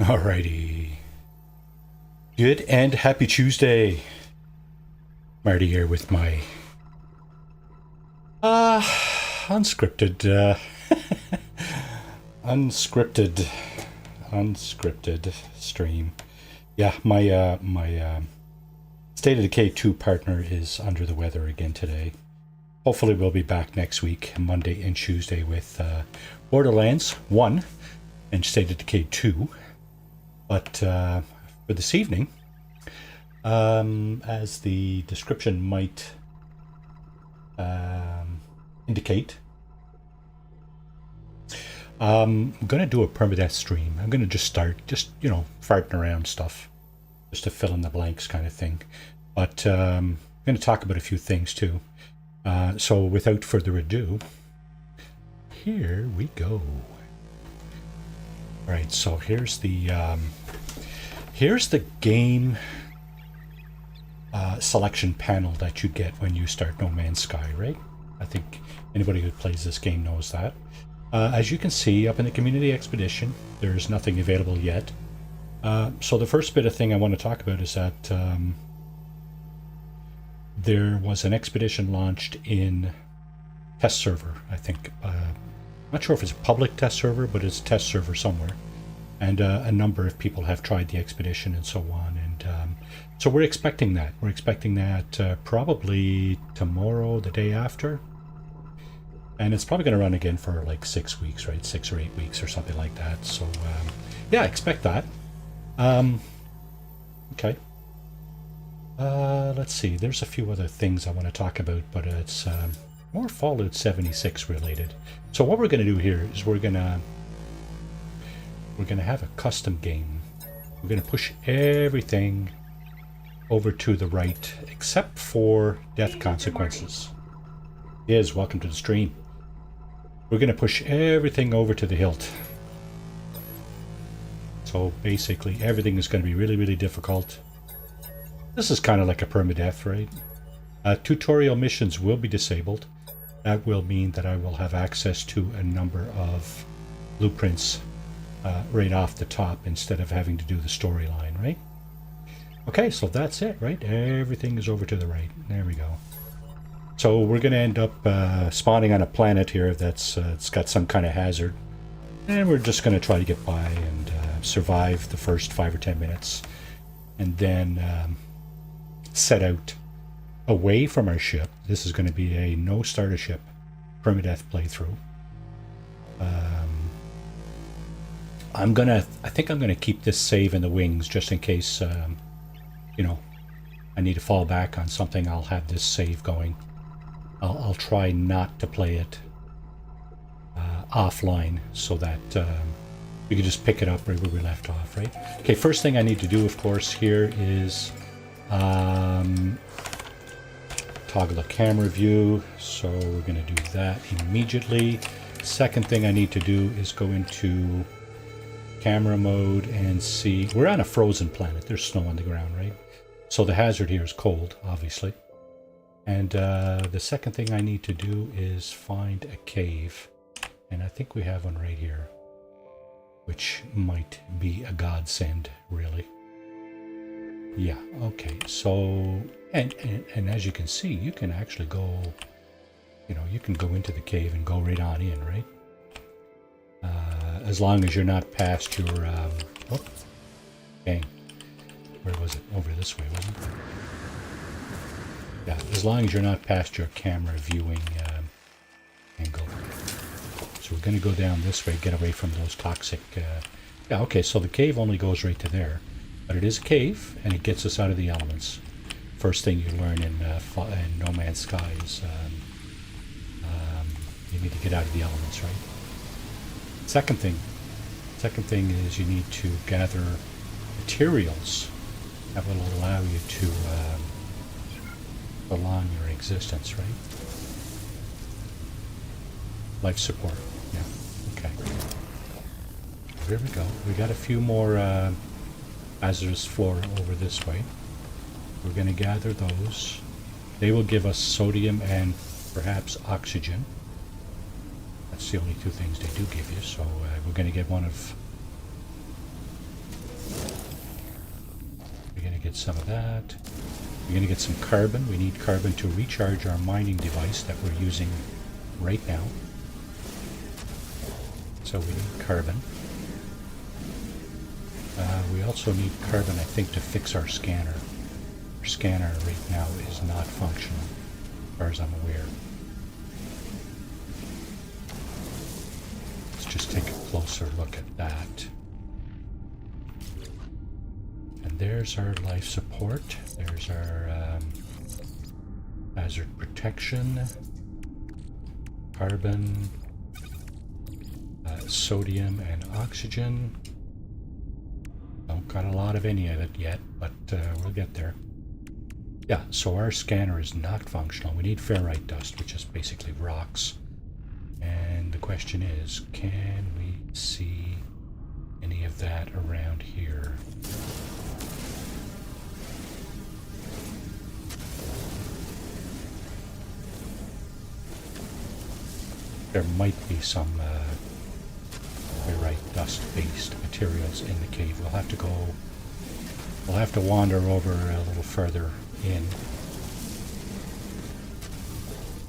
Alrighty. Good and happy Tuesday. Marty here with my unscripted unscripted stream. Yeah, my State of Decay 2 partner is under the weather again today. Hopefully we'll be back next week, Monday and Tuesday, with Borderlands 1 and State of Decay 2. But for this evening, as the description might indicate, I'm going to do a Permadeath stream. I'm going to just start, farting around stuff, just to fill in the blanks kind of thing. But I'm going to talk about a few things too. So without further ado, here we go. All right, so here's the game selection panel that you get when you start No Man's Sky, right? I think anybody who plays this game knows that. As you can see, up in the community expedition, there's nothing available yet. So the first bit of thing I want to talk about is that there was an expedition launched in test server, I think. Not sure if it's a public test server, but it's a test server somewhere. And a number of people have tried the expedition and so on. And so we're expecting that. We're expecting that probably tomorrow, the day after. And it's probably going to run again for like 6 weeks, right? 6 or 8 weeks or something like that. So yeah, expect that. Okay. Let's see. There's a few other things I want to talk about, but it's more Fallout 76 related. So what we're going to do here is we're going to have a custom game. We're going to push everything over to the right, except for death consequences. Yes, welcome to the stream. We're going to push everything over to the hilt. So basically everything is going to be really, really difficult. This is kind of like a permadeath, right? Tutorial missions will be disabled. That will mean that I will have access to a number of blueprints right off the top instead of having to do the storyline, right? Okay, so that's it, right? Everything is over to the right. There we go. So we're going to end up spawning on a planet here that's it's got some kind of hazard. And we're just going to try to get by and survive the first 5 or 10 minutes. And then set out away from our ship. This is going to be a no starter ship permadeath playthrough. I think I'm gonna keep this save in the wings just in case I need to fall back on something. I'll have this save going. I'll try not to play it offline so that we can just pick it up right where we left off, right? Okay, first thing I need to do, of course, here is toggle the camera view. So we're going to do that immediately. Second thing I need to do is go into camera mode and see. We're on a frozen planet. There's snow on the ground, right? So the hazard here is cold, obviously. And the second thing I need to do is find a cave. And I think we have one right here, which might be a godsend, really. Yeah, okay, so, and as you can see, you can actually go, you can go into the cave and go right on in, right? As long as you're not past your, dang, where was it? Over this way, wasn't it? Yeah, as long as you're not past your camera viewing angle. So we're going to go down this way, get away from those toxic, yeah, okay, so the cave only goes right to there. But it is a cave, and it gets us out of the elements. First thing you learn in No Man's Sky is you need to get out of the elements, right? Second thing is you need to gather materials that will allow you to prolong your existence, right? Life support, yeah, okay. Here we go. We got a few more hazardous flora over this way. We're going to gather those. They will give us sodium and perhaps oxygen. That's the only two things they do give you, so we're going to get one of get some of that. We're going to get some carbon. We need carbon to recharge our mining device that we're using right now. So we need carbon. We also need carbon, I think, to fix our scanner. Our scanner right now is not functional, as far as I'm aware. Let's just take a closer look at that. And there's our life support. There's our hazard protection, carbon, sodium and oxygen. Don't got a lot of any of it yet, but we'll get there. Yeah, so our scanner is not functional. We need ferrite dust, which is basically rocks. And the question is, can we see any of that around here? There might be some ferrite dust-based materials in the cave. We'll have to wander over a little further in.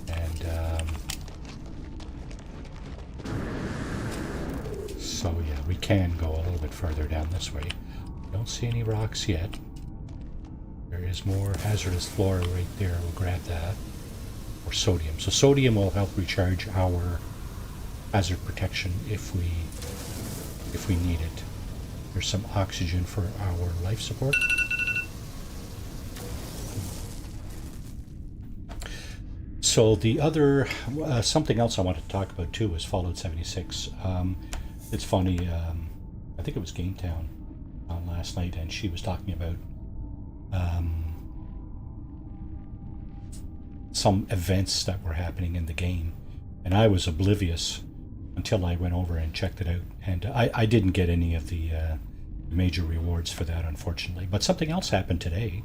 And so yeah, we can go a little bit further down this way. Don't see any rocks yet. There is more hazardous flora right there. We'll grab that. Or sodium. So sodium will help recharge our hazard protection if we need it. There's some oxygen for our life support. So the other, something else I wanted to talk about too is Fallout 76. It's funny, I think it was Gametown last night, and she was talking about some events that were happening in the game, and I was oblivious until I went over and checked it out, and I didn't get any of the major rewards for that, unfortunately. But something else happened today.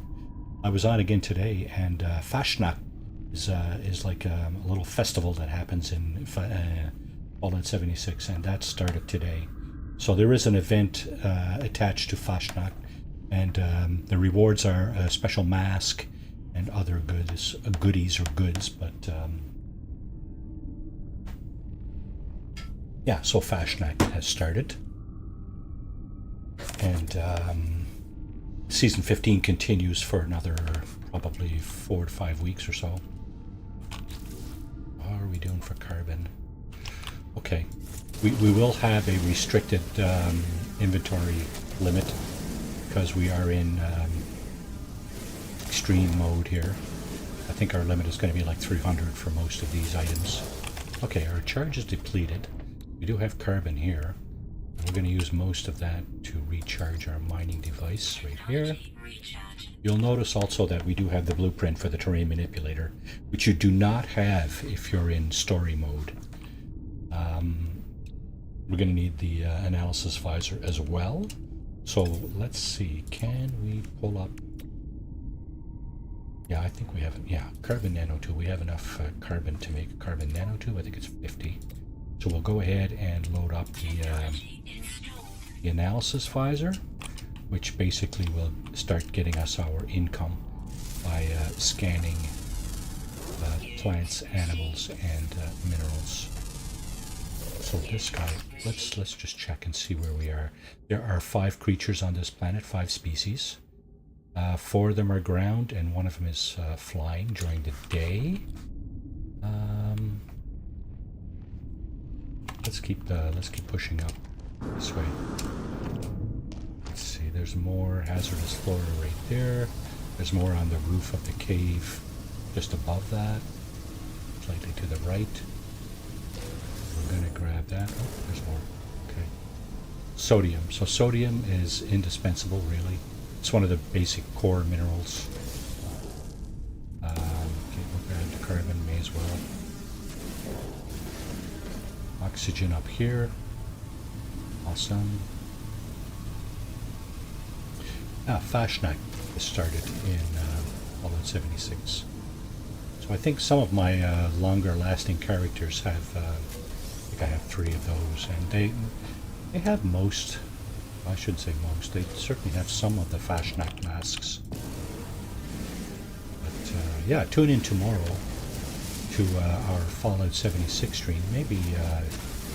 I was on again today, and Fashnacht is like a little festival that happens in Fallout 76, and that started today. So there is an event attached to Fashnacht, and the rewards are a special mask and other goodies or goods, but yeah, so Fashnacht has started, and season 15 continues for another probably 4 to 5 weeks or so. How are we doing for carbon? Okay, we will have a restricted inventory limit because we are in extreme mode here. I think our limit is going to be like 300 for most of these items. Okay, our charge is depleted. We do have carbon here. We're going to use most of that to recharge our mining device right here. You'll notice also that we do have the blueprint for the terrain manipulator, which you do not have if you're in story mode. We're going to need the analysis visor as well. So let's see, can we pull up? Yeah, I think we have, yeah, carbon nanotube. We have enough carbon to make a carbon nanotube. I think it's 50. So we'll go ahead and load up the analysis visor, which basically will start getting us our income by scanning plants, animals, and minerals. So this guy, let's just check and see where we are. There are 5 creatures on this planet, 5 species. 4 of them are ground, and 1 of them is flying during the day. Let's keep pushing up this way. Let's see. There's more hazardous flora right there. There's more on the roof of the cave, just above that, slightly to the right. We're gonna grab that. Oh, there's more. Okay. Sodium. So sodium is indispensable, really. It's one of the basic core minerals. Okay, we'll grab the carbon, may as well. Oxygen up here. Awesome. Fashnacht is started in Fallout 76. So I think some of my longer lasting characters have, I think I have 3 of those, and they have most I shouldn't say most. They certainly have some of the Fashnak masks. But yeah, tune in tomorrow to our Fallout 76 stream. Maybe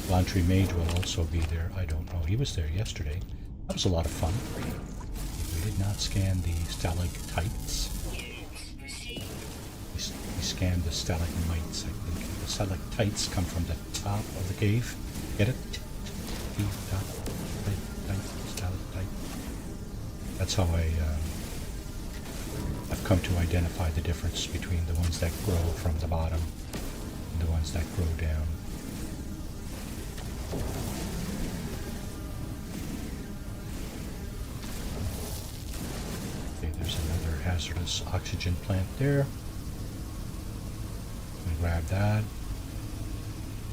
Laundry Mage will also be there. I don't know. He was there yesterday. That was a lot of fun. We did not scan the stalactites. We scanned the stalagmites, I think. The stalactites come from the top of the cave. Get it? Stalactite. That's how I've come to identify the difference between the ones that grow from the bottom and the ones that grow down. Okay, there's another hazardous oxygen plant there. Grab that.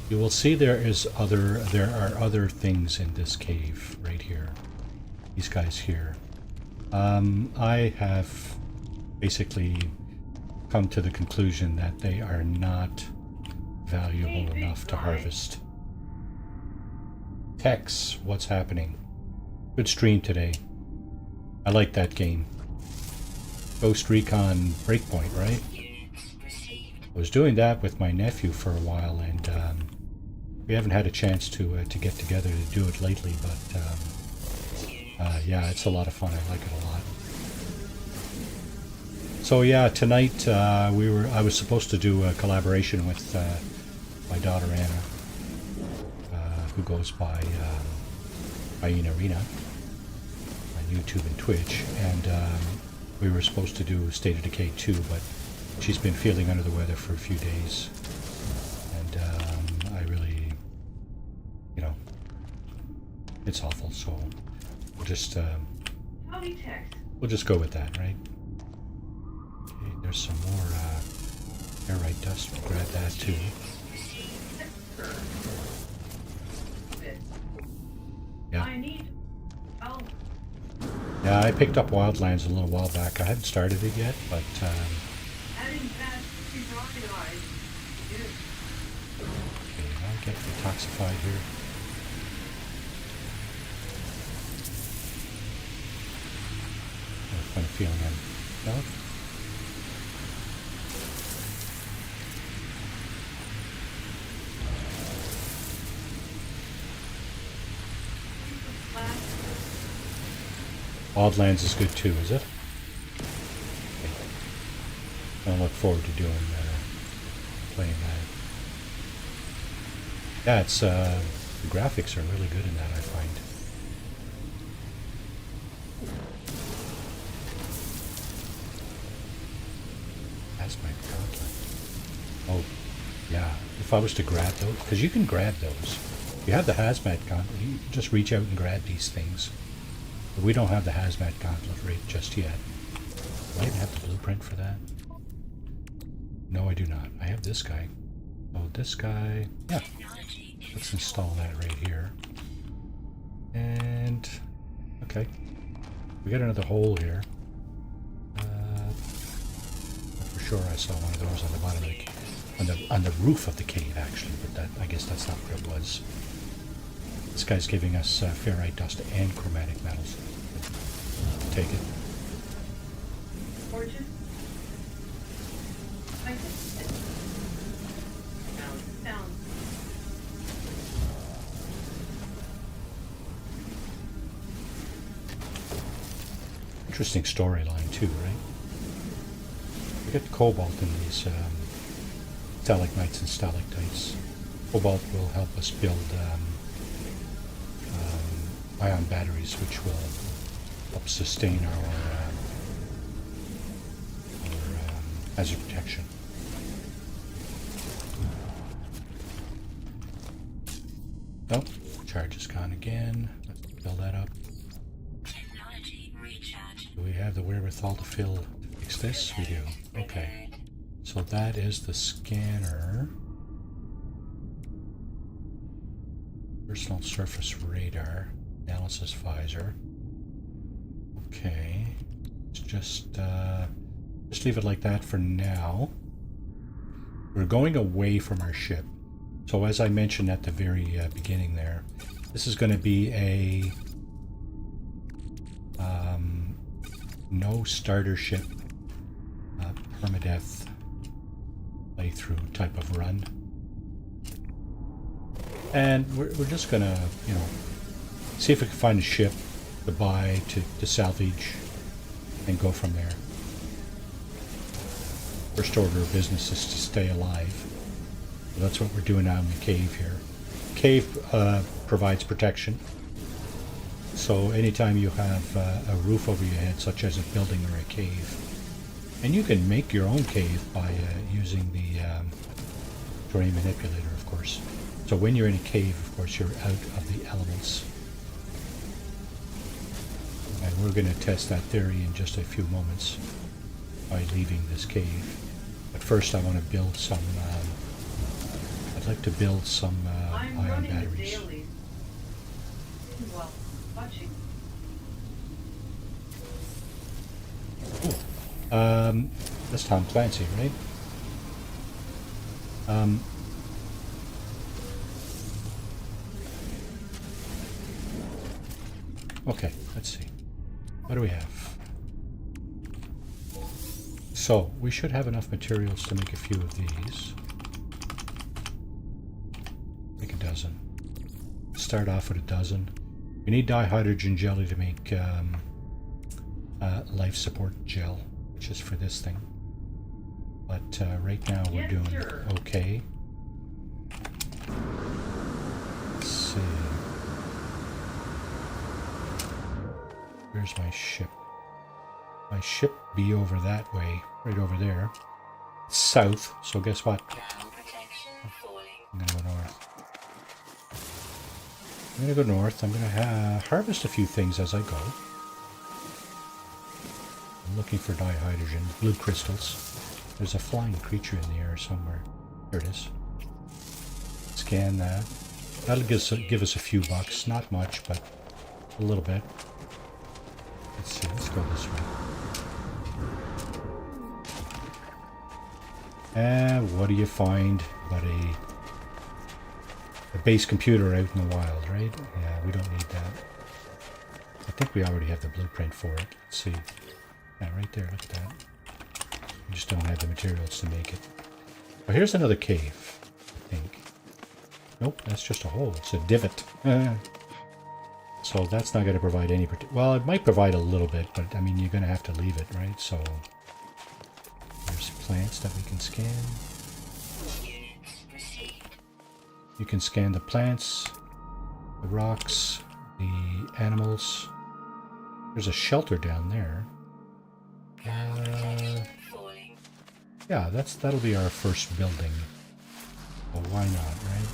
You will see there are other things in this cave right here. These guys here. I have basically come to the conclusion that they are not valuable enough to harvest. Tex, what's happening? Good stream today. I like that game. Ghost Recon Breakpoint, right? I was doing that with my nephew for a while, and we haven't had a chance to get together to do it lately, but yeah, it's a lot of fun. I like it a lot. So yeah, tonight I was supposed to do a collaboration with my daughter Anna, who goes by Arena on YouTube and Twitch, and we were supposed to do State of Decay 2, but she's been feeling under the weather for a few days, and I really, you know, it's awful. So we'll just go with that, right? Okay, there's some more airite dust. We'll grab that too. Yeah. Yeah, I picked up Wildlands a little while back. I hadn't started it yet, but. Okay, I'll get detoxified here. What kind of feeling I'm... No? Wildlands is good too, is it? Okay. I look forward to doing playing that. Yeah, it's the graphics are really good in that, I find. That's my gauntlet. Oh, yeah. If I was to grab those, because you can grab those. You have the hazmat gauntlet. You just reach out and grab these things. But we don't have the hazmat gauntlet right just yet. Do I even have the blueprint for that? No, I do not. I have this guy. Oh, this guy. Yeah. Let's install that right here. And okay, we got another hole here. For sure, I saw one of those on the bottom of the on the roof of the cave, actually. But that, I guess that's not what it was. This guy's giving us ferrite dust and chromatic metals. Take it. Fortune? Sound. Interesting storyline too, right? We get cobalt in these stalagmites and stalactites. Cobalt will help us build ion batteries, which will help sustain our hazard protection. Oh, charge is gone again. Let's fill that up. Do we have the wherewithal to fix this? We do. Okay. So that is the scanner. Personal surface radar. Analysis visor. Okay. Let's just leave it like that for now. We're going away from our ship. So as I mentioned at the very beginning there, this is going to be a no starter ship permadeath playthrough type of run. And we're just gonna, you know, see if we can find a ship to buy, to salvage, and go from there. First order of business is to stay alive. So that's what we're doing now in the cave here. Cave provides protection. So anytime you have a roof over your head, such as a building or a cave, and you can make your own cave by using the terrain manipulator, of course. So when you're in a cave, of course, you're out of the elements. And we're going to test that theory in just a few moments by leaving this cave. But first I want to build some, I'd like to build some ion batteries. Ooh. That's Tom Clancy, right? Okay, let's see. What do we have? So, we should have enough materials to make a few of these. Make a dozen. Start off with a dozen. We need dihydrogen jelly to make life support gel, which is for this thing. But right now we're doing okay. Let's see. Where's my ship? My ship be over that way, right over there. It's south, so guess what? I'm gonna go north. I'm gonna go north. I'm gonna harvest a few things as I go. I'm looking for dihydrogen, blue crystals. There's a flying creature in the air somewhere. There it is. Scan that. That'll give us a few bucks. Not much, but a little bit. Let's see, let's go this way. And what do you find but a base computer out in the wild, right? Yeah, we don't need that. I think we already have the blueprint for it. Let's see. Yeah, right there, look at that. We just don't have the materials to make it. Well, here's another cave, I think. Nope, that's just a hole. It's a divot. So that's not going to provide any... Well, it might provide a little bit, but I mean, you're going to have to leave it, right? So there's plants that we can scan. You can scan the plants, the rocks, the animals. There's a shelter down there. Yeah, that'll be our first building. Well, why not, right?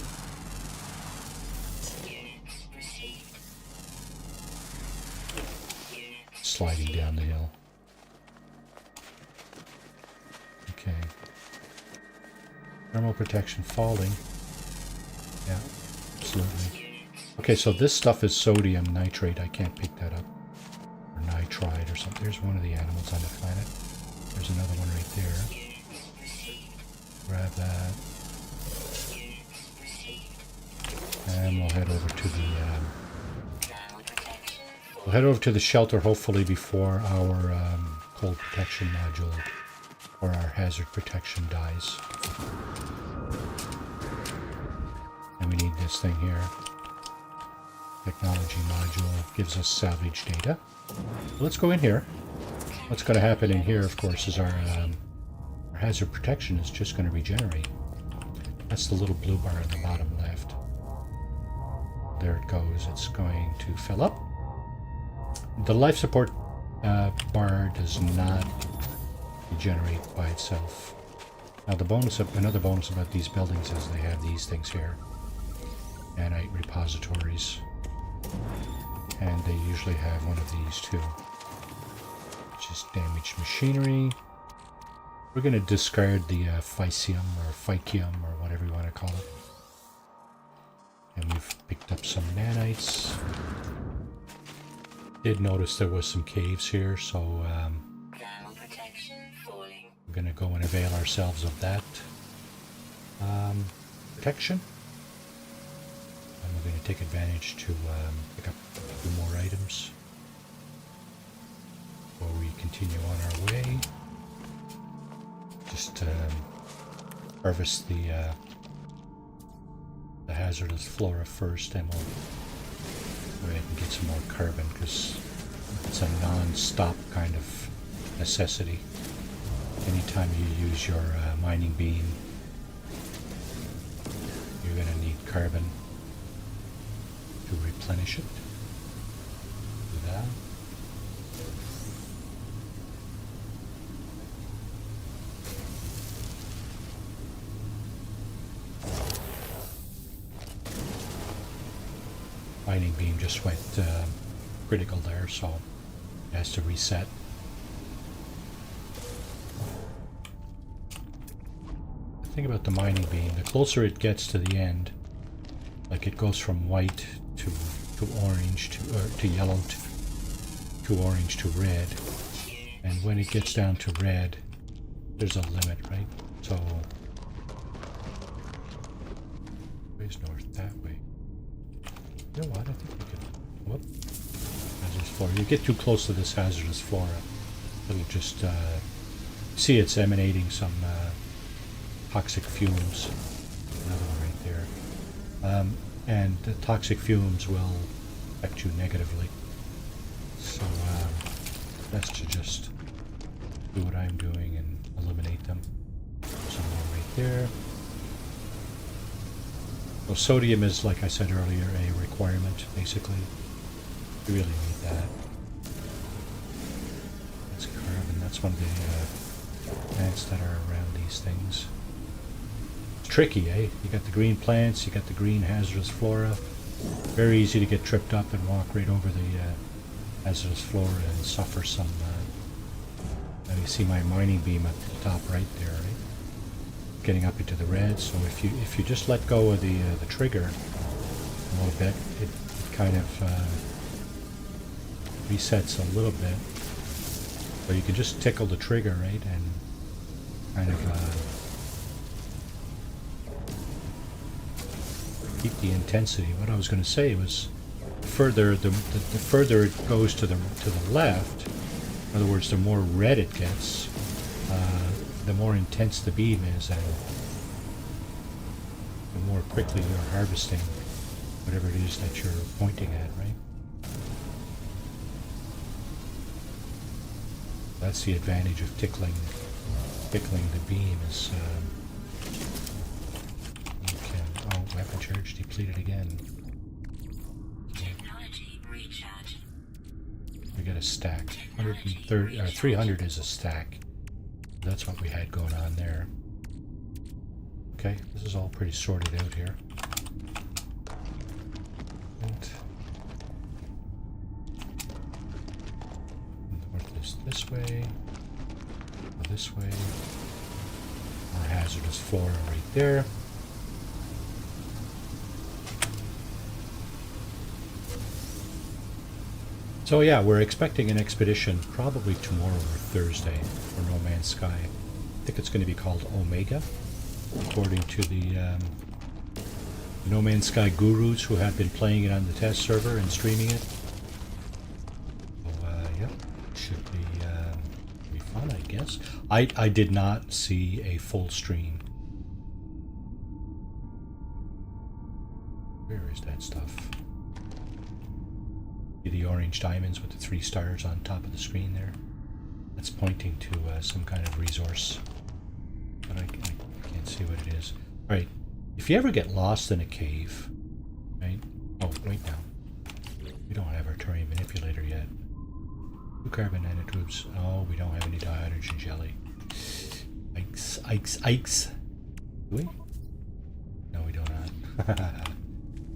Sliding down the hill. Okay. Thermal protection falling. Yeah, absolutely. Okay, so this stuff is sodium nitrate. I can't pick that up. Or nitride or something. There's one of the animals on the planet. There's another one right there. Grab that. And we'll head over to the... We'll head over to the shelter, hopefully before our cold protection module or our hazard protection dies. And we need this thing here. Technology module gives us salvage data. Let's go in here. What's going to happen in here, of course, is our hazard protection is just going to regenerate. That's the little blue bar on the bottom left. There it goes. It's going to fill up. The life support bar does not regenerate by itself. Now another bonus about these buildings is they have these things here. Nanite repositories. And they usually have one of these too. Which is damaged machinery. We're going to discard the Phycium or Phycium or whatever you want to call it. And we've picked up some nanites. Did notice there was some caves here, so we're going to go and avail ourselves of that protection. And we're going to take advantage to pick up a few more items before we continue continue on our way. Just harvest the hazardous flora first, and we'll go ahead and get some more carbon, because it's a non-stop kind of necessity. Anytime you use your mining beam, you're going to need carbon to replenish it. Do that. Mining beam just went critical there, so it has to reset. The thing about the mining beam, the closer it gets to the end, like it goes from white to orange to yellow to orange to red, and when it gets down to red, there's a limit, right? So ways north that way. You know what? I think we can. Whoop. Hazardous flora. You get too close to this hazardous flora, it'll just see it's emanating some toxic fumes. Another one right there. And the toxic fumes will affect you negatively. So best to just do what I'm doing and eliminate them. Some more right there. So sodium is, like I said earlier, a requirement, basically. You really need that. That's carbon. That's one of the plants that are around these things. It's tricky, eh? You got the green plants, you got the green hazardous flora. Very easy to get tripped up and walk right over the hazardous flora and suffer some... now you see my mining beam at the top right there, right? Getting up into the red, so if you just let go of the trigger a little bit, it kind of resets a little bit. So you can just tickle the trigger, right, and kind of keep the intensity. What I was going to say was, the further it goes to the left, in other words, the more red it gets, the more intense the beam is, and the more quickly you're harvesting whatever it is that you're pointing at, right? That's the advantage of tickling the beam, is you can... Oh, weapon charge depleted again. Technology recharge. We got a stack. 130, 300 is a stack. That's what we had going on there. Okay, this is all pretty sorted out here. And north is this way, or this way. More hazardous flora right there. So yeah, we're expecting an expedition probably tomorrow or Thursday for No Man's Sky. I think it's going to be called Omega, according to the No Man's Sky gurus who have been playing it on the test server and streaming it. So yeah, should be fun, I guess. I did not see a full stream. Where is that stuff? The orange diamonds with the 3 stars on top of the screen there. That's pointing to some kind of resource, but I can't see what it is. Alright, if you ever get lost in a cave, right? Oh, wait now. We don't have our terrain manipulator yet. 2 carbon nanotubes. Oh, we don't have any dihydrogen jelly. Ikes. Do we? No, we do not.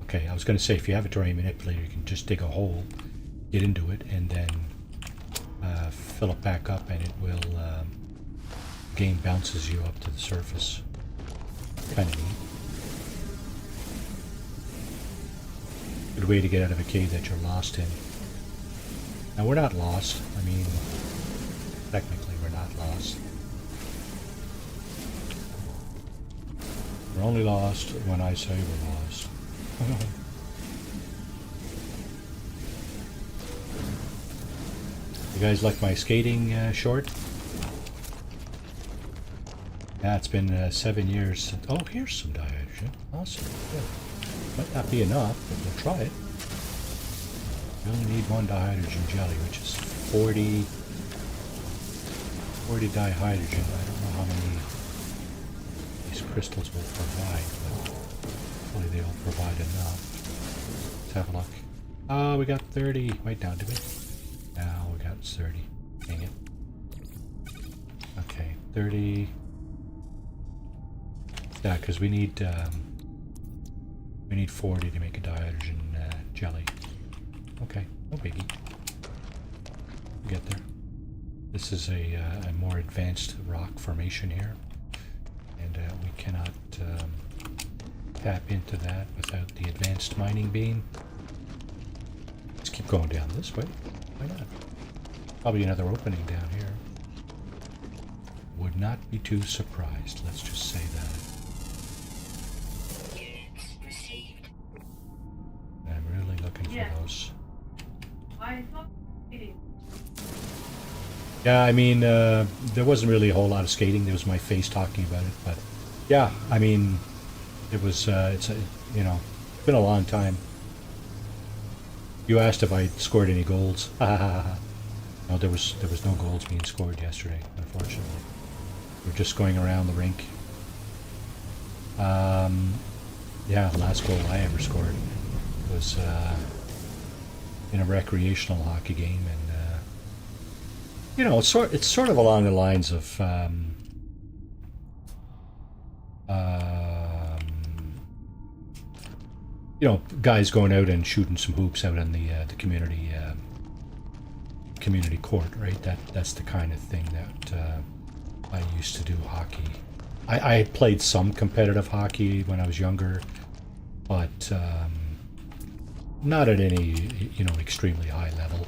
Okay, I was going to say, if you have a terrain manipulator, you can just dig a hole, get into it, and then fill it back up, and it will, game bounces you up to the surface. Kind of neat. Good way to get out of a cave that you're lost in. Now, we're not lost. I mean, technically we're not lost. We're only lost when I say we're lost. We guys like my skating short? Yeah, it's been 7 years. Oh, here's some dihydrogen. Awesome. Good. Might not be enough, but we'll try it. We only need 1 dihydrogen jelly, which is 40 dihydrogen. I don't know how many these crystals will provide, but hopefully they'll provide enough. Let's have a look. Oh, we got 30. Wait down, did we? Now we got 30. Dang it. Okay, 30. Yeah, because we need 40 to make a dihydrogen jelly. Okay, no biggie. We'll get there. This is a more advanced rock formation here, and we cannot tap into that without the advanced mining beam. Let's keep going down this way. Why not? Probably another opening down here. Would not be too surprised, let's just say that. I'm really looking for those. Yeah, I mean, there wasn't really a whole lot of skating. There was my face talking about it, but yeah, I mean, it was, it's been a long time. You asked if I scored any goals. No, there was no goals being scored yesterday, unfortunately. We're just going around the rink. Yeah, last goal I ever scored was in a recreational hockey game, and it's sort of along the lines of guys going out and shooting some hoops out in the community court, right? That's the kind of thing that I used to do hockey. I played some competitive hockey when I was younger, but not at any extremely high level.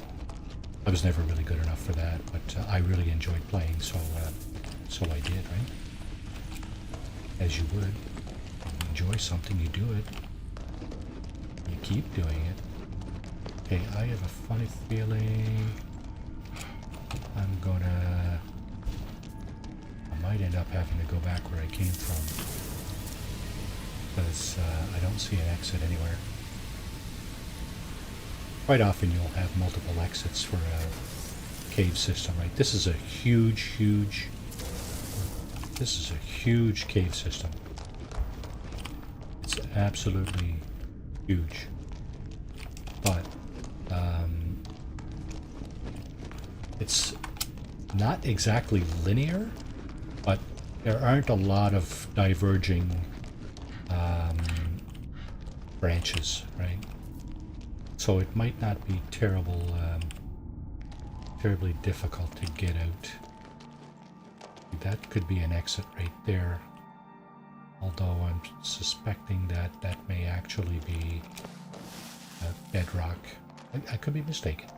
I was never really good enough for that, but I really enjoyed playing, so I did, right? As you would. If you enjoy something, you do it. You keep doing it. Okay, I have a funny feeling I might end up having to go back where I came from, because I don't see an exit anywhere. Quite often you'll have multiple exits for a cave system, right? This is a huge cave system. It's absolutely huge. But it's not exactly linear, but there aren't a lot of diverging branches, right? So it might not be terribly difficult to get out. That could be an exit right there. Although I'm suspecting that that may actually be bedrock. I could be mistaken.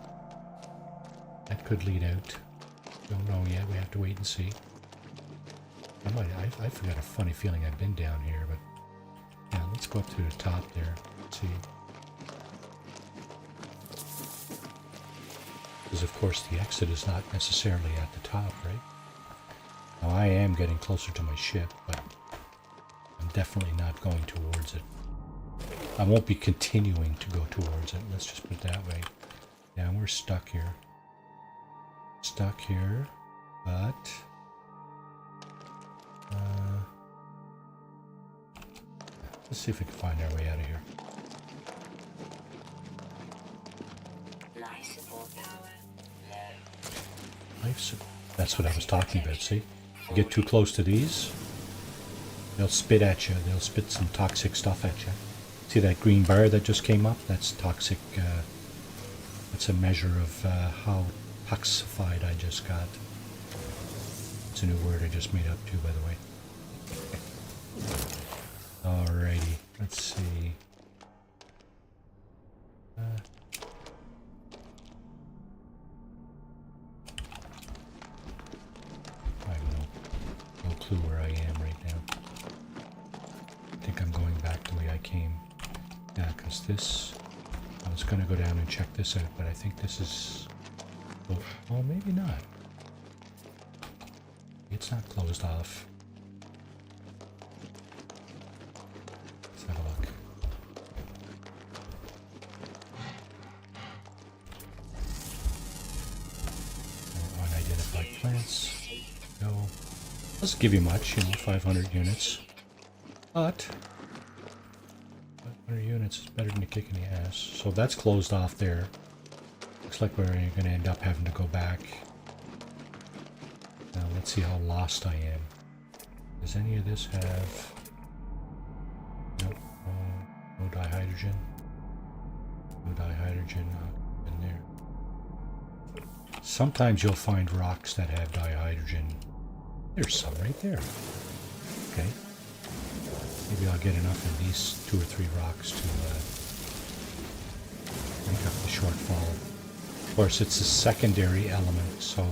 That could lead out. Don't know yet. We have to wait and see. I've got a funny feeling I've been down here, but yeah, let's go up to the top there. Let's see. Because of course the exit is not necessarily at the top, right? Now I am getting closer to my ship, but I'm definitely not going towards it. I won't be continuing to go towards it, let's just put it that way. Yeah, we're stuck here. Stuck here, but let's see if we can find our way out of here. Life support. That's what I was talking about, see? You get too close to these, they'll spit at you. They'll spit some toxic stuff at you. See that green bar that just came up? That's toxic. That's a measure of how toxified I just got. It's a new word I just made up too, by the way. Alrighty, let's see. I have no clue where I am right now. I think I'm going back the way I came. Yeah, because this... I was going to go down and check this out, but I think this is Oh, maybe not. It's not closed off. Let's have a look. Unidentified plants. No. Doesn't give you much, 500 units. But 500 units is better than a kick in the ass. So that's closed off there. Looks like we're going to end up having to go back. Now let's see how lost I am. Does any of this have... Nope. No dihydrogen. No dihydrogen in there. Sometimes you'll find rocks that have dihydrogen. There's some right there. Okay. Maybe I'll get enough of these 2 or 3 rocks to make up the shortfall. Of course, it's a secondary element, so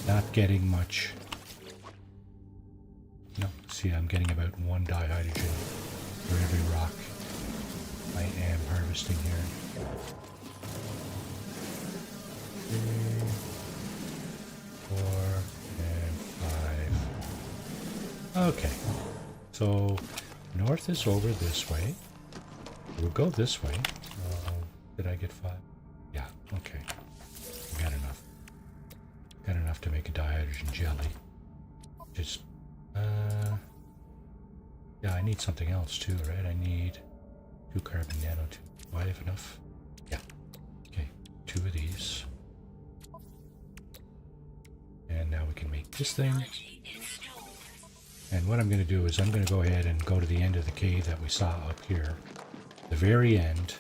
not getting much. No, see, I'm getting about 1 dihydrogen for every rock I am harvesting here. 3, 4, and 5. Okay, so north is over this way. We'll go this way. Did I get 5? Yeah, okay. Got enough. Got enough to make a dihydrogen jelly. Just, yeah, I need something else too, right? I need 2 carbon nanotubes. Do I have enough? Yeah. Okay, 2 of these. And now we can make this thing. And what I'm going to do is I'm going to go ahead and go to the end of the cave that we saw up here. The very end.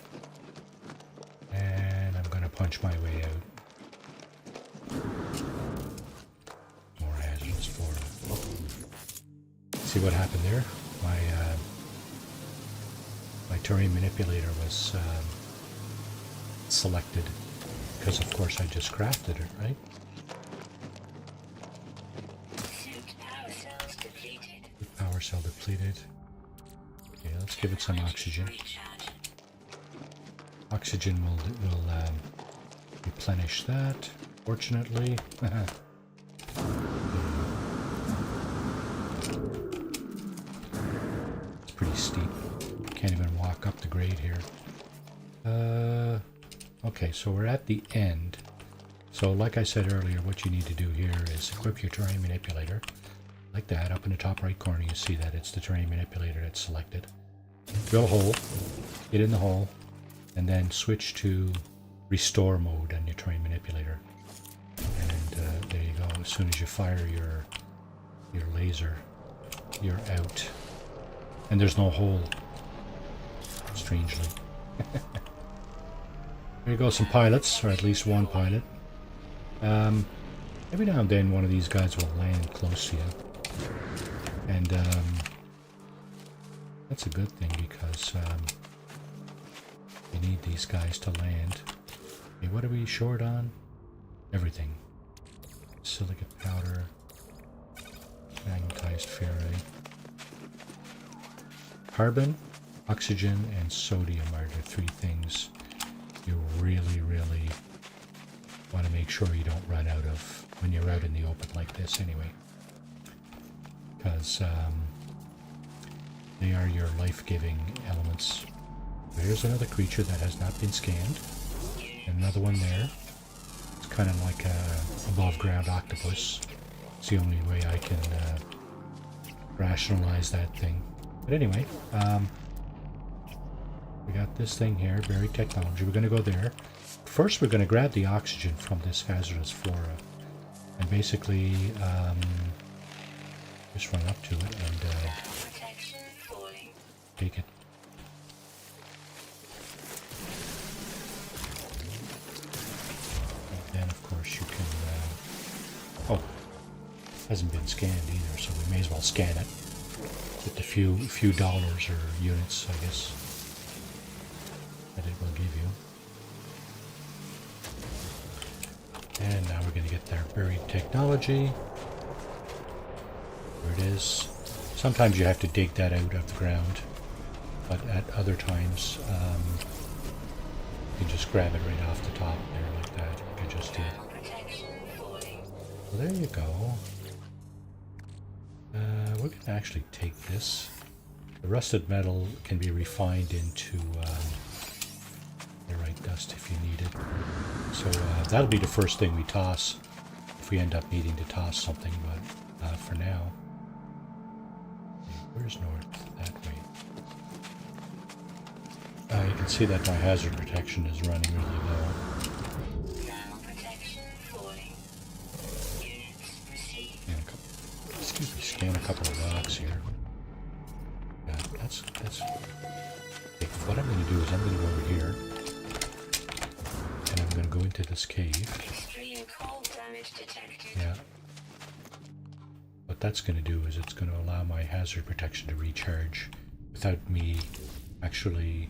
And I'm going to punch my way out. More hazardous for. See what happened there? My terrain manipulator was selected because, of course, I just crafted it, right? Power cell depleted. Okay, let's give it some oxygen. Oxygen will replenish that, fortunately. It's pretty steep. Can't even walk up the grade here. Okay, so we're at the end. So like I said earlier, what you need to do here is equip your terrain manipulator. Like that, up in the top right corner you see that it's the terrain manipulator that's selected. Drill a hole, get in the hole, and then switch to restore mode on your terrain manipulator. And there you go. As soon as you fire your laser, you're out. And there's no hole, strangely. There you go, some pilots, or at least 1 pilot. Every now and then one of these guys will land close to you. And that's a good thing because you need these guys to land. Okay, what are we short on? Everything. Silicate powder, magnetized ferrite. Carbon, oxygen, and sodium are the 3 things you really, really want to make sure you don't run out of when you're out in the open like this anyway. Because they are your life-giving elements. There's another creature that has not been scanned. And another one there. It's kind of like a above-ground octopus. It's the only way I can rationalize that thing. But anyway, we got this thing here, buried technology. We're going to go there. First, we're going to grab the oxygen from this hazardous flora. And basically, just run up to it and take it. And then, of course, you can... oh, hasn't been scanned either, so we may as well scan it. Get the few dollars or units, I guess, that it will give you. And now we're going to get their buried technology. There it is. Sometimes you have to dig that out of the ground, but at other times you can just grab it right off the top there like that, like I just did. So there you go. We're going to actually take this. The rusted metal can be refined into right dust if you need it. So that'll be the first thing we toss if we end up needing to toss something, but for now. Where's north? That way. You can see that my hazard protection is running really low. Excuse me, scan a couple of rocks here. Yeah, that's okay, what I'm going to do is I'm going to go over here. And I'm going to go into this cave. Extreme cold damage detected. Yeah. What that's going to do is it's going to allow my hazard protection to recharge without me actually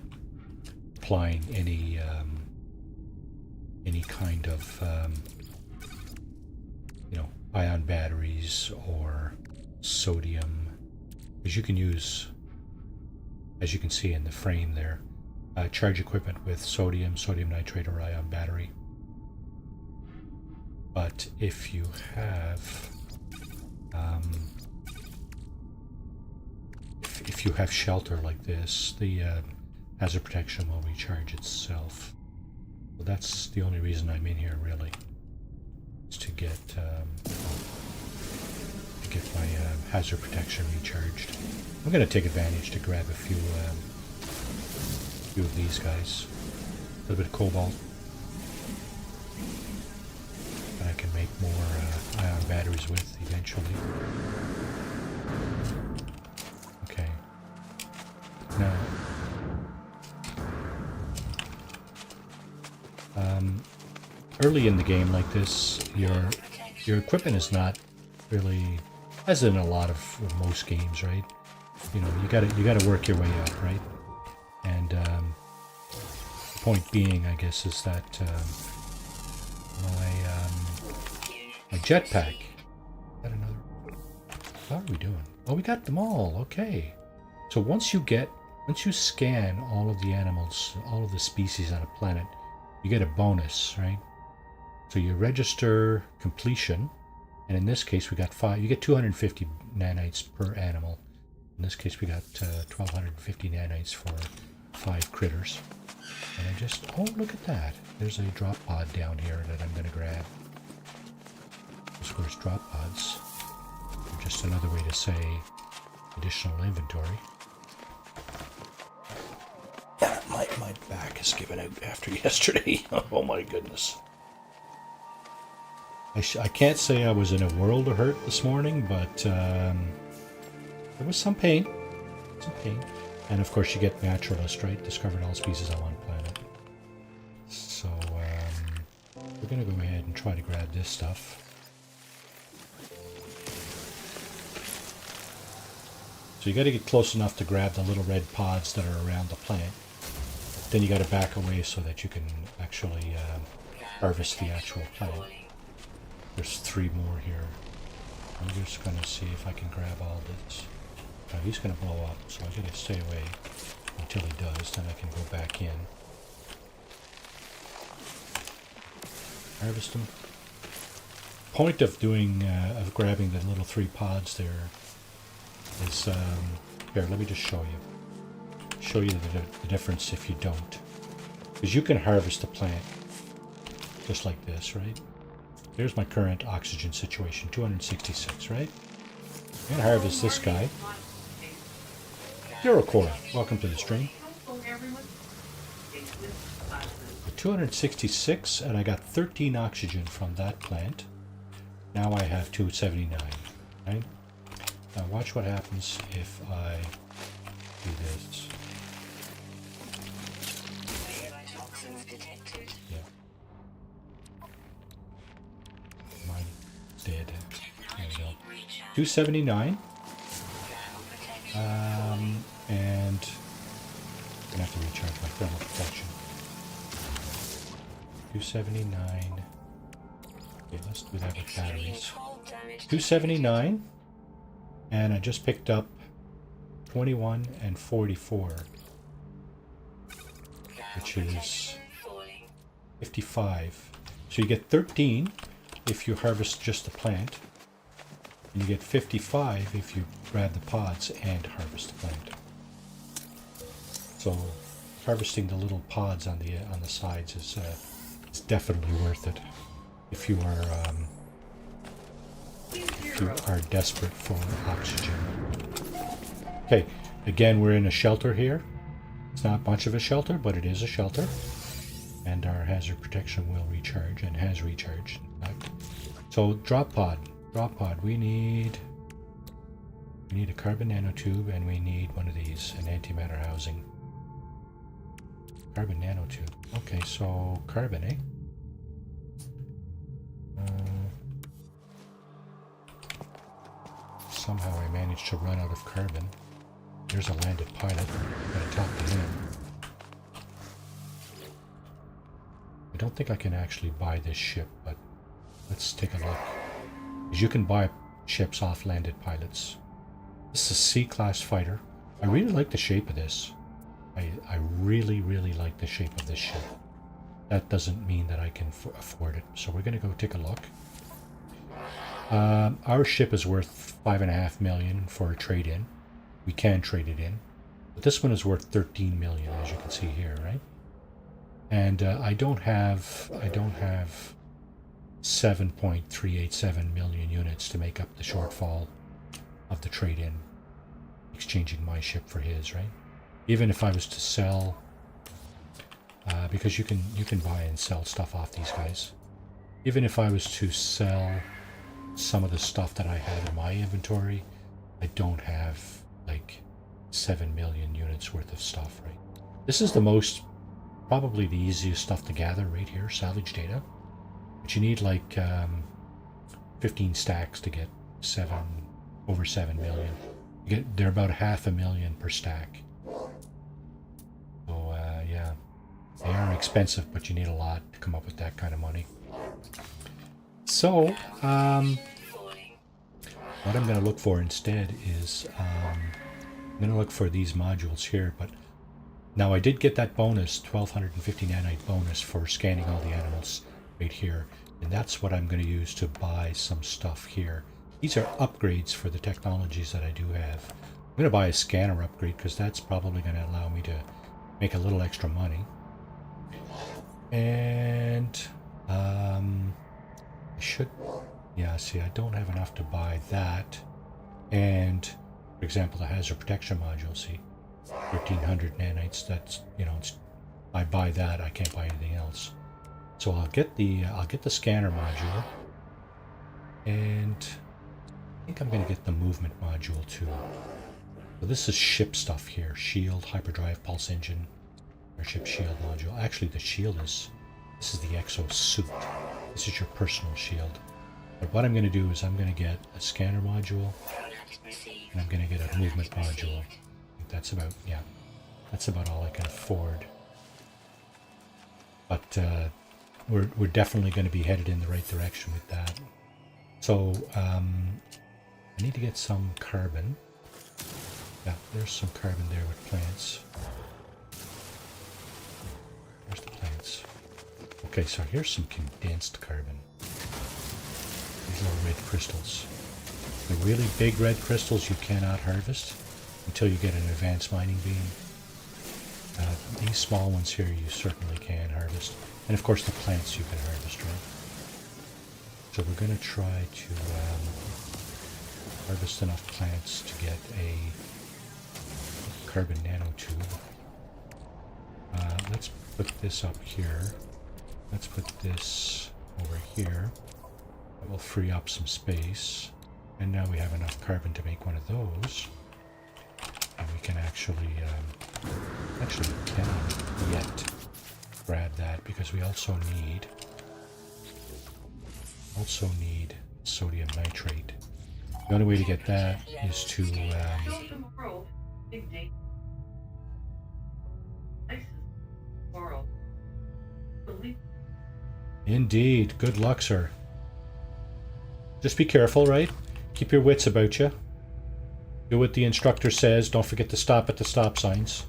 applying any kind of ion batteries or sodium, because you can use, as you can see in the frame there, charge equipment with sodium nitrate, or ion battery. But if you have if you have shelter like this, the hazard protection will recharge itself. So that's the only reason I'm in here, really, is to get my hazard protection recharged. I'm going to take advantage to grab a few of these guys. A little bit of cobalt. That I can make more ion batteries with eventually. Okay. Now, early in the game like this, your equipment is not really, as in a lot of most games, right? You know, you gotta work your way up, right? And the point being, I guess, is that my jetpack. Got another. How are we doing? Oh, we got them all. Okay. So once you scan all of the animals, all of the species on a planet, you get a bonus, right? So you register completion, and in this case we got 5. You get 250 nanites per animal. In this case we got 1,250 nanites for 5 critters. And I just, oh, look at that. There's a drop pod down here that I'm going to grab. Those where's drop pods. They're just another way to say additional inventory. My back is giving out after yesterday. Oh my goodness. I can't say I was in a world of hurt this morning, but there was some pain. And of course you get naturalist, right? Discovered all species on one planet. So we're going to go ahead and try to grab this stuff. So you got to get close enough to grab the little red pods that are around the plant. Then you got to back away so that you can actually harvest the actual plant. There's 3 more here. I'm just going to see if I can grab all this. Now he's going to blow up, so I got to stay away until he does. Then I can go back in. Harvest them. Point of doing of grabbing the little 3 pods there is here. Let me just show you. Show you the difference if you don't, because you can harvest the plant just like this, right? There's my current oxygen situation, 266, right? I'm gonna harvest this guy. Zero core, welcome to the stream. 266, and I got 13 oxygen from that plant. Now I have 279, right? Now watch what happens if I do this. Yeah. Mine's dead. There we go. 279. And I'm gonna have to recharge my thermal protection. 279. Okay, let's do that with batteries. 279. And I just picked up 21 and 44. Which is 55. So you get 13 if you harvest just the plant. And you get 55 if you grab the pods and harvest the plant. So harvesting the little pods on the sides is definitely worth it if you are desperate for oxygen. Okay, again we're in a shelter here. It's not much of a shelter, but it is a shelter. And our hazard protection will recharge and has recharged. In fact. So drop pod. We need a carbon nanotube, and we need one of these, an antimatter housing. Carbon nanotube. Okay, so carbon, eh? Somehow I managed to run out of carbon. There's a landed pilot. I'm gonna talk to him. I don't think I can actually buy this ship, but let's take a look. Because you can buy ships off landed pilots. This is a C-class fighter. I really like the shape of this. I really, really like the shape of this ship. That doesn't mean that I can afford it. So we're going to go take a look. Our ship is worth $5.5 million for a trade-in. We can trade it in. But this one is worth $13 million, as you can see here, right? And I don't have 7.387 million units to make up the shortfall of the trade-in, exchanging my ship for his, right? Even if I was to sell, because you can buy and sell stuff off these guys. Even if I was to sell some of the stuff that I have in my inventory, I don't have like 7 million units worth of stuff, right? This is probably the easiest stuff to gather right here, salvage data. But you need like 15 stacks to get over 7 million. They're about 500,000 per stack. So yeah, they are expensive, but you need a lot to come up with that kind of money. So what I'm going to look for instead is I'm going to look for these modules here. But now I did get that bonus, 1250 nanite bonus for scanning all the animals right here, and that's what I'm going to use to buy some stuff here. These are upgrades for the technologies that I do have. I'm going to buy a scanner upgrade because that's probably going to allow me to make a little extra money. And I should, yeah, see, I don't have enough to buy that. And for example, the hazard protection module, see, 1300 nanites, that's, you know, I buy that, I can't buy anything else. So I'll get the scanner module, and I think I'm going to get the movement module too. So this is ship stuff here: shield, hyperdrive, pulse engine, our ship shield module. Actually, the shield this is the exo suit. This is your personal shield. But what I'm going to do is I'm going to get a scanner module, and I'm going to get a movement module. I think that's about, yeah, that's about all I can afford. But we're definitely going to be headed in the right direction with that. So I need to get some carbon. Yeah, there's some carbon there with plants. There's the plants. Okay, so here's some condensed carbon. These little red crystals. The really big red crystals you cannot harvest until you get an advanced mining beam. These small ones here you certainly can harvest. And of course the plants you can harvest, right? So we're going to try to harvest enough plants to get a carbon nanotube. Let's put this up here. Let's put this over here. That will free up some space. And now we have enough carbon to make one of those. And we can actually we cannot yet grab that because we also need sodium nitrate. The only way to get that is to Indeed. Good luck, sir. Just be careful, right? Keep your wits about you. Do what the instructor says. Don't forget to stop at the stop signs.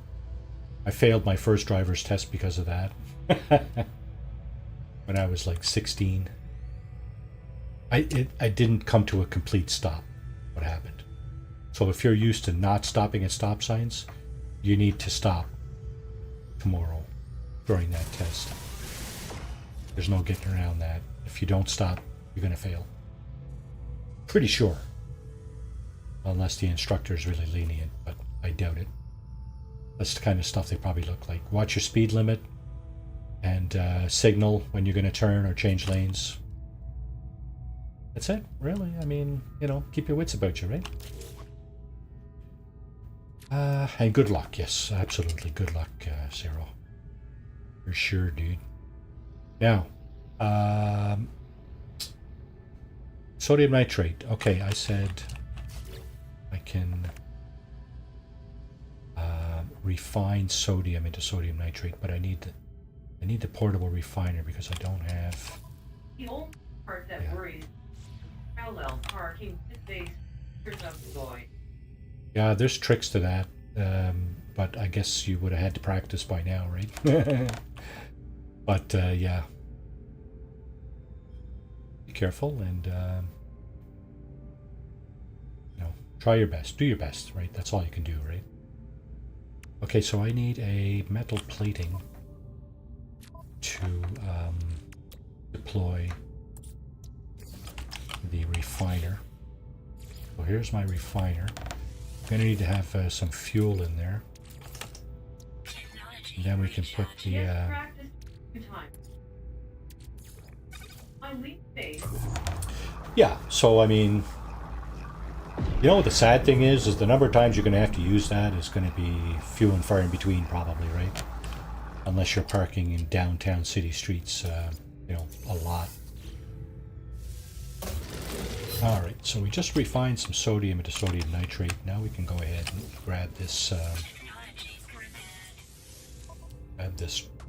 I failed my first driver's test because of that. When I was like 16. I didn't come to a complete stop. What happened? So if you're used to not stopping at stop signs, you need to stop tomorrow during that test. There's no getting around that. If you don't stop, you're going to fail. Pretty sure. Unless the instructor is really lenient, but I doubt it. That's the kind of stuff they probably look like. Watch your speed limit and signal when you're going to turn or change lanes. That's it, really. I mean, you know, keep your wits about you, right? And good luck, yes, absolutely. Good luck, Zero. For sure, dude. Now, sodium nitrate. Okay, I said I can refine sodium into sodium nitrate, but I need the portable refiner because I don't have. The only part that worries parallel parking space of Lloyd. Yeah, there's tricks to that, but I guess you would have had to practice by now, right? But yeah, be careful and you know, try your best. Do your best, right? That's all you can do, right? Okay, so I need a metal plating to deploy the refiner. So here's my refiner. I'm going to need to have some fuel in there. And then we can put the... Yeah, so I mean, you know what the sad thing is the number of times you're going to have to use that is going to be few and far in between probably, right? Unless you're parking in downtown city streets, you know, a lot. Alright, so we just refined some sodium into sodium nitrate. Now we can go ahead and grab this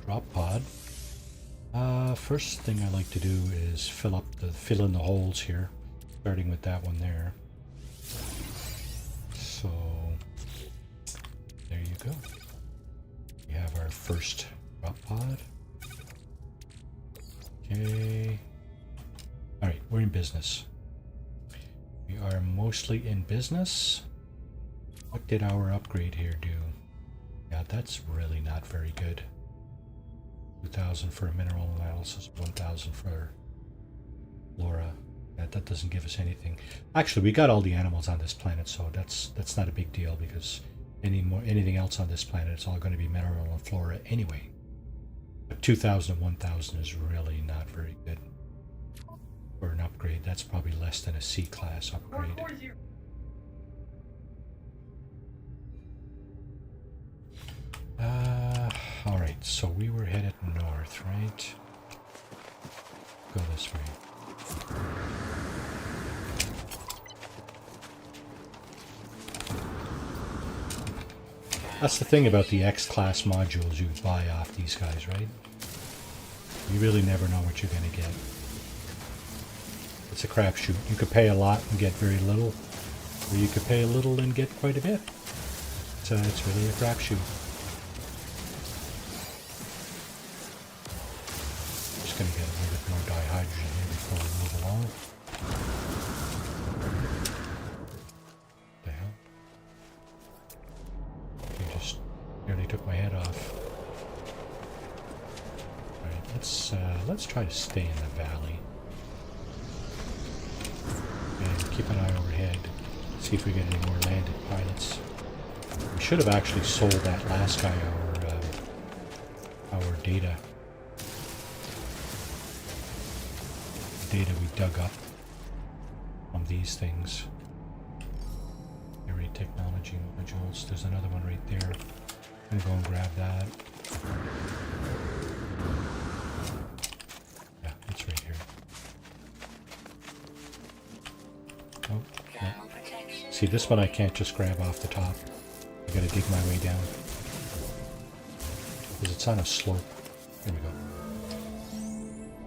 drop pod. First thing I like to do is fill in the holes here, starting with that one there. So there you go. We have our first drop pod. Okay. Alright, we're in business. We are mostly in business. What did our upgrade here do? Yeah, that's really not very good. 2,000 for mineral analysis, 1,000 for flora. That doesn't give us anything. Actually, we got all the animals on this planet, so that's not a big deal because anything else on this planet, it's all going to be mineral and flora anyway. But 2,000 and 1,000 is really not very good for an upgrade. That's probably less than a C-class upgrade. Alright, so we were headed north, right? Go this way. That's the thing about the X-class modules you buy off these guys, right? You really never know what you're going to get. It's a crapshoot. You could pay a lot and get very little, or you could pay a little and get quite a bit. So it's really a crapshoot. Just going to get a little bit more dihydrogen here before we move along. What the hell? You just nearly took my head off. Alright, let's try to stay in the valley. And keep an eye overhead. See if we get any more landed pilots. We should have actually sold that last guy our data. Data we dug up from these things. Area technology modules. There's another one right there. I'm gonna go and grab that. Yeah, it's right here. Oh, yeah. See, this one I can't just grab off the top. I gotta dig my way down. Because it's on a slope. There we go.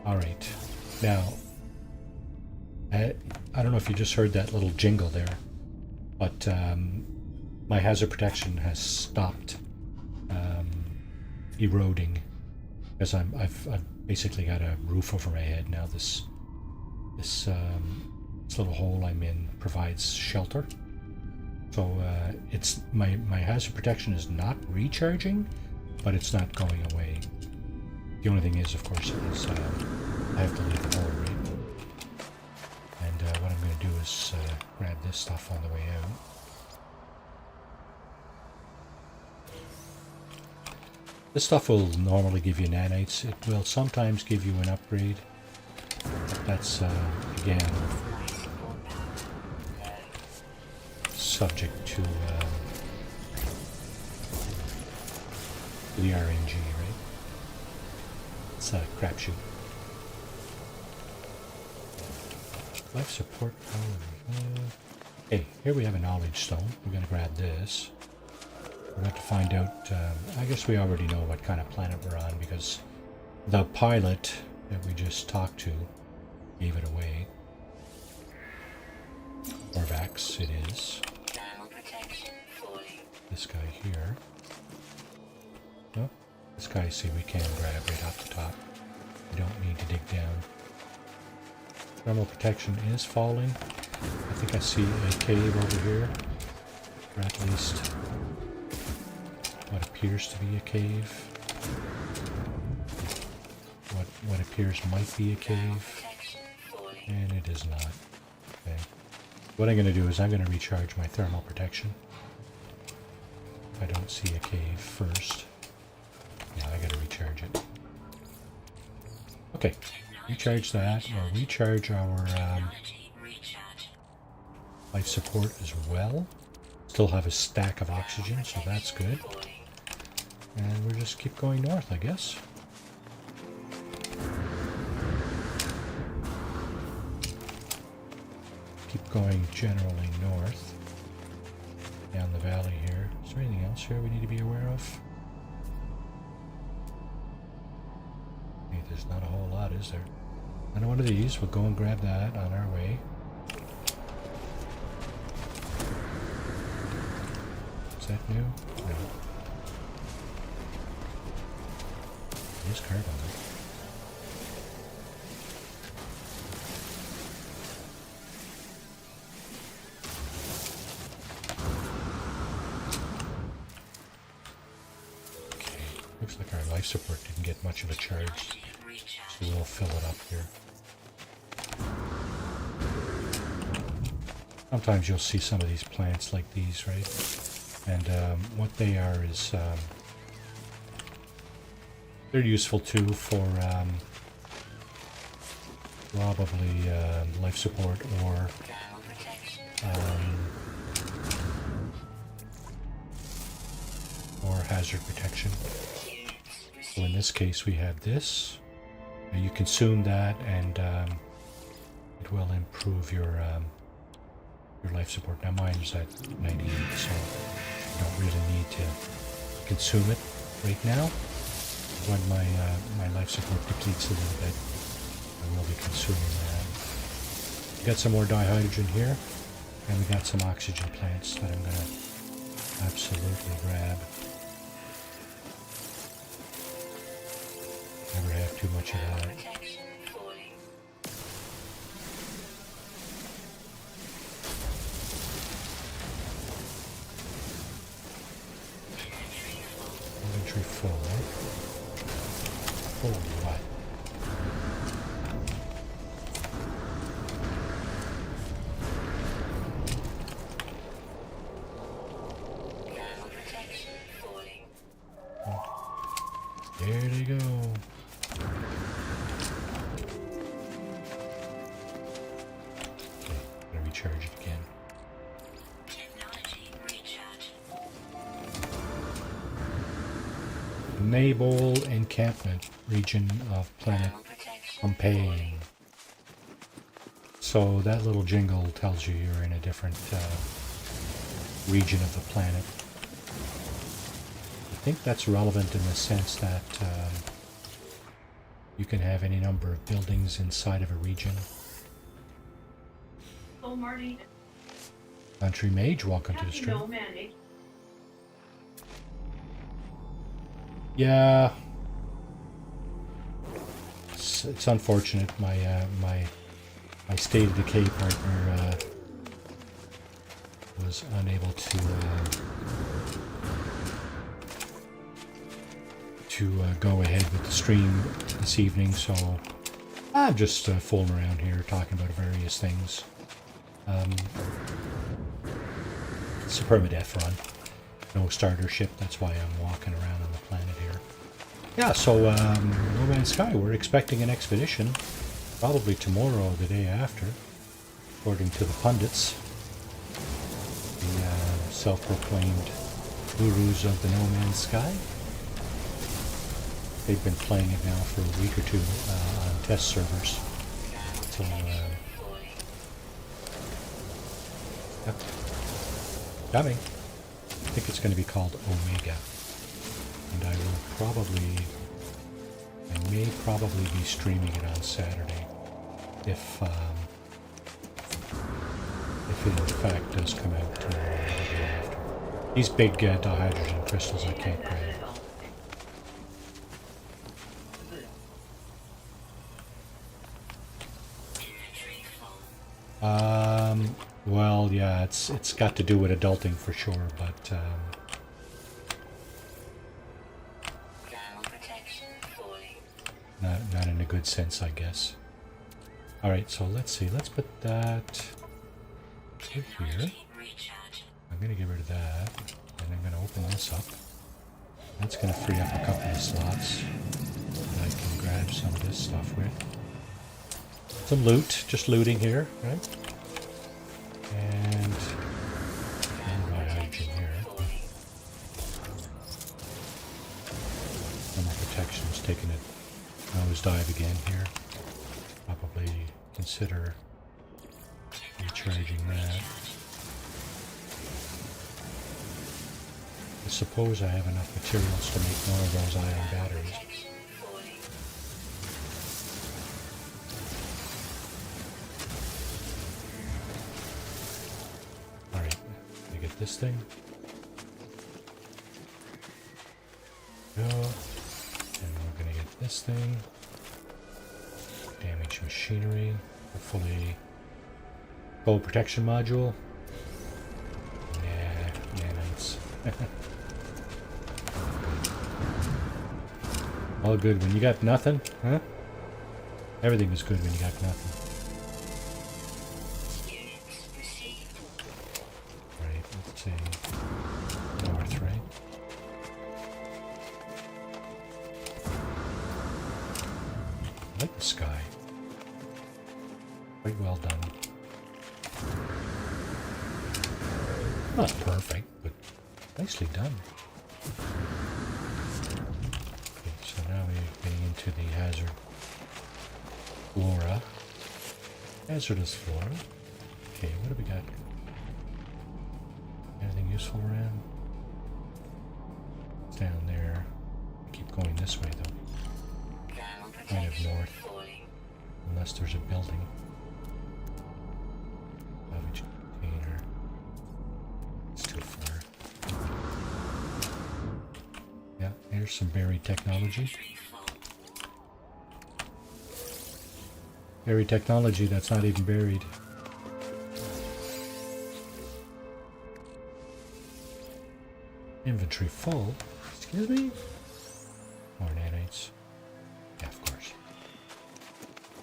Alright. Now, I don't know if you just heard that little jingle there, but my hazard protection has stopped eroding because I've basically got a roof over my head now. This this little hole I'm in provides shelter. So it's my hazard protection is not recharging, but it's not going away. The only thing is, of course, is I have to leave the hole, right? And what I'm going to do is grab this stuff on the way out. This stuff will normally give you nanites. It will sometimes give you an upgrade. But that's, again, subject to the RNG, right? It's a crapshoot. Life support power. Hey, here we have a knowledge stone. We're going to grab this. We're going to find out, I guess we already know what kind of planet we're on because the pilot that we just talked to gave it away. Orvax, it is. This guy here. Oh, this guy, see, we can grab right off the top. We don't need to dig down. Thermal protection is falling. I think I see a cave over here. Or at least what appears to be a cave. What appears might be a cave. And it is not. Okay. What I'm going to do is I'm going to recharge my thermal protection. If I don't see a cave first. Yeah, I got to recharge it. Okay. Recharge that. We'll recharge our life support as well. Still have a stack of oxygen, so that's good. And we'll just keep going north, I guess. Keep going generally north. Down the valley here. Is there anything else here we need to be aware of? Hey, there's not a whole lot, is there? And one of these, we'll go and grab that on our way. Is that new? No. It is carbon. Okay, looks like our life support didn't get much of a charge. So we'll fill it up here. Sometimes you'll see some of these plants like these, right? And what they are is they're useful too for probably life support or hazard protection. So in this case, we have this. You consume that, and it will improve your life support. Now mine's at 98, so you don't really need to consume it right now. When my life support depletes a little bit, I will be consuming that. We got some more dihydrogen here, and we got some oxygen plants that I'm gonna absolutely grab. Never have too much of that. Inventory full, right? Full of what? There they go. Recharge it again. Naval encampment region of planet Pompeii. So that little jingle tells you you're in a different region of the planet. I think that's relevant in the sense that you can have any number of buildings inside of a region. So Marty, Country Mage, welcome to the stream. no man, Yeah, it's unfortunate. My my State of Decay partner was unable to go ahead with the stream this evening, so I'm just fooling around here talking about various things. It's a permadeath run. No starter ship, that's why I'm walking around on the planet here. Yeah, so No Man's Sky, we're expecting an expedition. Probably tomorrow or the day after, according to the pundits. The self-proclaimed gurus of the No Man's Sky. They've been playing it now for a week or two on test servers. So, yep. Coming. I think it's going to be called Omega. And I may probably be streaming it on Saturday. If it in fact does come out tomorrow or the day after. These big dihydrogen crystals I can't grab. Well, yeah, it's got to do with adulting for sure, but not in a good sense, I guess. All right, so let's see. Let's put that here. I'm gonna get rid of that, and I'm gonna open this up. That's gonna free up a couple of slots that I can grab some of this stuff with. Some loot, just looting here, right? And my hydrogen here. No more protection, is taking it nosedive again here. Probably consider recharging that. I suppose I have enough materials to make more of those ion batteries. Alright, let me get this thing. Go. And we're gonna get this thing. Damage machinery. Hopefully. Gold protection module. Nah, nanites. All good when you got nothing, huh? Everything is good when you got nothing. Right, let's see. North, right? I like the sky. Quite well done. Not perfect, but nicely done. Okay, so now we're getting into the hazard flora. Hazardous flora. Okay, what do we got? Anything useful around? It's down there. Keep going this way though. Kind of north. Unless there's a building. Salvage container. It's too far. Yeah, here's some buried technology. Buried technology that's not even buried. Inventory full. Excuse me? More nanites. Yeah, of course.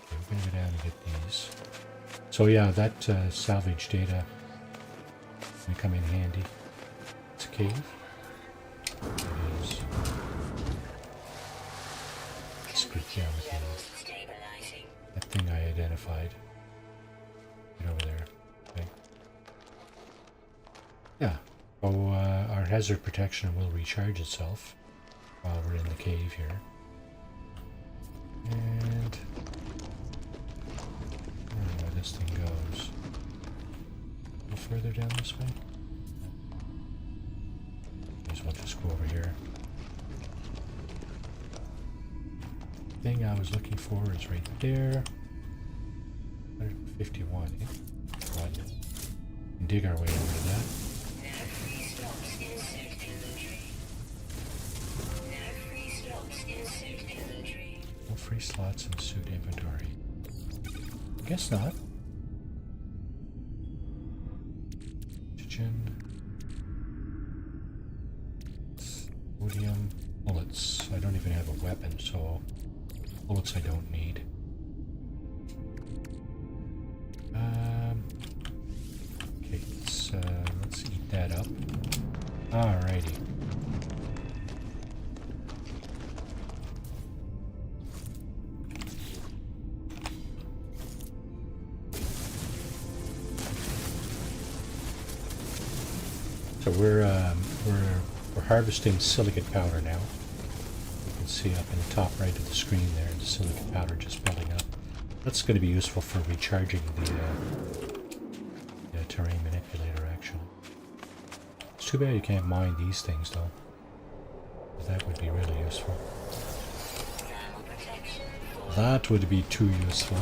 Okay, we're gonna go down and get these. So yeah, that salvage data may come in handy. It's a cave. It is. Squeak down the cave. That thing I identified. Get over there. Okay. Yeah. So our hazard protection will recharge itself while we're in the cave here. And I don't know where this thing goes. A little further down this way. May as well just go over here. The thing I was looking for is right there. 151, eh? Right. And dig our way over to that. No free slots in suit inventory. Guess not. oxygen. Sodium. Bullets. I don't even have a weapon, so bullets I don't need. Okay, let's eat that up. Alrighty. So we're harvesting silicate powder now. You can see up in the top right of the screen there, the silicate powder just building up. That's going to be useful for recharging the terrain manipulator, actually. It's too bad you can't mine these things, though. That would be really useful. That would be too useful.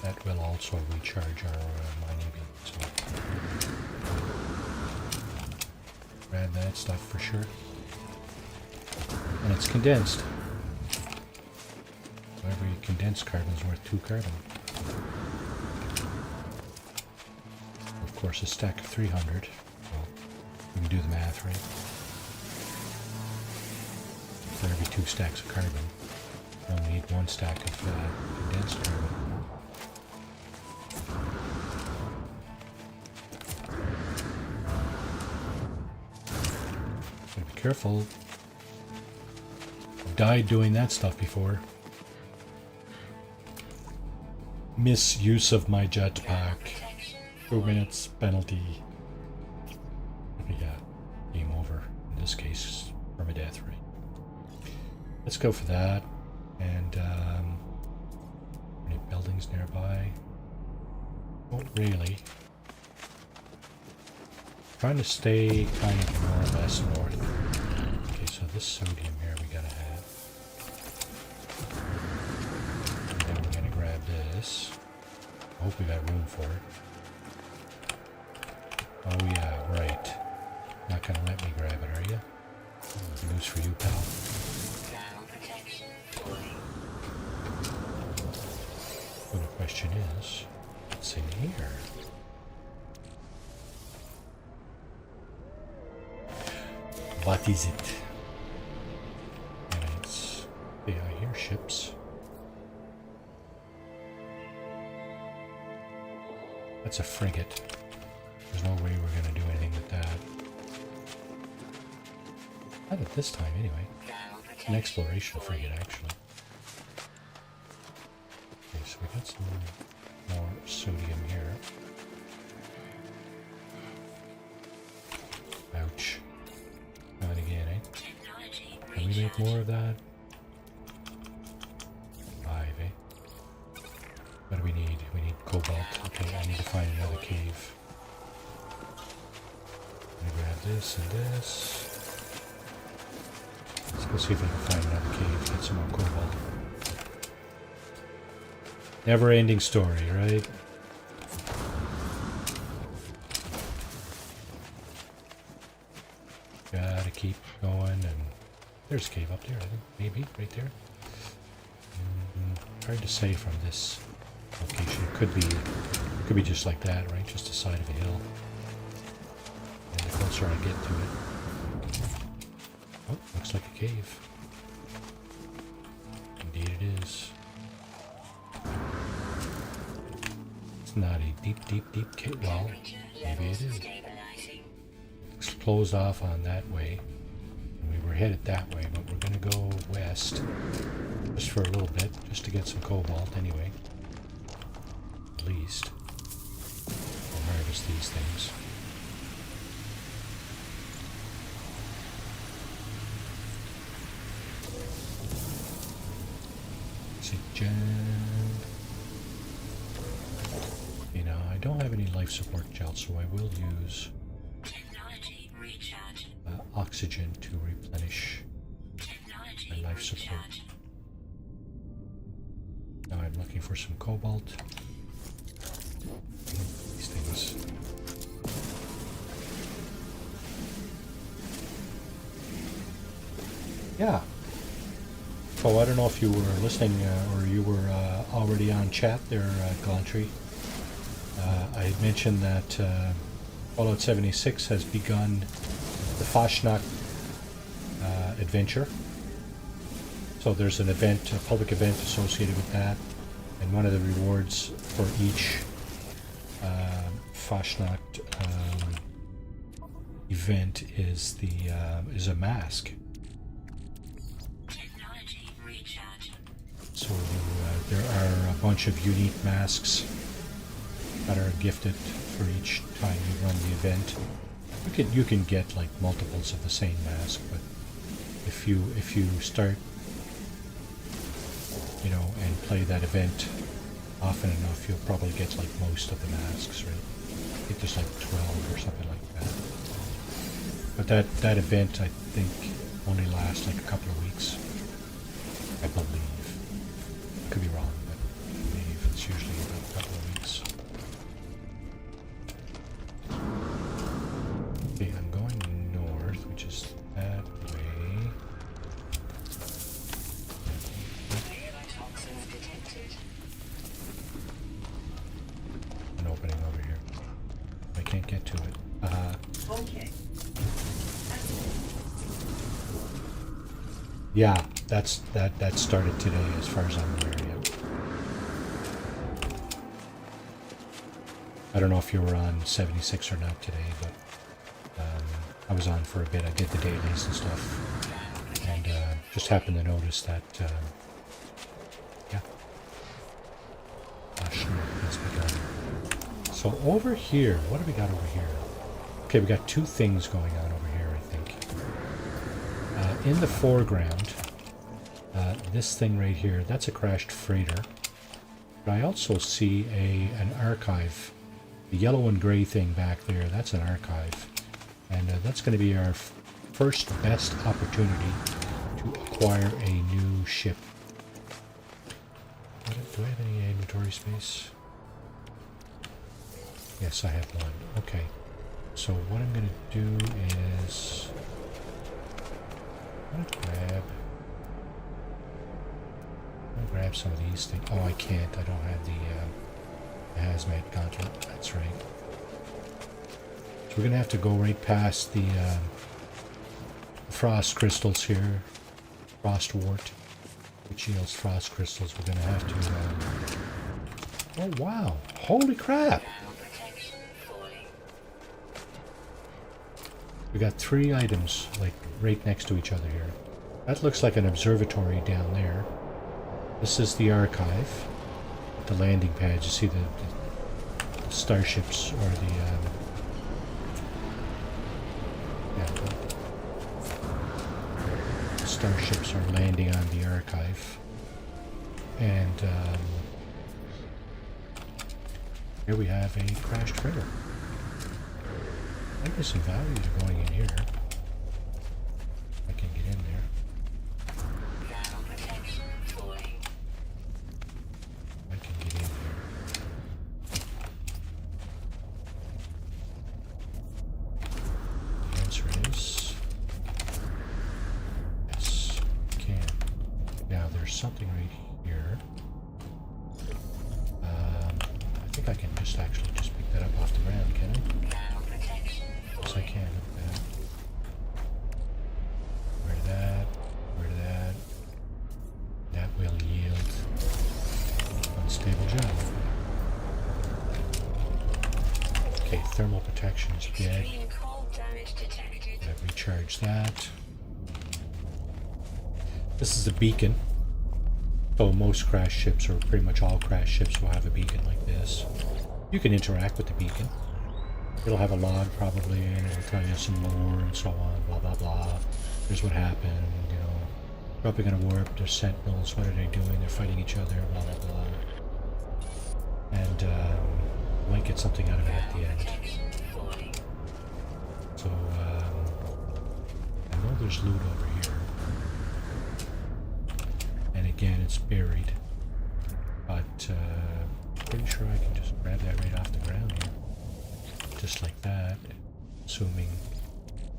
That will also recharge our mining beams. So grab that stuff for sure. And it's condensed. So every condensed carbon is worth 2 carbon. Of course, a stack of 300. Well, we can do the math, right? For every 2 stacks of carbon. We'll need 1 stack of condensed carbon. Gotta be careful. I've died doing that stuff before. Misuse of my jetpack. 2 minutes penalty. Yeah, game over. In this case, permadeath, right? Let's go for that. And any buildings nearby? Not really. Trying to stay kind of more or less north. Okay, so this sodium here we gotta have. And then we're gonna grab this. I hope we got room for it. Oh yeah, right. Not gonna let me grab it, are you? News for you, pal. So the question is, what's in here? What is it? And it's, yeah, I hear ships. That's a frigate. There's no way we're going to do anything with that. Not at this time, anyway. It's an exploration frigate, actually. Okay, so we got some more sodium here. Ouch. Not again, eh? Can we make more of that? 5, eh? What do we need? We need cobalt. Okay, I need to find another cave. Let me grab this and this. Let's go see if we can find another cave, get some more cobalt. Never-ending story, right? Gotta keep going, and there's a cave up there, I think. Maybe, right there. Hard to say from this location. It could be just like that, right? Just the side of a hill. And the closer I get to it. Oh, looks like a cave. Indeed it is. It's not a deep cave. Well, maybe it is. It's closed off on that way. And we were headed that way, but we're going to go west. Just for a little bit, just to get some cobalt anyway. At least. We'll harvest these things. You know, I don't have any life support gel, so I will use oxygen to replenish my life support. Now I'm looking for some cobalt. Yeah. So I don't know if you were listening or you were already on chat there, Galantry. I had mentioned that Fallout 76 has begun the Fashnacht adventure. So there's an event, a public event associated with that, and one of the rewards for each Fashnacht event is a mask. Technology recharge. So there are a bunch of unique masks that are gifted for each time you run the event. You can get like multiples of the same mask, but if you start, you know, and play that event often enough, you'll probably get like most of the masks, right? I think there's like 12 or something like that. But that event, I think, only lasts like a couple of weeks. I believe. Could be wrong, but I believe it's usually about a couple of weeks. Okay, I'm going north, which is that way. Toxins detected. An opening over here. I can't get to it. Okay. Yeah, that started today, as far as I'm aware. Yeah. I don't know if you were on 76 or not today, but I was on for a bit. I did the dailies and stuff, and just happened to notice that yeah, has begun. So over here, what do we got over here? Okay, we got two things going on over here, I think. In the foreground, this thing right here, that's a crashed freighter. But I also see an archive. The yellow and gray thing back there, that's an archive. And that's going to be our first best opportunity to acquire a new ship. Do I have any inventory space? Yes, I have one. Okay. So what I'm going to do is I'm gonna grab some of these things. Oh, I can't. I don't have the hazmat gauntlet. That's right. So we're gonna have to go right past the frost crystals here. Frost wart, which yields frost crystals. We're gonna have to. Oh wow! Holy crap! Protection falling. We got 3 items like right next to each other here. That looks like an observatory down there. This is the archive. The landing pad. You see the starships or the the starships are landing on the archive. And here we have a crashed freighter. I think there's some value to going in here. I can get in there. Ground protection falling. I can get in here. The answer is yes, I can. Now there's something right here. I think I can just actually just pick that up off the ground, can I? Ground protection Yes, I can. Look at that. Where to that? Where to that? That will yield unstable gel. Okay, thermal protection is dead. extreme cold damage detected. Gotta recharge that. This is a beacon. So most crash ships, or pretty much all crash ships, will have a beacon like this. You can interact with the beacon. It'll have a log probably, and it'll tell you some more and so on, blah blah blah. Here's what happened, you know. Dropping in a warp, there's sentinels, what are they doing? They're fighting each other, blah blah blah. And you might get something out of it at the end. Protection falling. So I know there's loot over here. And again, it's buried. But pretty sure I can just grab that right off the ground here. Just like that, assuming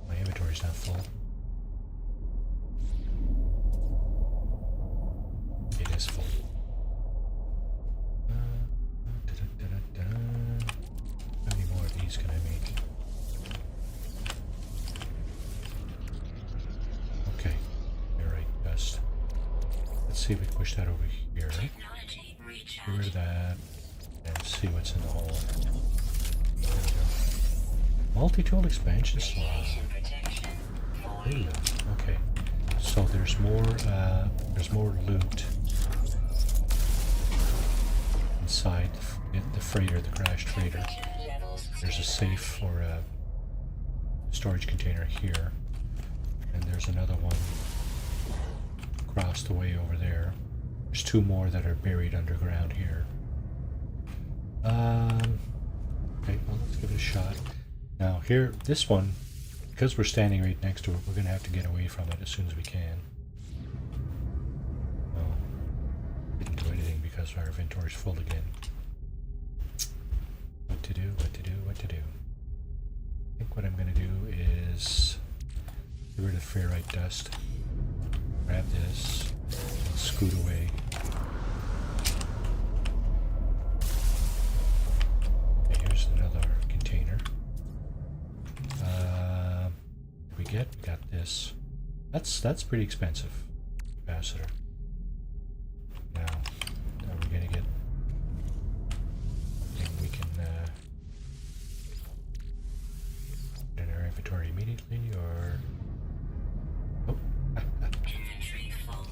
my inventory's not full. this full. How many more of these can I make? Okay, you're right, dust. Let's see if we push that over here. Technology Get rid recharge. of that and see what's in the hole. There we go. Multi-tool expansion slot. Radiation protection. Falling. Ooh, okay. So there's more loot inside the freighter, the crashed freighter. Temperature levels There's a safe for a storage container here, and there's another one across the way over there. There's two more that are buried underground here. Okay, well, let's give it a shot. Now here, this one, because we're standing right next to it, we're going to have to get away from it as soon as we can. Oh, didn't do anything because our inventory's full again. What to do, what to do, what to do. I think what I'm going to do is get rid of ferrite dust, grab this, and scoot away. Okay, here's another container. We got this. That's pretty expensive. Capacitor. Now, are we gonna get something we can put in our inventory immediately, or oh, inventory full.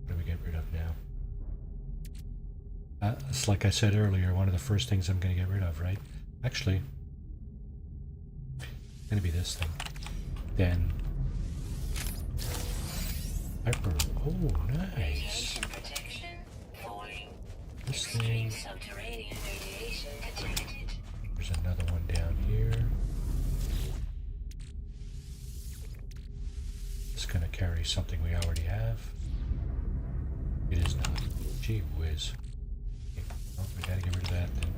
what do we get rid of now? It's like I said earlier, one of the first things I'm gonna get rid of, right? Actually, it's gonna be this thing. Then hyper. Oh, nice. Radiation protection. Falling. This Extreme thing. subterranean radiation detected. There's another one down here. It's gonna carry something we already have. It is not. Gee whiz. Okay, well, we gotta get rid of that then.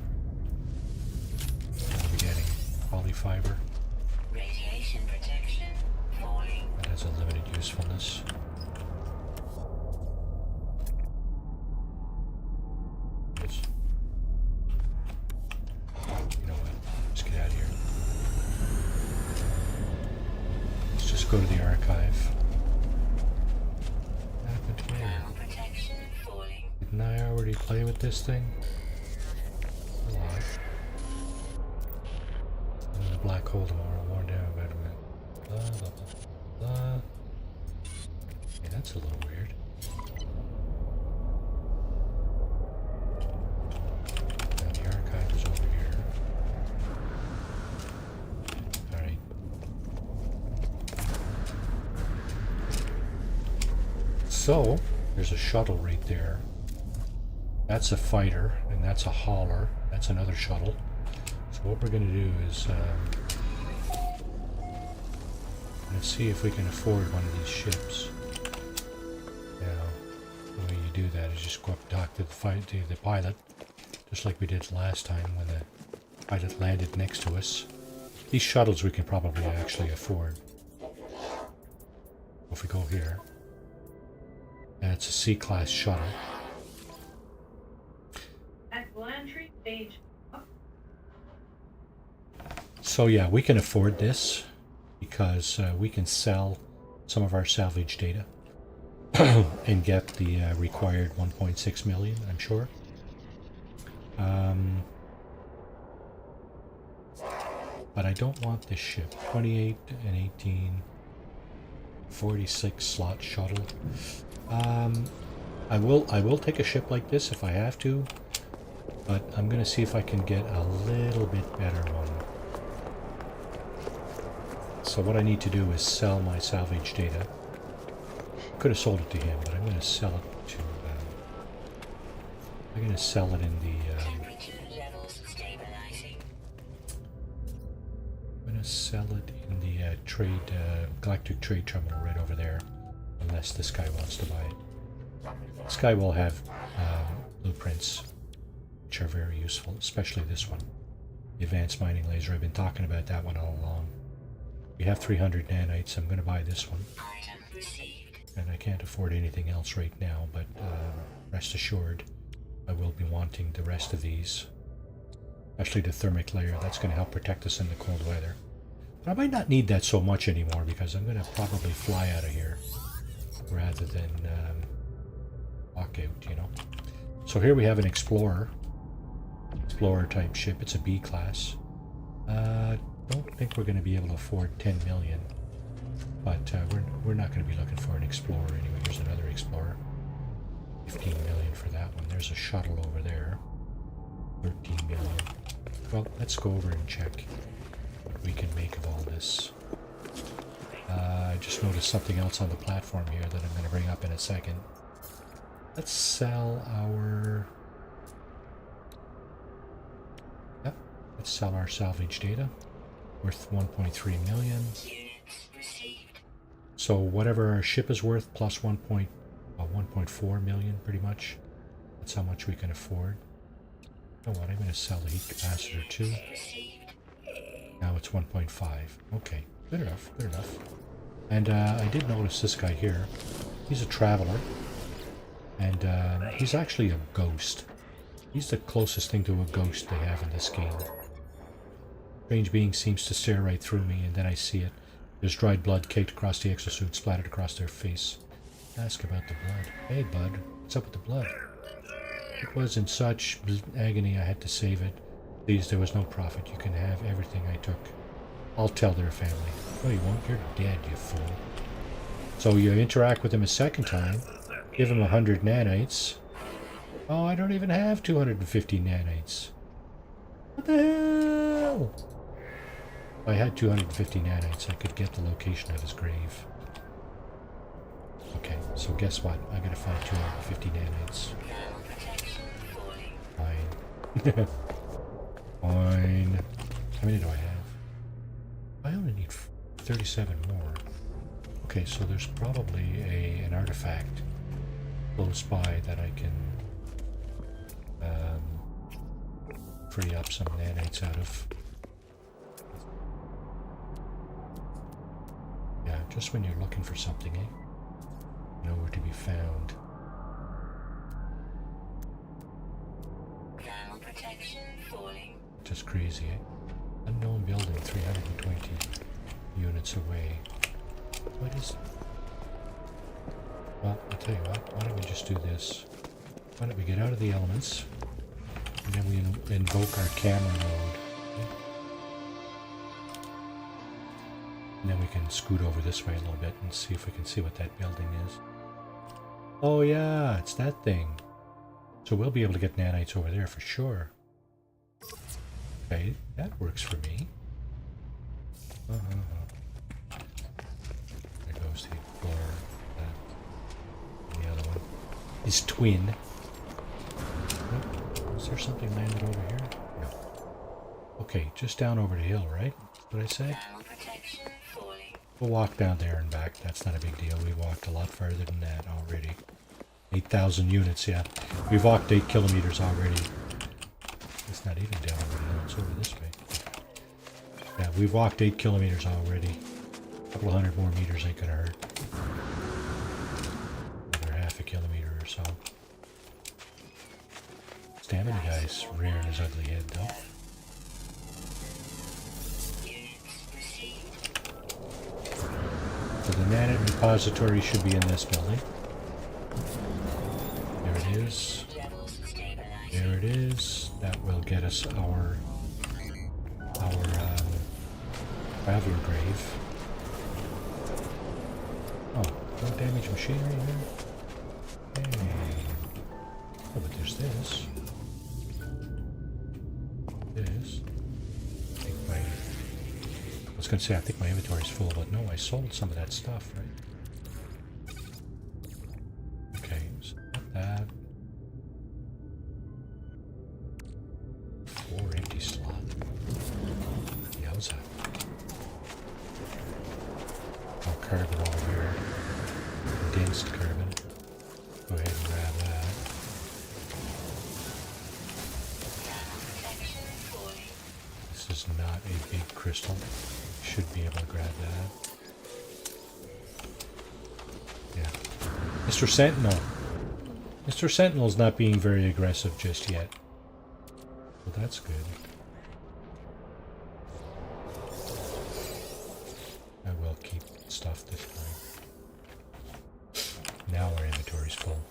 What are we getting? Polyfiber. Radiation protection. Falling. That has a limited usefulness. Yes. You know what? Let's get out of here. Let's just go to the archive. What happened here? Thermal protection. Falling. Didn't I already play with this thing? A lot. There's a black hole tomorrow, worn down by the wind. Blah, blah, blah, blah. Okay, that's a little weird. Now the archive is over here. Alright. So, there's a shuttle right there. That's a fighter, and that's a hauler. That's another shuttle. So what we're going to do is let's see if we can afford one of these ships. Now, the way you do that is just go up and talk to the pilot, just like we did last time when the pilot landed next to us. These shuttles we can probably actually afford. If we go here, and it's a C-class shuttle. At Blantrey stage. So yeah, we can afford this because we can sell some of our salvage data and get the required 1.6 million, I'm sure. But I don't want this ship. 28 and 18, 46 slot shuttle. I will take a ship like this if I have to, but I'm gonna see if I can get a little bit better one. So what I need to do is sell my salvage data. Could have sold it to him, but I'm going to sell it to. I'm going to sell it in the. Temperature levels stabilizing. I'm going to sell it in the galactic trade terminal right over there, unless this guy wants to buy it. This guy will have blueprints, which are very useful, especially this one, the advanced mining laser. I've been talking about that one all along. We have 300 nanites. I'm going to buy this one. Item received. And I can't afford anything else right now, but rest assured, I will be wanting the rest of these. Especially the thermic layer, that's going to help protect us in the cold weather. But I might not need that so much anymore because I'm going to probably fly out of here rather than walk out, you know. So here we have an Explorer type ship. It's a B class. Don't think we're going to be able to afford 10 million, but we're not going to be looking for an Explorer anyway. Here's another Explorer. 15 million for that one. There's a shuttle over there. 13 million. Well, let's go over and check what we can make of all this. I just noticed something else on the platform here that I'm going to bring up in a second. Let's sell our... Yep, let's sell our salvage data. Worth 1.3 million. So whatever our ship is worth plus 1.4 million pretty much. That's how much we can afford. You know what, I'm going to sell the heat capacitor too. Now it's 1.5. Okay, good enough, good enough. And I did notice this guy here. He's a traveler. And he's actually a ghost. He's the closest thing to a ghost they have in this game. Strange being seems to stare right through me, and then I see it. There's dried blood caked across the exosuit, splattered across their face. Ask about the blood. Hey, bud, what's up with the blood? It was in such agony I had to save it. Please, there was no profit. You can have everything I took. I'll tell their family. No, you won't. You're dead, you fool. So you interact with him a second time. Give him 100 nanites. Oh, I don't even have 250 nanites. What the hell? If I had 250 nanites, I could get the location of his grave. Okay, so guess what? I gotta find 250 nanites. Fine. Fine. How many do I have? I only need 37 more. Okay, so there's probably an artifact close by that I can free up some nanites out of. Yeah, just when you're looking for something, eh? Nowhere to be found. Ground protection falling. Just crazy, eh? Unknown building 320 units away. What is... Well, I'll tell you what, why don't we just do this? Why don't we get out of the elements, and then we invoke our camera mode. Okay? And then we can scoot over this way a little bit and see if we can see what that building is. Oh yeah, it's that thing. So we'll be able to get nanites over there for sure. Okay, that works for me. There goes the Explorer. And the other one. His twin. Oh, is there something landed over here? No. Okay, just down over the hill, right? That's what I say? Ground protection falling. We'll walk down there and back. That's not a big deal. We walked a lot further than that already. 8,000 units, yeah. We've walked 8 kilometers already. It's not even down over the hill. It's over this way. Yeah, we've walked 8 kilometers already. A couple of hundred more meters ain't gonna hurt. Another half a kilometer or so. Stamina guy's rearing his ugly head, though. So the nanite repository should be in this building. There it is. There it is. That will get us our traveler grave. Oh, no damaged machinery here? Hey. Oh, but there's this. This. I was going to say, I think my inventory is full, but no, I sold some of that stuff, right? Okay, so not that. 4 empty slots. Yowza. Oh, carbon over here. Condensed carbon. Go ahead and grab that. This is not a big crystal. Should be able to grab that. Yeah. Mr. Sentinel. Mr. Sentinel's not being very aggressive just yet. Well, that's good. I will keep stuff this time. Now our inventory's full.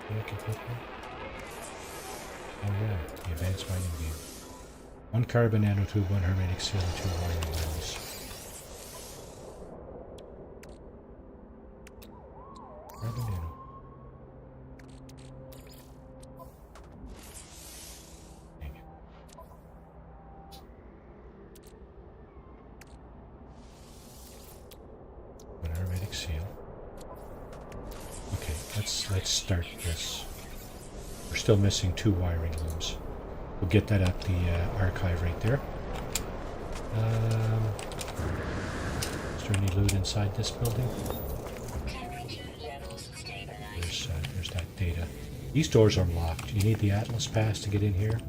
I can put one. Oh yeah, the advanced mining beam. 1 carbon nanotube, 1 hermetic seal, and 2 wiring wells. Carbon nano. Dang it. An hermetic seal. Okay, let's start this. We're still missing 2 wiring looms. We'll get that at the archive right there. Is there any loot inside this building? There's that data. These doors are locked. You need the Atlas Pass to get in here.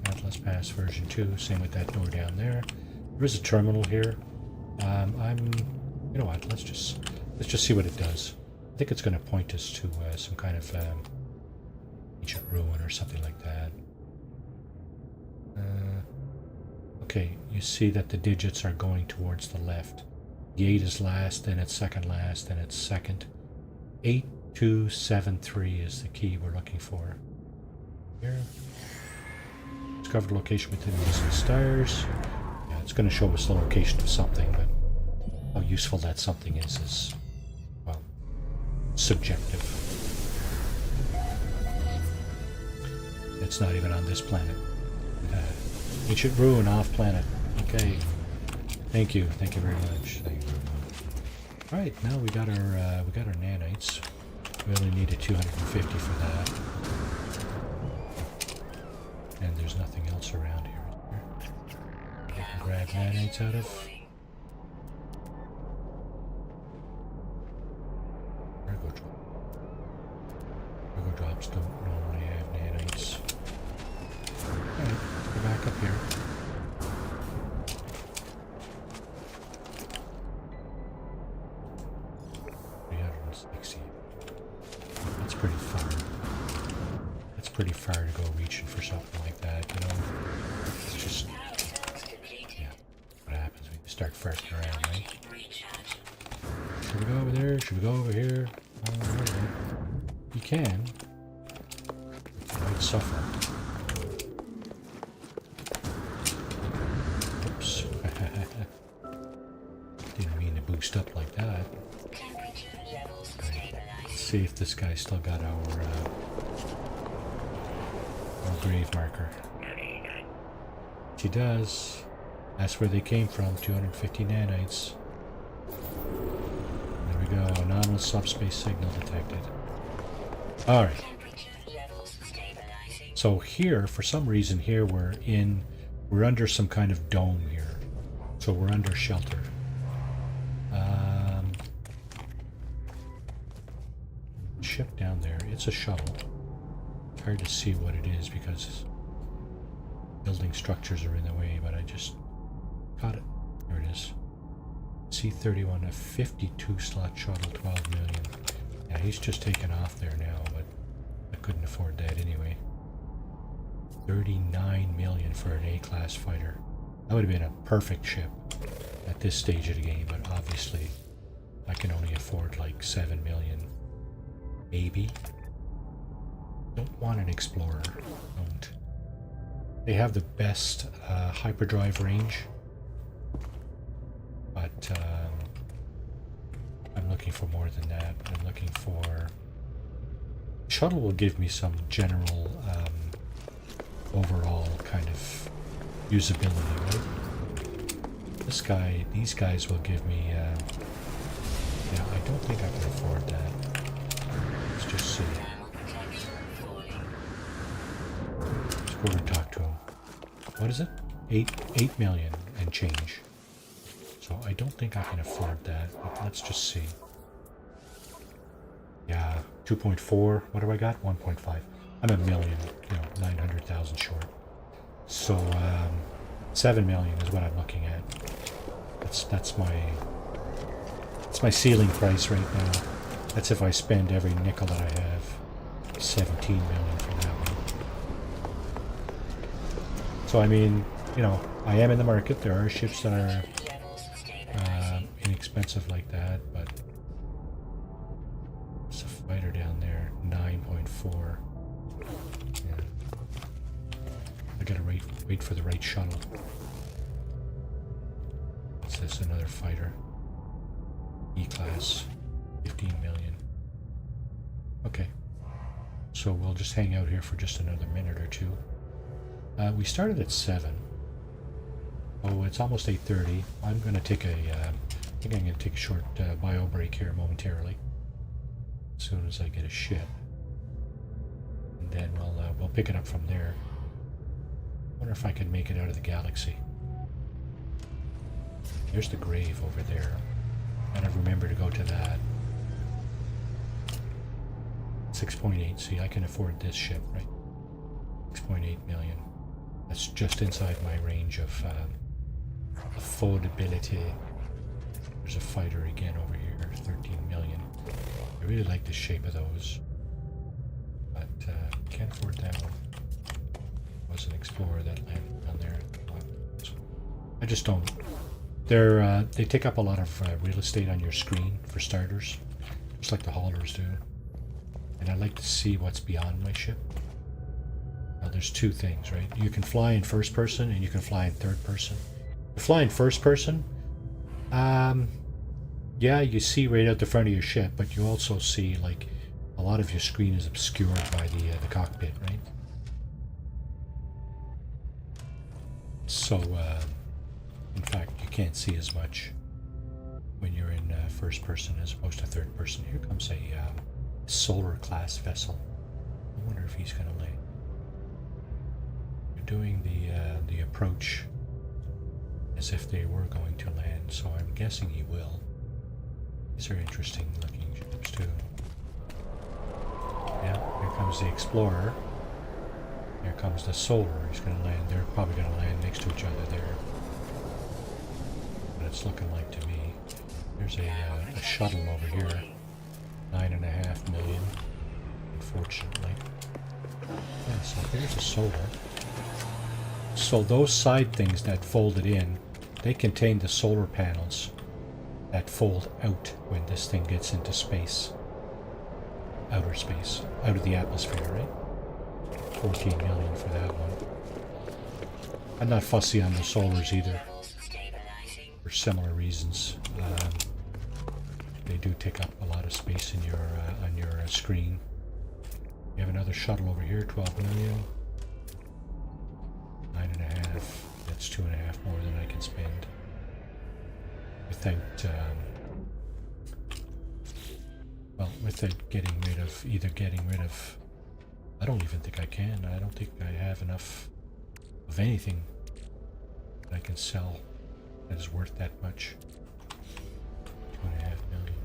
Atlas Pass version 2. Same with that door down there. There is a terminal here. You know what? Let's just see what it does. I think it's going to point us to some kind of ancient ruin or something like that. Okay, you see that the digits are going towards the left. The 8 is last, then it's second last, then it's second. 8273 is the key we're looking for. Here. Discover the location within these stars. Yeah, it's going to show us the location of something, but how useful that something is well, subjective. It's not even on this planet. Ancient ruin off planet. Okay. Thank you very much. All right, now we got our nanites. We only needed 250 for that. And there's nothing else around here. We can grab nanites out of. Cargo drop. Cargo drops don't normally have nanites. Alright, let's go back up here. That's pretty far. That's pretty far to go reaching for something like that, you know? It's just... yeah. What happens when you start farting around, right? Should we go over there? Should we go over here? You can. You might suffer. Oops. Didn't mean to boost up like that. Let's see if this guy still got our grave marker. He does. That's where they came from, 250 nanites. There we go, anomalous subspace signal detected. Alright. So here, for some reason here, we're under some kind of dome here. So we're under shelter. Ship down there, it's a shuttle. It's hard to see what it is because building structures are in the way, but I just got it. There it is. C-31, a 52 slot shuttle, 12 million. Yeah, he's just taken off there now, but I couldn't afford that anyway. 39 million for an A-class fighter. That would have been a perfect ship at this stage of the game, but obviously I can only afford like 7 million. Maybe. Don't want an Explorer. Don't. They have the best hyperdrive range, but I'm looking for more than that. I'm looking for... Shuttle will give me some general overall kind of usability, right? These guys will give me... yeah, I don't think I can afford that. Let's just see. Let's go over and talk to him. What is it? 8 million and change. So I don't think I can afford that, but let's just see. Yeah, 2.4. What do I got? 1.5. I'm a million, 900,000 short. So, 7 million is what I'm looking at. That's my ceiling price right now. That's if I spend every nickel that I have. 17 million for that one. So I mean, you know, I am in the market. There are ships that are inexpensive like that, but there's a fighter down there, 9.4. Yeah. I gotta wait for the right shuttle. What's this? Another fighter. E-class, 15 million. Okay. So we'll just hang out here for just another minute or two. We started at 7. Oh, it's almost 8:30. I'm going to take I think I'm going to take a short bio break here momentarily. As soon as I get a ship. And then we'll pick it up from there. Wonder if I can make it out of the galaxy. There's the grave over there. I never remember to go to that. 6.8. See, I can afford this ship, right? 6.8 million. That's just inside my range of affordability. There's a fighter again over here, 13 million. I really like the shape of those, but can't afford that one. Was an explorer that landed down there. I just don't. They take up a lot of real estate on your screen for starters, just like the haulers do. And I like to see what's beyond my ship. Now there's two things, right? You can fly in first person and you can fly in third person. You fly in first person, yeah, you see right out the front of your ship, but you also see like a lot of your screen is obscured by the cockpit, right? So, in fact, you can't see as much when you're in first person as opposed to third person. Here comes a solar class vessel. I wonder if he's going to land. They're doing the approach as if they were going to land, so I'm guessing he will. These are interesting looking ships too. Yeah, here comes the Explorer. Here comes the Solar. He's going to land. They're probably going to land next to each other there. But it's looking like to me. There's a shuttle over here. 9.5 million, unfortunately. Yeah, so here's a Solar. So those side things that folded in, they contain the solar panels that fold out when this thing gets into space. Outer space. Out of the atmosphere, right? 14 million for that one. I'm not fussy on the Solars either. For similar reasons. They do take up a lot of space in your on your screen. You have another shuttle over here, 12 million. 9.5. That's 2.5 more than I can spend. Without, well, without getting rid of, I don't even think I can. I don't think I have enough of anything that I can sell that is worth that much. 2.5 million.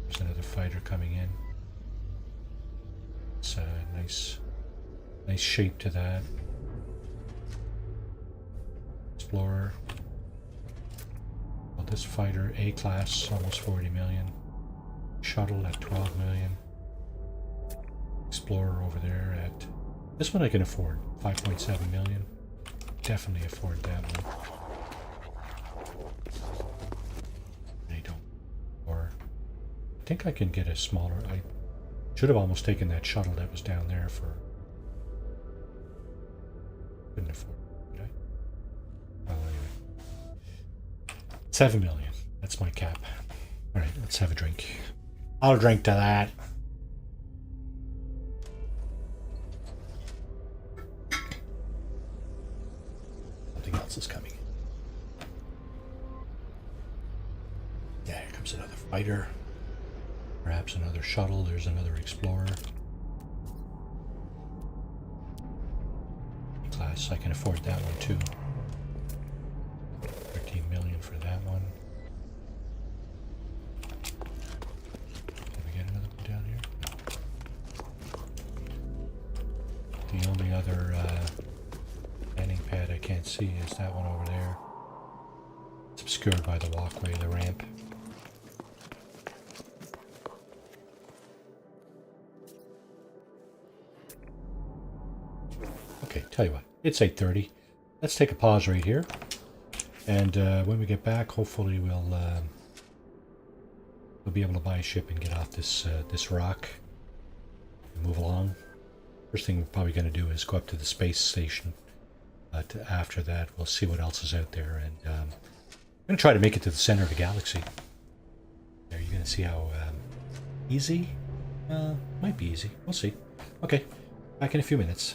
There's another fighter coming in. It's a nice shape to that. Explorer. Well, this fighter, A-class, almost 40 million. Shuttle at 12 million. Explorer over there at... This one I can afford, 5.7 million. Definitely afford that one. I don't. Or I think I can get a smaller... I should have almost taken that shuttle that was down there for... Couldn't afford it, did I? Well, anyway. 7 million. That's my cap. Alright, let's have a drink. I'll drink to that. Something else is coming. Yeah, here comes another fighter. Perhaps another shuttle. There's another explorer. Class, I can afford that one too. 13 million for that one. Did we get another one down here? The only other Let's see, is that one over there? It's obscured by the walkway, the ramp. Okay, tell you what, it's 8:30. Let's take a pause right here. And when we get back, hopefully we'll be able to buy a ship and get off this rock and move along. First thing we're probably going to do is go up to the space station. But after that, we'll see what else is out there. And I'm going to try to make it to the center of the galaxy. There, you're going to see how easy? Might be easy. We'll see. Okay, back in a few minutes.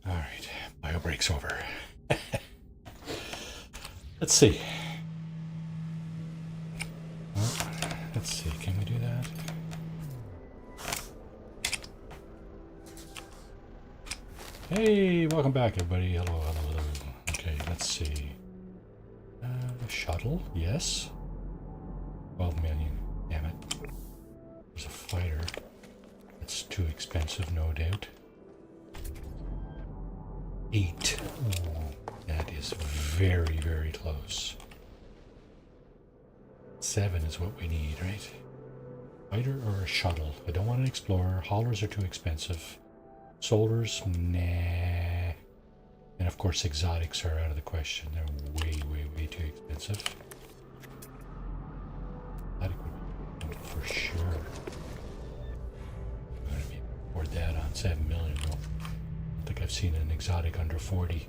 Alright, bio break's over. Let's see. Well, let's see, can we do that? Hey, welcome back everybody. Hello, hello, hello. Okay, let's see. Shuttle, yes. 12 million, damn it. There's a fighter. That's too expensive, no doubt. 8. Ooh, that is very, very close. 7 is what we need, right? Fighter or a shuttle? I don't want an explorer. Haulers are too expensive. Soldiers, nah. And of course exotics are out of the question. They're way, way, way too expensive. Exotic would be for sure. I'm going to be afford that on 7 million though. I think I've seen an exotic under 40.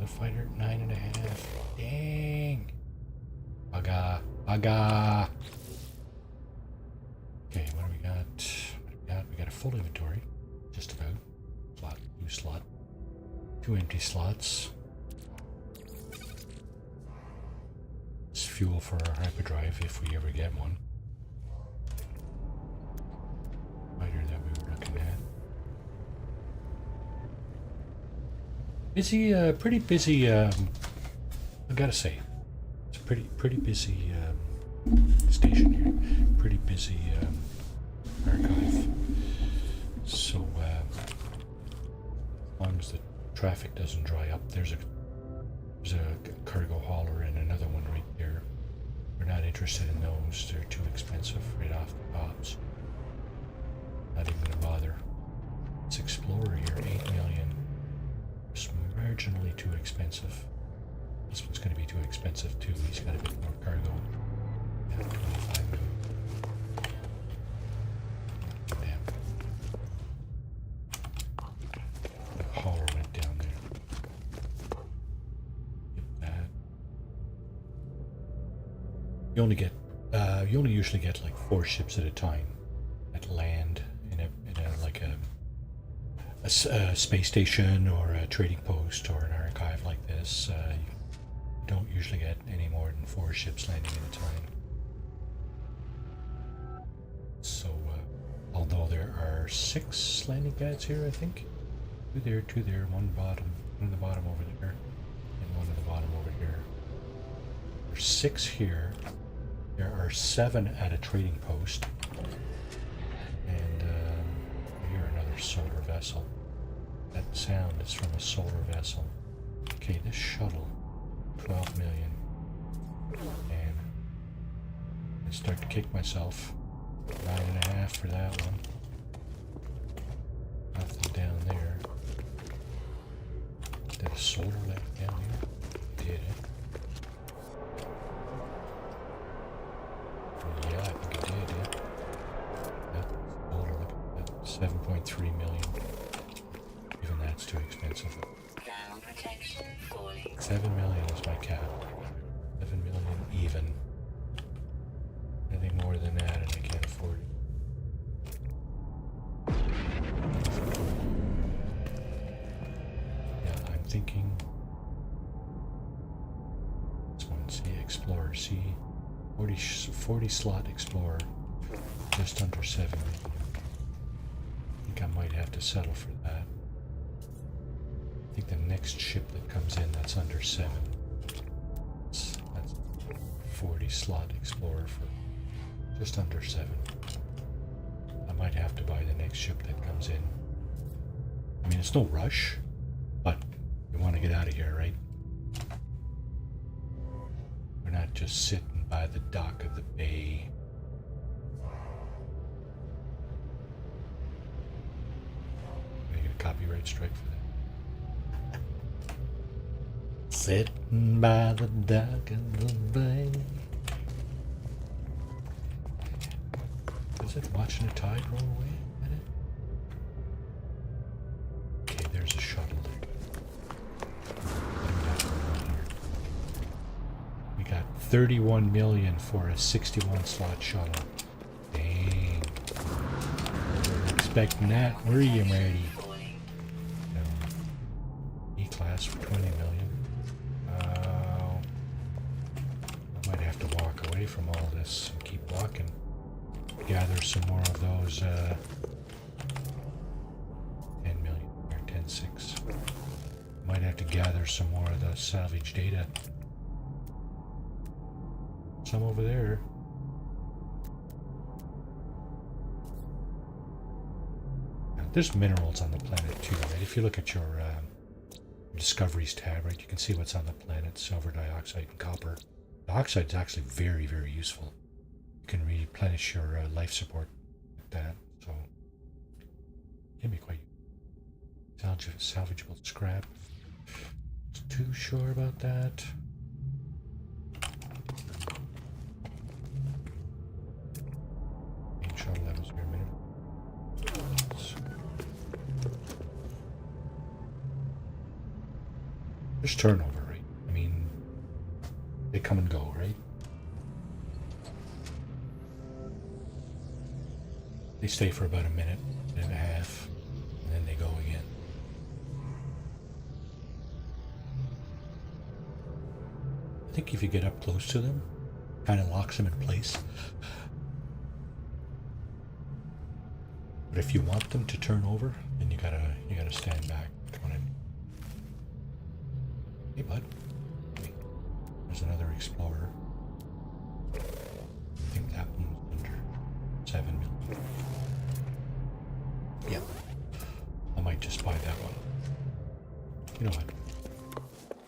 Another fighter, 9.5. Dang. Aga. Okay, what do we got? We got a full inventory. Just about. New slot. 2 empty slots. It's fuel for our hyperdrive if we ever get one. Fighter that we were looking at. Busy, pretty busy, I gotta say. It's a pretty busy station here. Pretty busy archive. So, as long as the traffic doesn't dry up, there's a cargo hauler and another one right there. We're not interested in those. They're too expensive right off the tops. Not even gonna bother. This Explorer here, 8 million. It's marginally too expensive. This one's gonna be too expensive too. He's got a bit more cargo. Yeah, 25 million. Damn. The hauler went down there. Get that. You only usually get like 4 ships at a time that land in a space station or a trading post or an archive like this. You don't usually get any more than 4 ships landing at a time. So, although there are 6 landing pads here, I think. 2 there, one in the bottom over there, and one at the bottom over here. There's 6 here. There are 7 at a trading post. And here another solar vessel. That sound is from a solar vessel. Okay, this shuttle, 12 million. And I start to kick myself. 9.5 for that one. Nothing down there. Did a solar light down here? Did it? Yeah, I think it did, yeah. That solar, look at that. 7.3 million. Even that's too expensive. Thermal protection falling. 7 million is my cap. 7 million even. Anything more than that and I can't afford it. Yeah, I'm thinking this one, see, Explorer, see, 40 slot Explorer, just under 7 million. I think I might have to settle for that. I think the next ship that comes in that's under 7. That's 40 slot Explorer for just under 7. I might have to buy the next ship that comes in. I mean, it's no rush, but we want to get out of here, right? We're not just sitting by the dock of the bay. Gonna get a copyright strike for that. Sitting by the dock of the bay. Is it watching the tide roll away? Is that it? Okay, there's a shuttle there. We got 31 million for a 61 slot shuttle. Dang. Expecting that, were you, Marty? No. E-class for 20 million. I might have to walk away from all this and keep walking. Gather some more of those 10 million or 10.6. Might have to gather some more of the salvage data. Some over there. Now, there's minerals on the planet too, right? If you look at your discoveries tab, right, you can see what's on the planet: silver dioxide and copper. The oxide is actually very, very useful. You can replenish your life support with that, so it can be quite salvageable scrap. Not too sure about that. Main shuttle levels here a minute. There's turnover, right? I mean, they come and go, right? They stay for about a minute and a half, and then they go again. I think if you get up close to them, kind of locks them in place. But if you want them to turn over, then you gotta stand back. Hey, bud. Wait. There's another Explorer. I think that one's under 7 million. Yeah. I might just buy that one. You know what?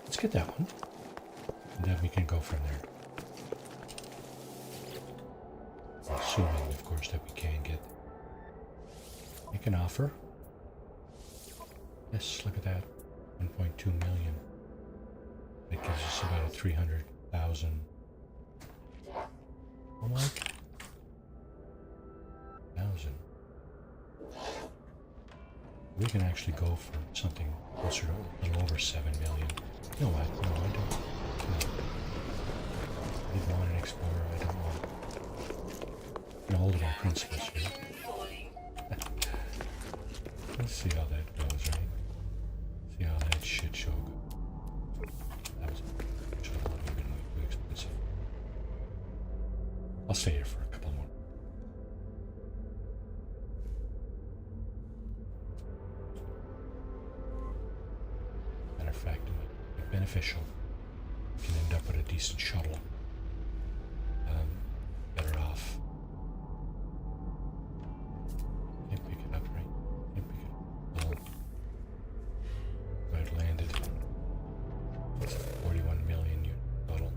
Let's get that one. And then we can go from there. Assuming, of course, that we can make an offer. Yes, look at that. 1.2 million. That gives us about a 300,000. Oh my. 1,000. We can actually go for something closer to a little over 7 million. You know what? No, I don't. No. I didn't want an Explorer. I don't want. I'm gonna hold it on principles here. Let's see how that goes, right? See how that shit show goes. That was even too expensive. I'll stay here for a couple more. Matter of fact, it might be beneficial. You can end up with a decent shuttle. Better off. Can't pick it up, right? Can't pick it up. Right, landed. It's 41 million unit total.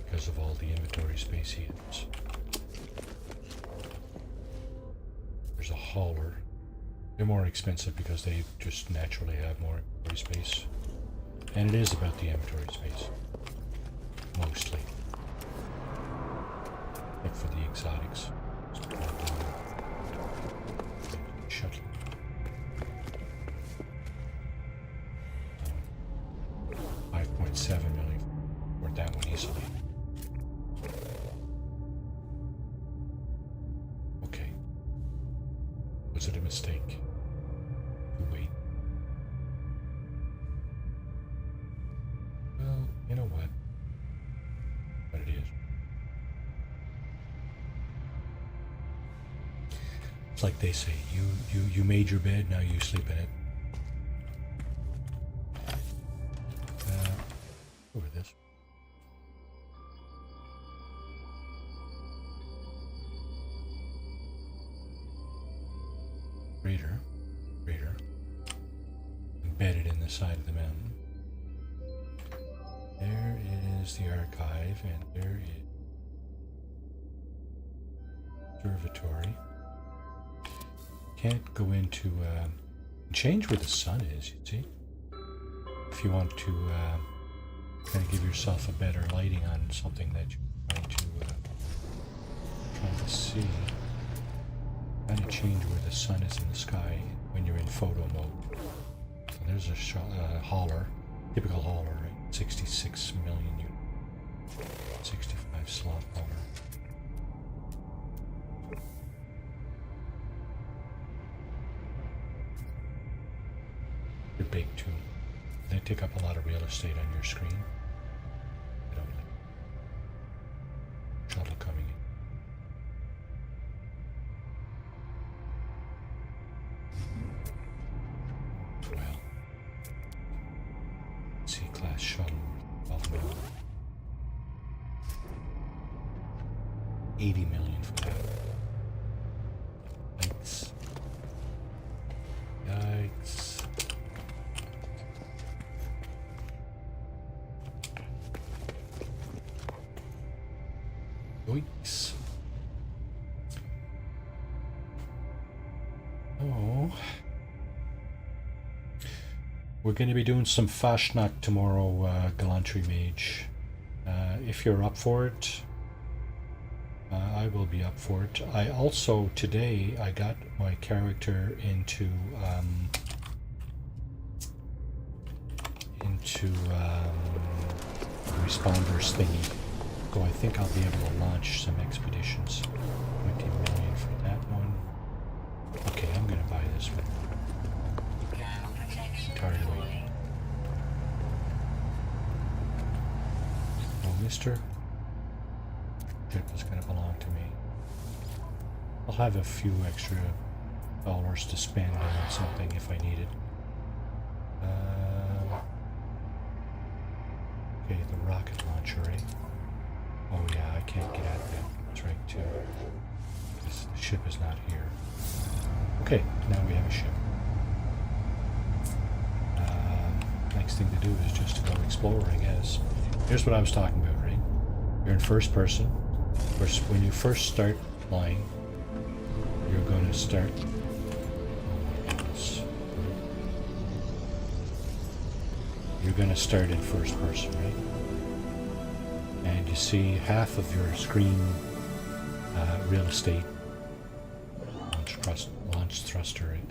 Because of all the inventory space he has. There's a hauler. They're more expensive because they just naturally have more inventory space. And it is about the inventory space. Mostly. Except for the exotics. Shuttle. 5.7 million. Worth that one easily. Okay. Was it a mistake to wait? Well, you know what? But it is. It's like they say, you made your bed, now you sleep in it. Over this. Reader. Embedded in the side of the mountain. There is the archive, and there is observatory. Can't go into change where the sun is, you see. If you want to kind of give yourself a better lighting on something that you're trying to see. Kind of change where the sun is in the sky when you're in photo mode. So there's a hauler, typical hauler, right? 66 million unit, 65 slot hauler. They're big too. They take up a lot of real estate on your screen. I don't like shuttle coming in. Well, C-class shuttle worth 12 million. 80 million for that. Yikes. Yikes. Yikes. Oh. We're going to be doing some Fashnacht tomorrow, Gallantry Mage. If you're up for it, I will be up for it. I also, today, I got my character into to the responders thingy. So I think I'll be able to launch some expeditions. 20 million for that one. Okay, I'm gonna buy this one. Ground protection Entirely. falling. Oh, mister. Ship is gonna belong to me. I'll have a few extra dollars to spend on something if I need it. Okay, the rocket launcher, eh? Oh yeah, I can't get at that. That's right too. The ship is not here. Okay, now we have a ship. Next thing to do is just to go explore, I guess. Here's what I was talking about, right? You're in first person. First, when you first start flying, you're going to start. Oh my goodness. You're going to start in first person, right? And you see half of your screen real estate launch thruster, right?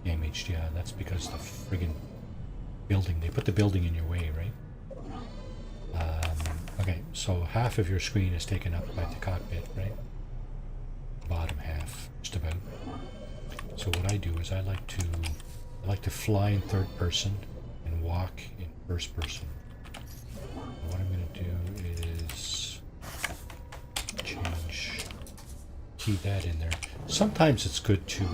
Damaged, yeah. That's because the friggin' building. They put the building in your way, right? Okay, so half of your screen is taken up by the cockpit, right? Bottom half, just about. So what I do is I like to fly in third person and walk in first person. What I'm going to do is key that in there. Sometimes it's good to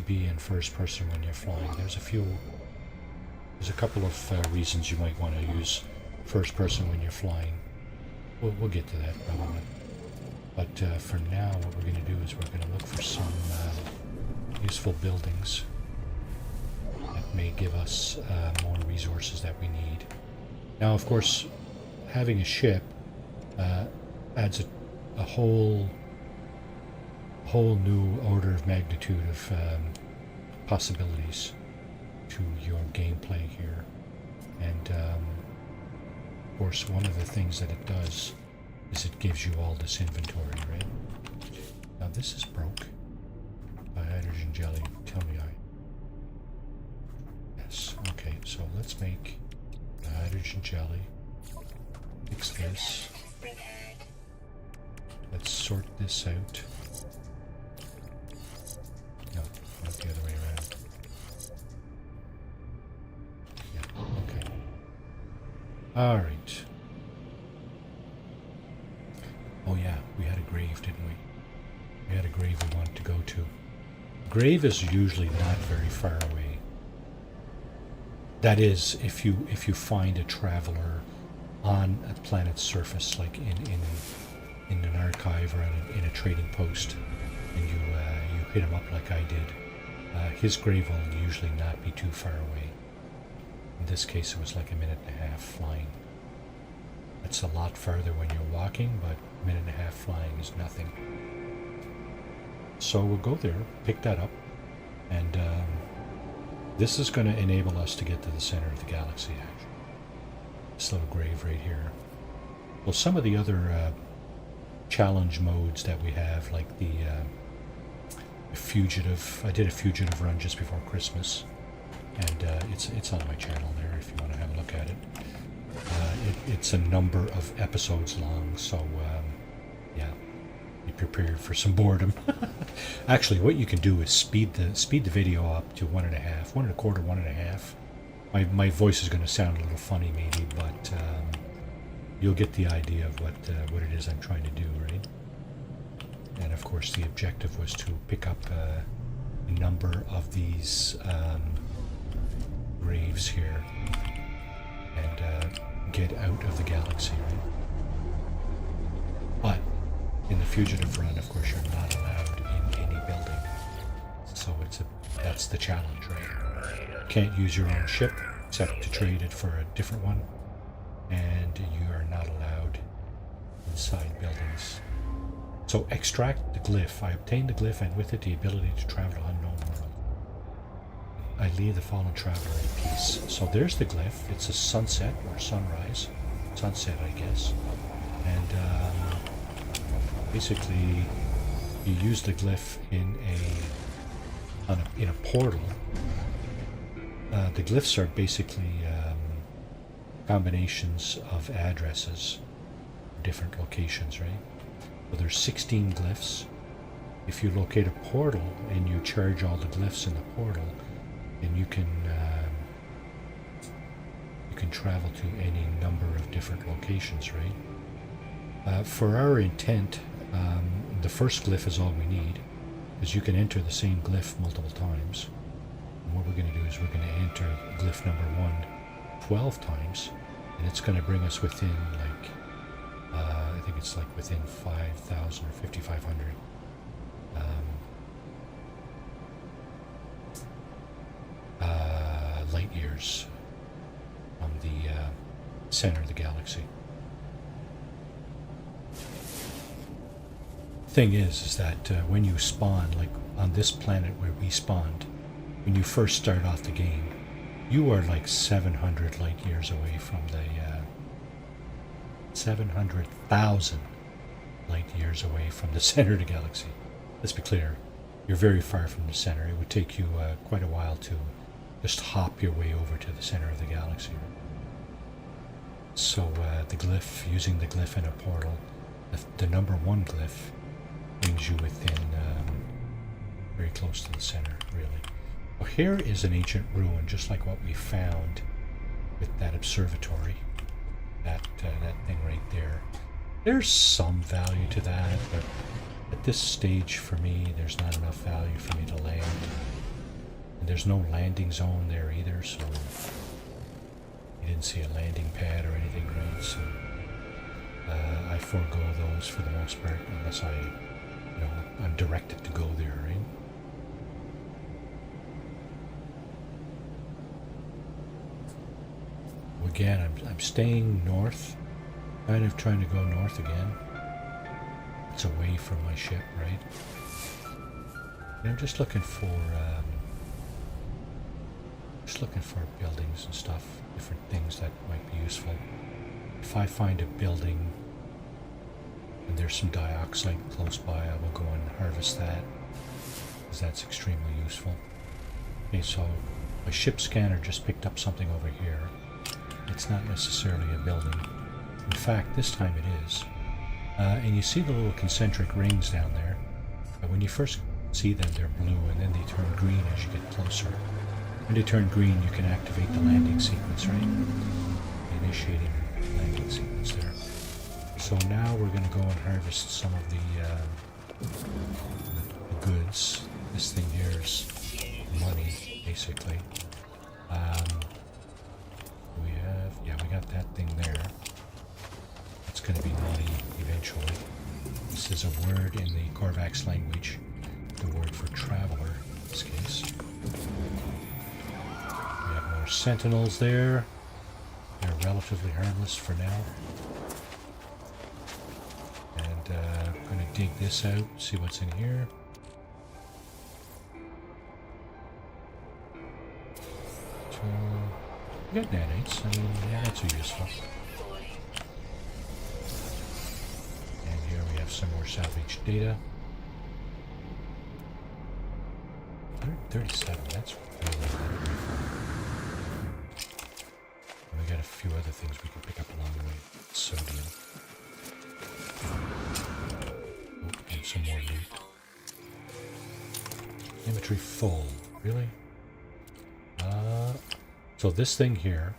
be in first person when you're flying. There's a couple of reasons you might want to use first person when you're flying. We'll get to that probably. But for now, what we're going to do is we're going to look for some useful buildings that may give us more resources that we need. Now, of course, having a ship adds a whole new order of magnitude of possibilities to your gameplay here. And of course, one of the things that it does is it gives you all this inventory, right? Now this is broke. By hydrogen jelly, tell me yes, okay, so let's make the hydrogen jelly. Fix this. Let's sort this out. No, not the other way around. Yeah, okay. Alright. Oh yeah, we had a grave, didn't we? We had a grave we wanted to go to. Grave is usually not very far away. That is, if you find a traveler on a planet's surface, like in an archive or in a trading post, and you hit him up like I did, his grave will usually not be too far away. In this case, it was like a minute and a half flying. It's a lot farther when you're walking, but a minute and a half flying is nothing. So we'll go there, pick that up, and this is going to enable us to get to the center of the galaxy, actually. This little grave right here. Well, some of the other challenge modes that we have, like the fugitive, I did a fugitive run just before Christmas, and it's on my channel there if you want to have a look at it. It's a number of episodes long, so yeah, be prepared for some boredom. Actually, what you can do is speed the video up to 1.5, 1.25, 1.5. My voice is going to sound a little funny maybe, but you'll get the idea of what it is I'm trying to do, right? And of course, the objective was to pick up a number of these graves here and get out of the galaxy, right? But in the fugitive run, of course, you're not allowed in any building. So that's the challenge, right? Can't use your own ship except to trade it for a different one, and you are not allowed inside buildings. So extract the glyph. I obtained the glyph, and with it the ability to travel to unknown world. I leave the fallen traveler in peace. So there's the glyph. It's a sunset or sunrise. Sunset, I guess. And basically, you use the glyph in a portal The glyphs are basically combinations of addresses for different locations, right? So there's 16 glyphs. If you locate a portal and you charge all the glyphs in the portal, then you can travel to any number of different locations, right? For our intent, the first glyph is all we need, because you can enter the same glyph multiple times. And what we're going to do is we're going to enter glyph number 1 12 times, and it's going to bring us within like I think it's like within 5,000 or 5,500 light years from the center of the galaxy. Thing is that when you spawn, like on this planet where we spawned, when you first start off the game, you are like 700 light years away from the 700,000 light years away from the center of the galaxy. Let's be clear, you're very far from the center. It would take you quite a while to just hop your way over to the center of the galaxy. So the glyph, using the glyph in a portal, the number 1 glyph brings you within very close to the center, really. Well, here is an ancient ruin, just like what we found with that observatory. That thing right there. There's some value to that, but at this stage for me, there's not enough value for me to land. And there's no landing zone there either, so you didn't see a landing pad or anything great, so I forego those for the most part, unless I'm directed to go there, right? Again, I'm staying north, kind of trying to go north again. It's away from my ship, right? And I'm just looking for buildings and stuff, different things that might be useful. If I find a building and there's some dioxide close by, I will go and harvest that, because that's extremely useful. Okay, so my ship scanner just picked up something over here. It's not necessarily a building. In fact, this time it is. And you see the little concentric rings down there. When you first see them, they're blue, and then they turn green as you get closer. When they turn green, you can activate the landing sequence, right? Initiating landing sequence there. So now we're going to go and harvest some of the goods. This thing here is money, basically. We got that thing there. It's going to be money eventually. This is a word in the Korvax language, the word for traveler in this case. We have more sentinels there. They're relatively harmless for now. And I'm going to dig this out, see what's in here. So, we got nanites. I mean, yeah, that's useful. And here we have some more salvage data. 137, that's really good. And we got a few other things we can pick up along the way. Sodium. Oh, and some more loot. Inventory full. Really? So this thing here,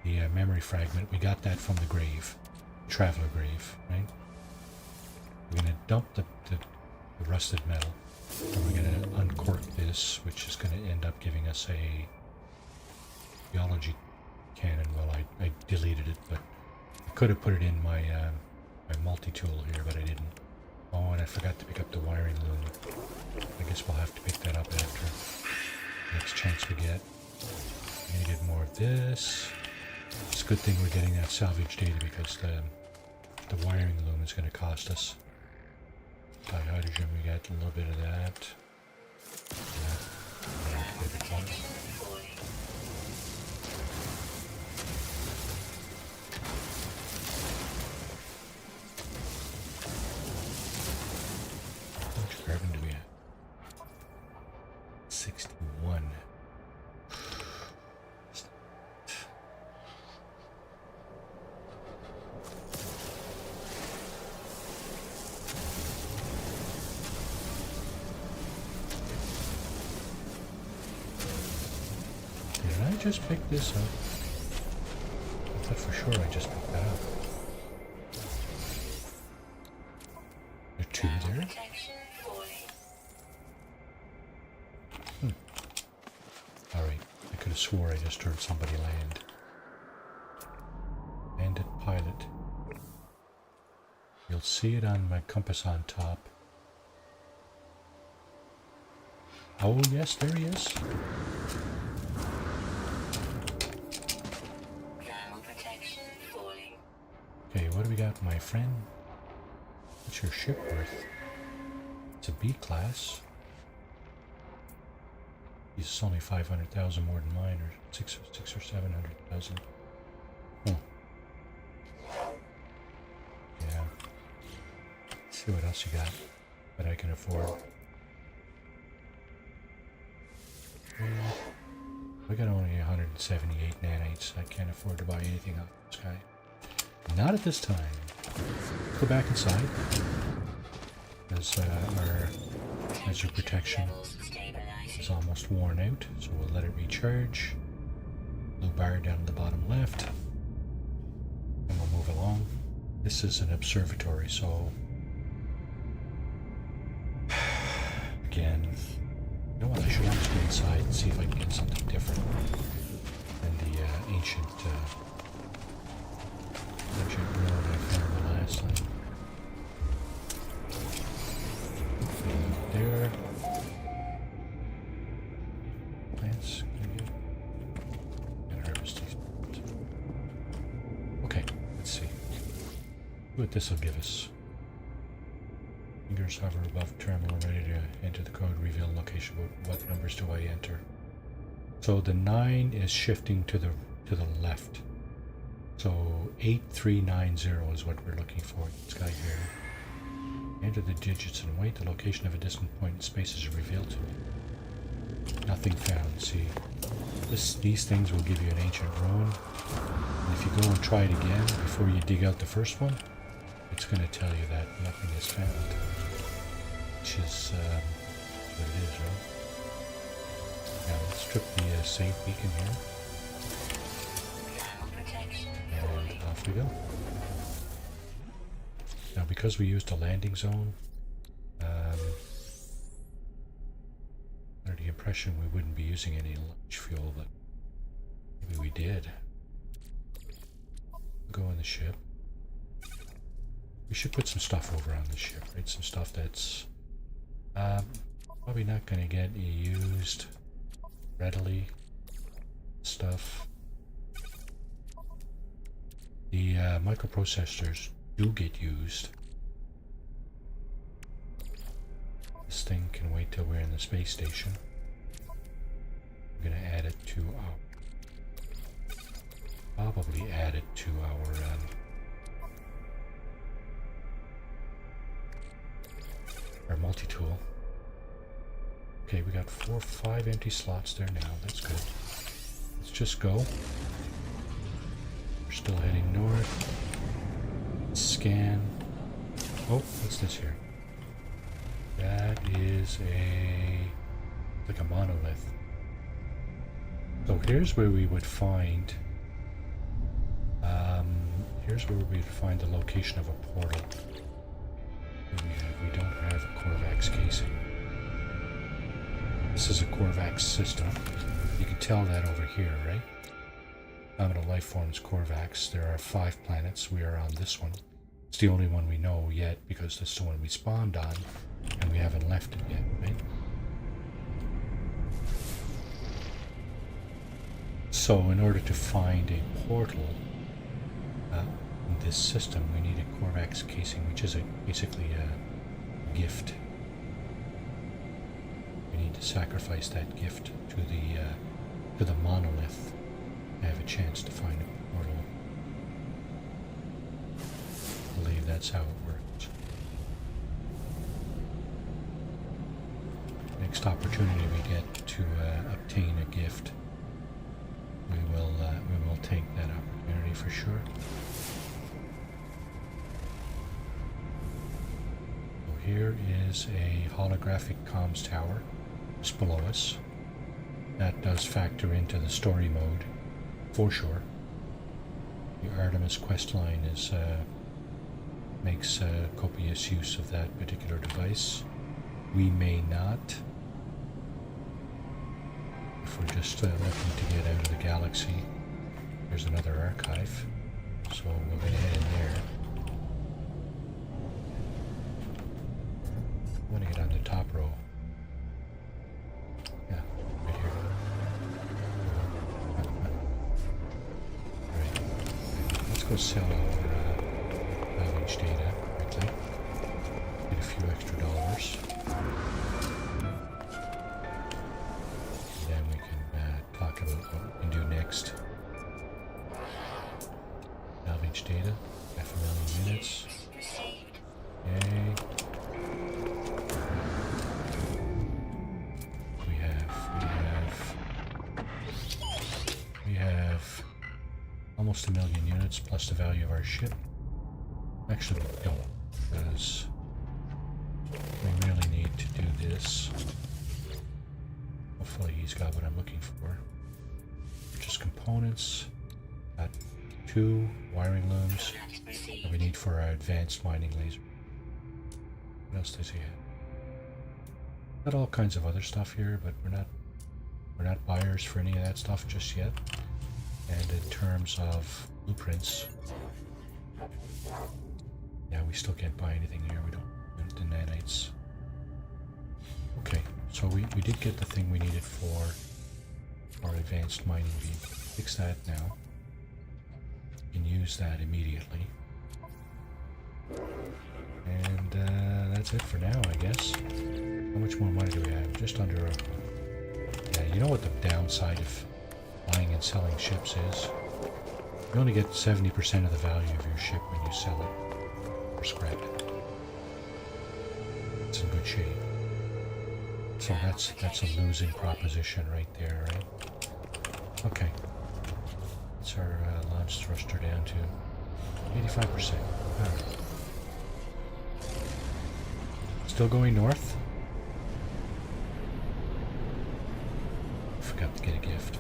the memory fragment, we got that from the grave, traveler grave, right? We're going to dump the rusted metal, and we're going to uncork this, which is going to end up giving us a geology cannon. Well, I deleted it, but I could have put it in my my multi-tool here, but I didn't. Oh, and I forgot to pick up the wiring loom. I guess we'll have to pick that up after. Next chance we get. I'm gonna get more of this. It's a good thing we're getting that salvage data, because the wiring loom is going to cost us. By hydrogen, we got a little bit of that. How much carbon do we have? 61. Did I just pick this up? I thought for sure I just picked that up. There are two there. Alright, I could have swore I just heard somebody land. Landed pilot. You'll see it on my compass on top. Oh yes, there he is. Okay, what do we got, my friend? What's your ship worth? It's a B class. It's only 500,000 more than mine, or six or 700,000. Huh. Yeah. Let's see what else you got that I can afford. I got only 178 nanites. I can't afford to buy anything off this guy. Not at this time. Go back inside. As our hazard protection is almost worn out, so we'll let it recharge. Blue bar down at the bottom left. And we'll move along. This is an observatory, so again, you know what, I should almost go inside and see if I can get something different than the ancient road I found the last time. There. Plants, and harvest these. Okay, let's see. What this will give us. Fingers hover above terminal, ready to enter the code, reveal location. What numbers do I enter? So the 9 is shifting to the left. So 8390 is what we're looking for. This guy here. Enter the digits and wait. The location of a distant point in space is revealed to me. Nothing found. See, these things will give you an ancient ruin. And if you go and try it again before you dig out the first one, it's going to tell you that nothing is found. Which is what it is, right? Now let's strip the save beacon here. And off we go. Now because we used a landing zone, under the impression we wouldn't be using any launch fuel, but maybe we did. Go in the ship. We should put some stuff over on the ship, right? Some stuff that's probably not going to get used readily. Stuff. The microprocessors do get used. This thing can wait till we're in the space station. I'm going to add it to our... probably add it to our multi-tool. Okay, we got 4 or 5 empty slots there now. That's good. Let's just go. We're still heading north. Scan. Oh, what's this here? That is like a monolith. So here's where we would find the location of a portal. We don't have a Corvax casing. This is a Corvax system. You can tell that over here, right? Nominal life forms Corvax. There are 5 planets. We are on this one. It's the only one we know yet because that's the one we spawned on, and we haven't left it yet, right? So in order to find a portal in this system, we need a Corvax casing, which is basically a gift. We need to sacrifice that gift to the monolith to have a chance to find a portal. I believe that's how it works. Next opportunity we get to obtain a gift, we will take that opportunity for sure. So here is a holographic comms tower just below us. that does factor into the story mode, for sure. The Artemis questline is makes copious use of that particular device. We may not, if we're just looking to get out of the galaxy. There's another archive, so we're going to head in there. I want to get on the top row. Yeah, right here. Alright, let's go sell our knowledge data quickly. Get a few extra dollars. And then we can talk about what we can do next. Salvage data, 500,000 units. Yay. We have almost 1 million units plus the value of our ship. Actually, we don't, because we really need to do this. Hopefully he's got what I'm looking for. Purchase components. Got 2 wiring looms that we need for our advanced mining laser. What else does he have? Got all kinds of other stuff here, but we're not buyers for any of that stuff just yet. And in terms of blueprints, yeah, we still can't buy anything here. We don't, the nanites. Okay, so we did get the thing we needed for our advanced mining beam. Fix that now. We can use that immediately. And that's it for now, I guess. How much more money do we have? Just under a... Yeah, you know what the downside of buying and selling ships is? You only get 70% of the value of your ship when you sell it or scrap it. It's in good shape. So that's a losing proposition right there, right? Okay. That's our launch thruster down to 85%. Alright. Still going north? Forgot to get a gift.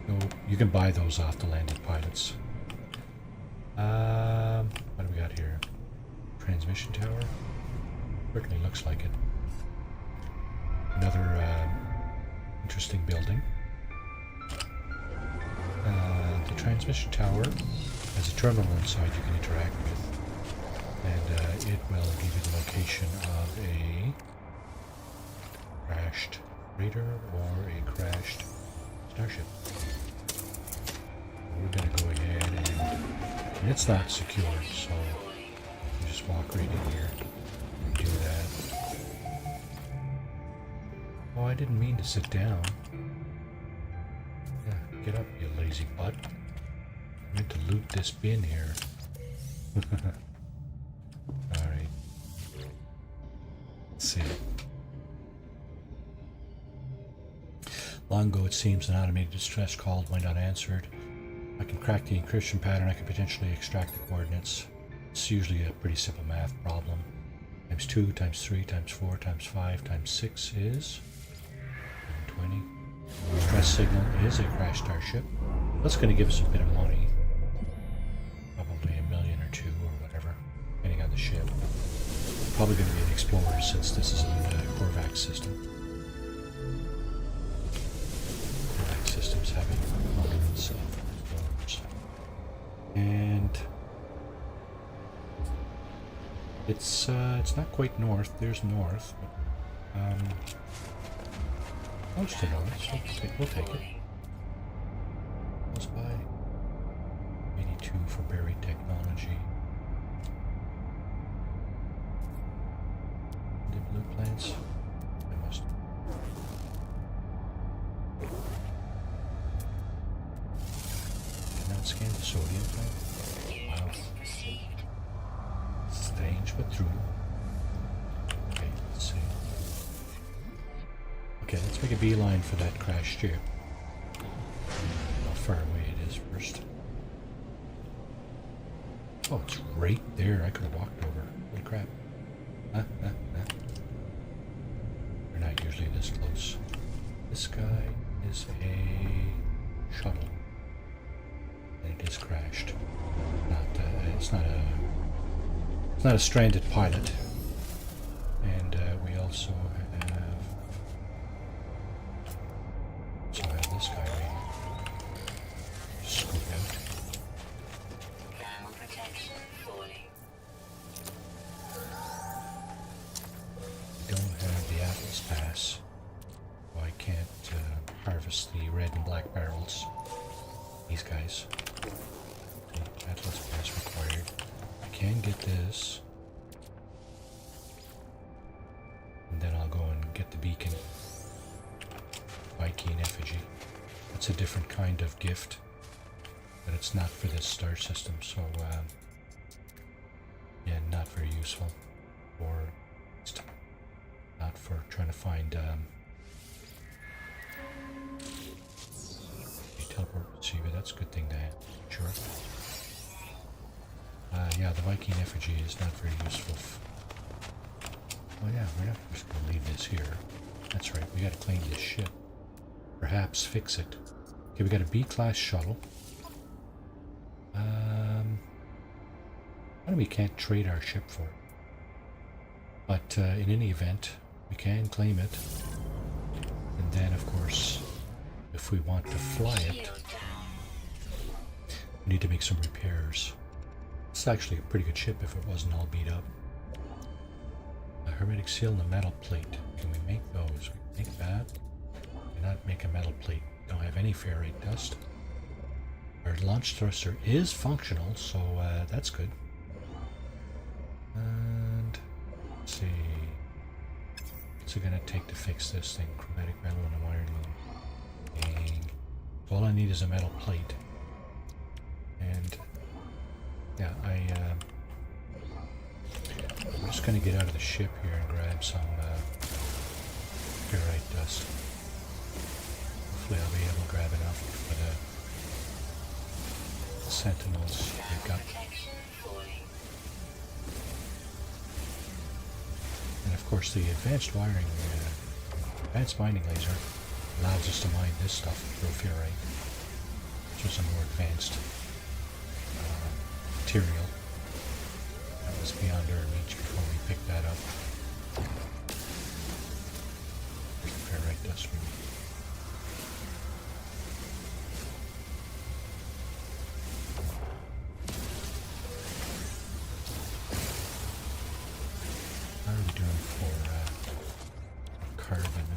No, you can buy those off the landed pilots. What do we got here? Transmission tower? Certainly looks like it. Another interesting building. The transmission tower has a terminal inside you can interact with, and it will give you the location of a crashed freighter or a crashed starship. We're going to go ahead and it's not secured, so you just walk right in here and do that. Oh, I didn't mean to sit down. Yeah, get up, you lazy butt. I meant to loot this bin here. Alright. Let's see. Long ago, it seems, an automated distress call went unanswered. I can crack the encryption pattern. I can potentially extract the coordinates. It's usually a pretty simple math problem. Times 2, times 3, times 4, times 5, times 6 is 20. Stress signal is a crashed starship. That's going to give us a bit of money. Probably $1 million or $2 or whatever, depending on the ship. Probably going to be an Explorer since this is a Corvax system. Corvax systems having hundreds of Explorers. And it's not quite north. There's north, but close to north, so we'll take it. Close by. 82 for buried technology. The blue plants. I must. Cannot scan the sodium plant. Wow. Strange but true. Okay, let's see. Okay, let's make a beeline for that crashed ship. How far away it is first. Oh, it's right there. I could have walked over. Holy crap. They're not usually this close. This guy is a shuttle. And it is crashed. It's not a stranded pilot. And we also have this guy right here. Scoop out. Ground protection falling. I don't have the Atlas Pass, so I can't harvest the red and black barrels. These guys. The Atlas Pass required. I can get this. And then I'll go and get the beacon. Viking effigy. It's a different kind of gift, but it's not for this star system, so yeah, not very useful, or not for trying to find teleport receiver. That's a good thing to have. Sure. Yeah, the Viking effigy is not very useful. Oh yeah, we're not just going to leave this here. That's right, we got to claim this ship. Perhaps fix it. Okay, we got a B-class shuttle. We can't trade our ship for it. But in any event, we can claim it. And then, of course, if we want to fly it, we need to make some repairs. It's actually a pretty good ship if it wasn't all beat up. A hermetic seal and a metal plate. Can we make those? We can make that. Cannot make a metal plate. Don't have any ferrite dust. Our launch thruster is functional, so that's good. And let's see. What's it gonna take to fix this thing? Chromatic metal and a iron loom. Dang. So all I need is a metal plate. And yeah, I'm just gonna get out of the ship here and grab some ferrite dust. Hopefully I'll be able to grab enough for the sentinels we've got. And of course the advanced wiring, advanced mining laser allows us to mine this stuff through ferrite, which is a more advanced material. That was beyond our reach before we picked that up. There's the ferrite dust we need. How are we doing for carbon?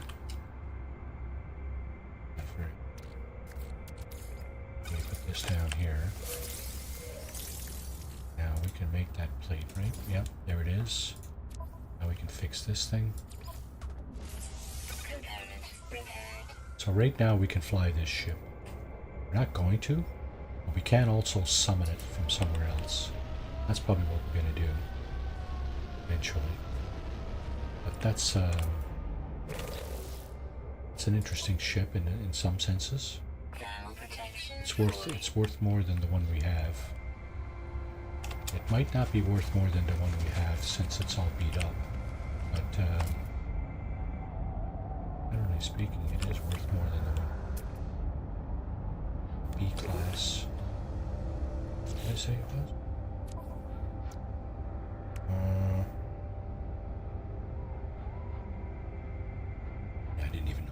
Let me put this down here. Now we can make that plate, right? Yep, there it is. Now we can fix this thing. So right now we can fly this ship. We're not going to, but we can also summon it from somewhere else. That's probably what we're going to do eventually. But that's it's an interesting ship in some senses. It's worth more than the one we have. It might not be worth more than the one we have since it's all beat up, but generally speaking, it is worth more than the one. B-class. What did I say it was? I didn't even know.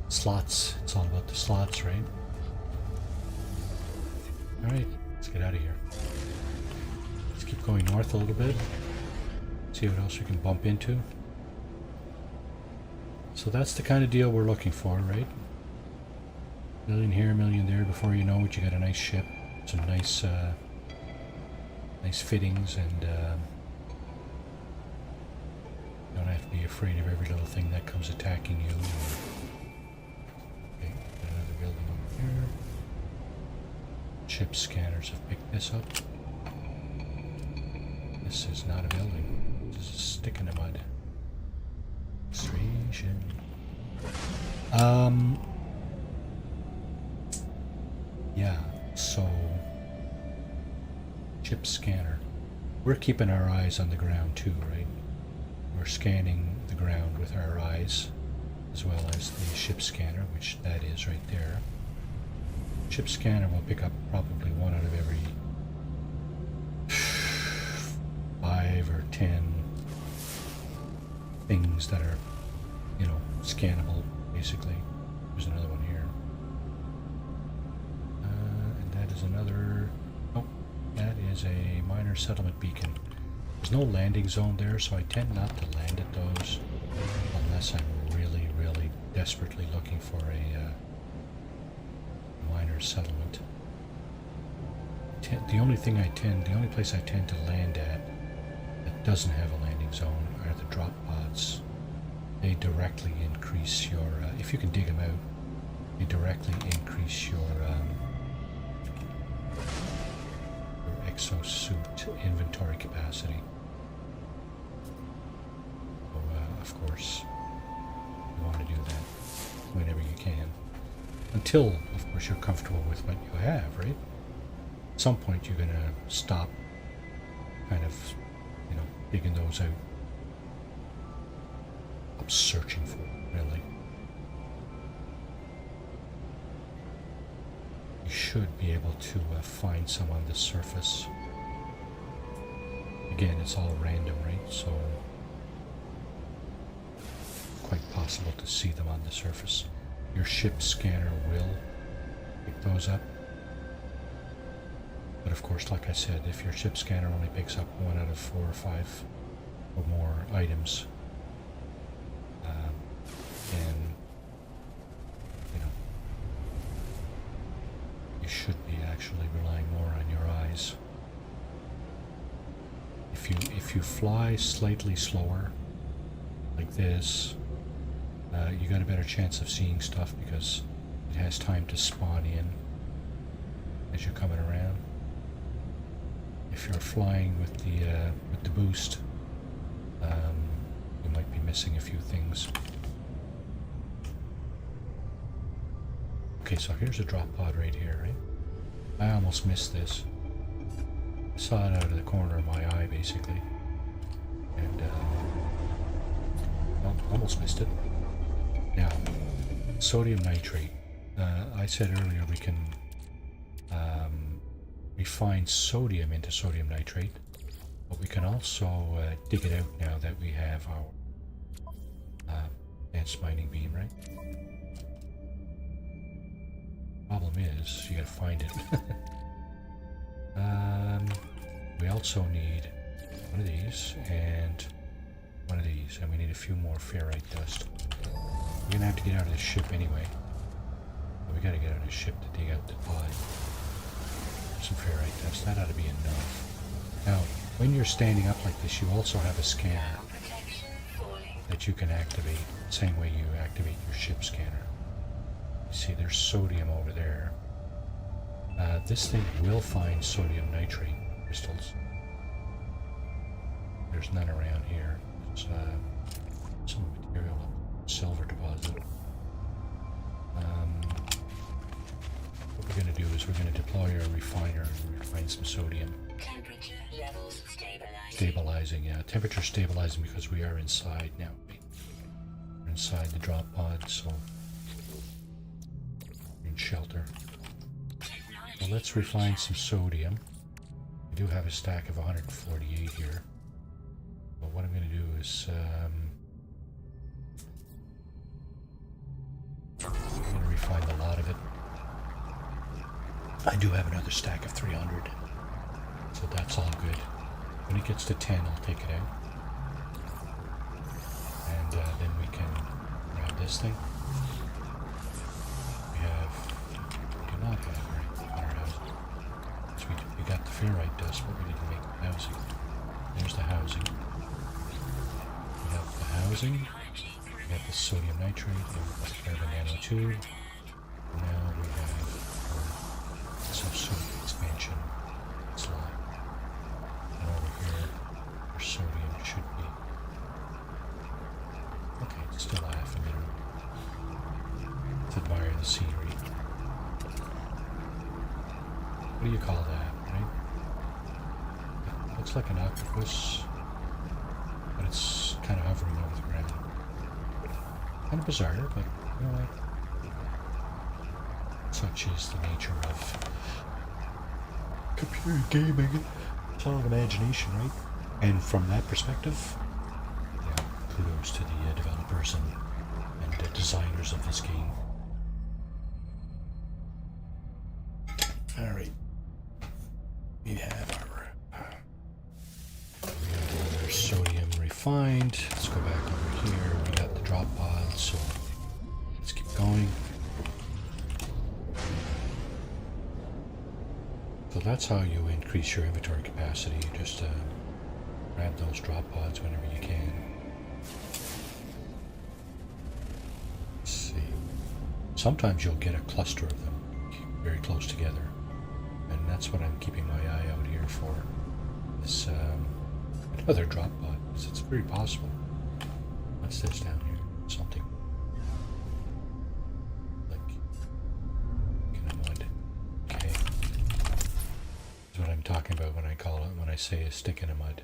Slots. It's all about the slots, right? Alright, let's get out of here. Let's keep going north a little bit. See what else we can bump into. So that's the kind of deal we're looking for, right? Million here, million there. Before you know it, you got a nice ship. Some nice nice fittings, and you don't have to be afraid of every little thing that comes attacking you. Okay, got another building over here. Ship scanners have picked this up. This is not a building. This is a stick in the mud. Extraction. Yeah, so ship scanner. We're keeping our eyes on the ground too, right? We're scanning the ground with our eyes. as well as the ship scanner, which that is right there. Ship scanner will pick up probably one out of every 5 or 10 things that are, scannable, basically. There's another one here. And that is another... Oh, that is a minor settlement beacon. There's no landing zone there, so I tend not to land at those unless I'm really, really desperately looking for a minor settlement. The only place I tend to land at that doesn't have a landing zone are the drop pods. They directly increase your, if you can dig them out, they directly increase your exosuit inventory capacity. So, of course, you want to do that whenever you can. Until, of course, you're comfortable with what you have, right? At some point, you're going to stop kind of, digging those out. I'm searching for it, really. You should be able to find some on the surface. Again, it's all random, right? So, quite possible to see them on the surface. Your ship scanner will pick those up. But of course, like I said, if your ship scanner only picks up 1 out of 4 or 5 or more items, then, you should be actually relying more on your eyes. If you fly slightly slower, like this, you got a better chance of seeing stuff because it has time to spawn in as you're coming around. If you're flying with the boost, you might be missing a few things. Okay, so here's a drop pod right here, right? I almost missed this. I saw it out of the corner of my eye, basically. And, well, almost missed it. Now, sodium nitrate. I said earlier we can refine sodium into sodium nitrate, but we can also dig it out now that we have our advanced mining beam, right? Problem is, you gotta find it. We also need one of these and one of these, and we need a few more ferrite dust. We're gonna have to get out of the ship anyway. But we gotta get out of the ship to dig out the pod. Some ferrite dust, that ought to be enough. Now, when you're standing up like this, you also have a scanner that you can activate, the same way you activate your ship scanner. You see, there's sodium over there. This thing will find sodium nitrate crystals. There's none around here. It's some material, silver deposit. What we're going to do is we're going to deploy our refiner and refine some sodium. Temperature levels stabilizing. Stabilizing, yeah. Temperature stabilizing because we are inside now. We're inside the drop pod, so we're in shelter. Well, let's refine some sodium. We do have a stack of 148 here. But what I'm going to do is I'm going to refine a lot of it. I do have another stack of 300, so that's all good. When it gets to 10, I'll take it out. And then we can grab this thing. We do not have right on our house. So we got the ferrite dust, but we need to make the housing. There's the housing. We have the housing. We have the sodium nitrate and the carbon nanotube. Now we have some sort of expansion slot. And over here, our sodium should be. Okay, it's still half a meter. Let's admire the scenery. What do you call that, right? It looks like an octopus, but it's kind of hovering over the ground. Kind of bizarre, but you know what? Such is the nature of computer gaming. It's all imagination, right? And from that perspective, yeah, kudos to the developers and designers of this game. All right, we have our sodium refined. Let's go back over here. We got the drop pods, so let's keep going. So that's how you increase your inventory capacity. You just grab those drop pods whenever you can. Let's see. Sometimes you'll get a cluster of them very close together. And that's what I'm keeping my eye out here for. This another drop pod. It's very possible. What's this down here? Something. Like in a mud. Okay. That's what I'm talking about when I call it, when I say a stick in a mud.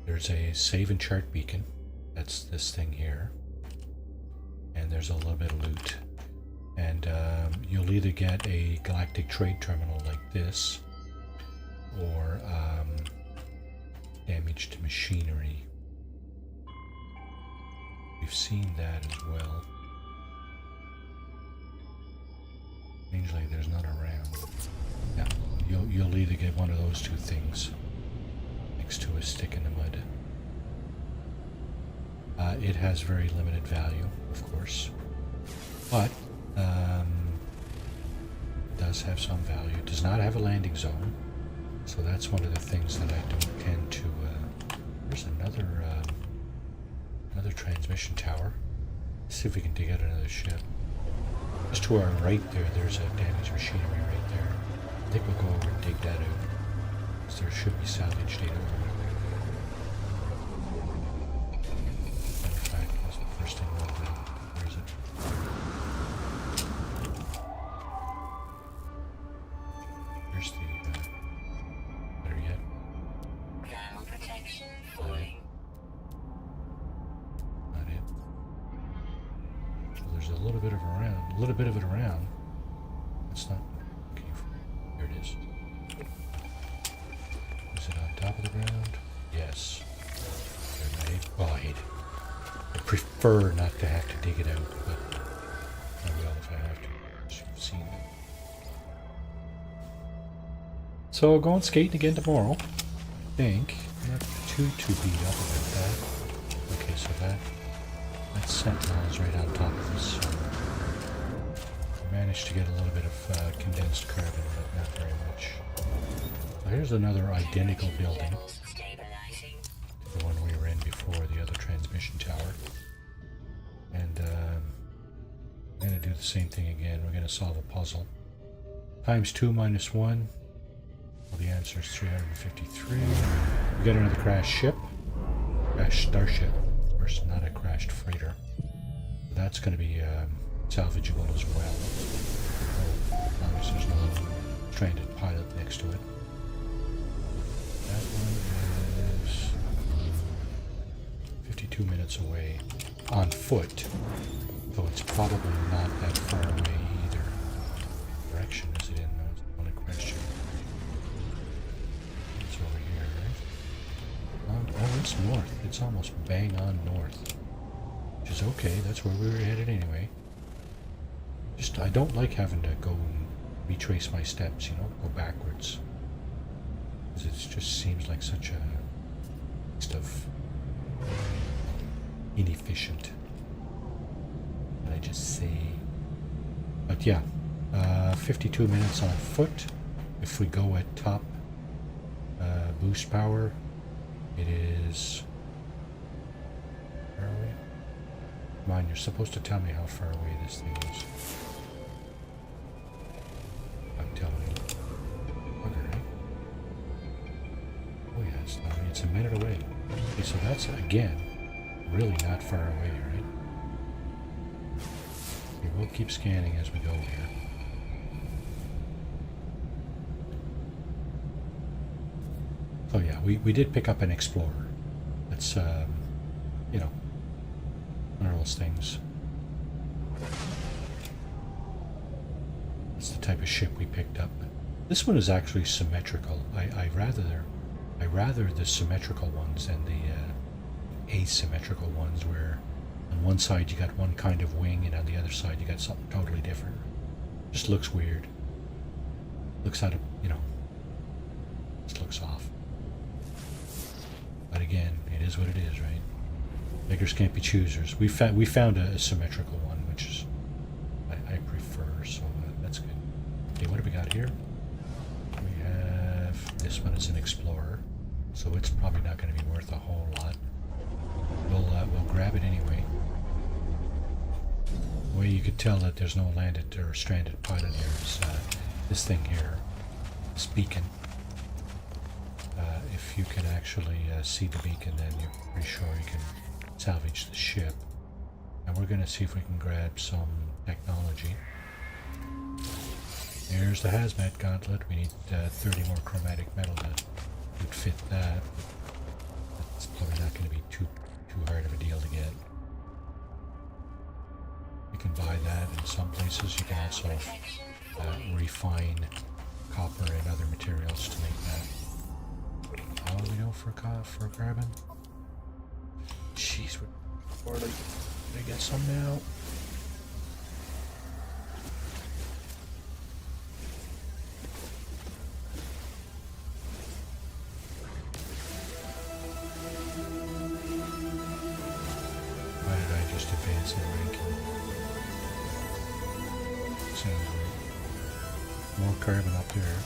There's a save and chart beacon. That's this thing here. And there's a little bit of loot. And you'll either get a galactic trade terminal like this, or damage to machinery. We've seen that as well. Strangely, there's none around. Yeah, you'll either get one of those two things next to a stick in the mud. It has very limited value, of course, but it does have some value. It does not have a landing zone, so that's one of the things that I don't tend to. There's another transmission tower. Let's see if we can dig out another ship. Just to our right there's a damaged machinery right there. I think we'll go over and dig that out, because there should be salvage data over it. Matter of fact, that's the first thing we'll do. Where is it? Here's the better yet. Ground protection falling. Not it. So there's a little bit of it around. It's not looking for. Here it is. Is it on top of the ground? Yes. I prefer not to have to dig it out, but I will if I have to. As you've seen it. So going skating again tomorrow. I think. Not too beat up about that. Okay, so that sentinel is right on top of us. So I managed to get a little bit of condensed carbon, but not very much. So here's another identical building Levels stabilizing. to the one we were in before, the other transmission tower. And I'm going to do the same thing again. We're going to solve a puzzle. Times 2 minus 1. Well, the answer is 353. We got another crashed ship. Crashed starship. Of course, not a crashed freighter. That's going to be salvageable as well. As long as there's no stranded pilot next to it. That one is 52 minutes away on foot. So it's probably not that far away either. What direction is it in? That's the only question. It's over here, right? Oh, it's north. It's almost bang on north. Which is okay. That's where we were headed anyway. Just, I don't like having to go and retrace my steps, you know, go backwards. Because it just seems like such a waste of inefficient. I just say, but yeah, 52 minutes on foot. If we go at top boost power, it is. Where are we? Come on, you're supposed to tell me how far away this thing is. I'm telling you. Okay, right? Oh yeah, it's not. It's a minute away. Okay, so that's again really not far away, right? Okay, we'll keep scanning as we go here. Oh yeah, we did pick up an Explorer. It's, you know, one of controls things. It's the type of ship we picked up. This one is actually symmetrical. I rather the symmetrical ones than the asymmetrical ones, where on one side you got one kind of wing and on the other side you got something totally different. Just looks weird. Looks out of, you know, just looks off. But again, it is what it is, right? Beggars can't be choosers. We found a symmetrical one, which is I prefer, so that's good. Okay, what do we got here? We have this one as an explorer, so it's probably not going to be worth a whole lot. We'll grab it anyway. The way you could tell that there's no landed or stranded pilot here is this thing here, this beacon. If you can actually see the beacon, then you're pretty sure you can salvage the ship. And we're going to see if we can grab some technology. Here's the hazmat gauntlet. We need 30 more chromatic metal to would fit that. But it's probably not going to be too hard of a deal to get. You can buy that in some places. You can also refine copper and other materials to make that. How do we know for carbon? Jeez, we're poorly. Can I get some now? Why did I just advance in ranking? Sounds weird. More carbon up there.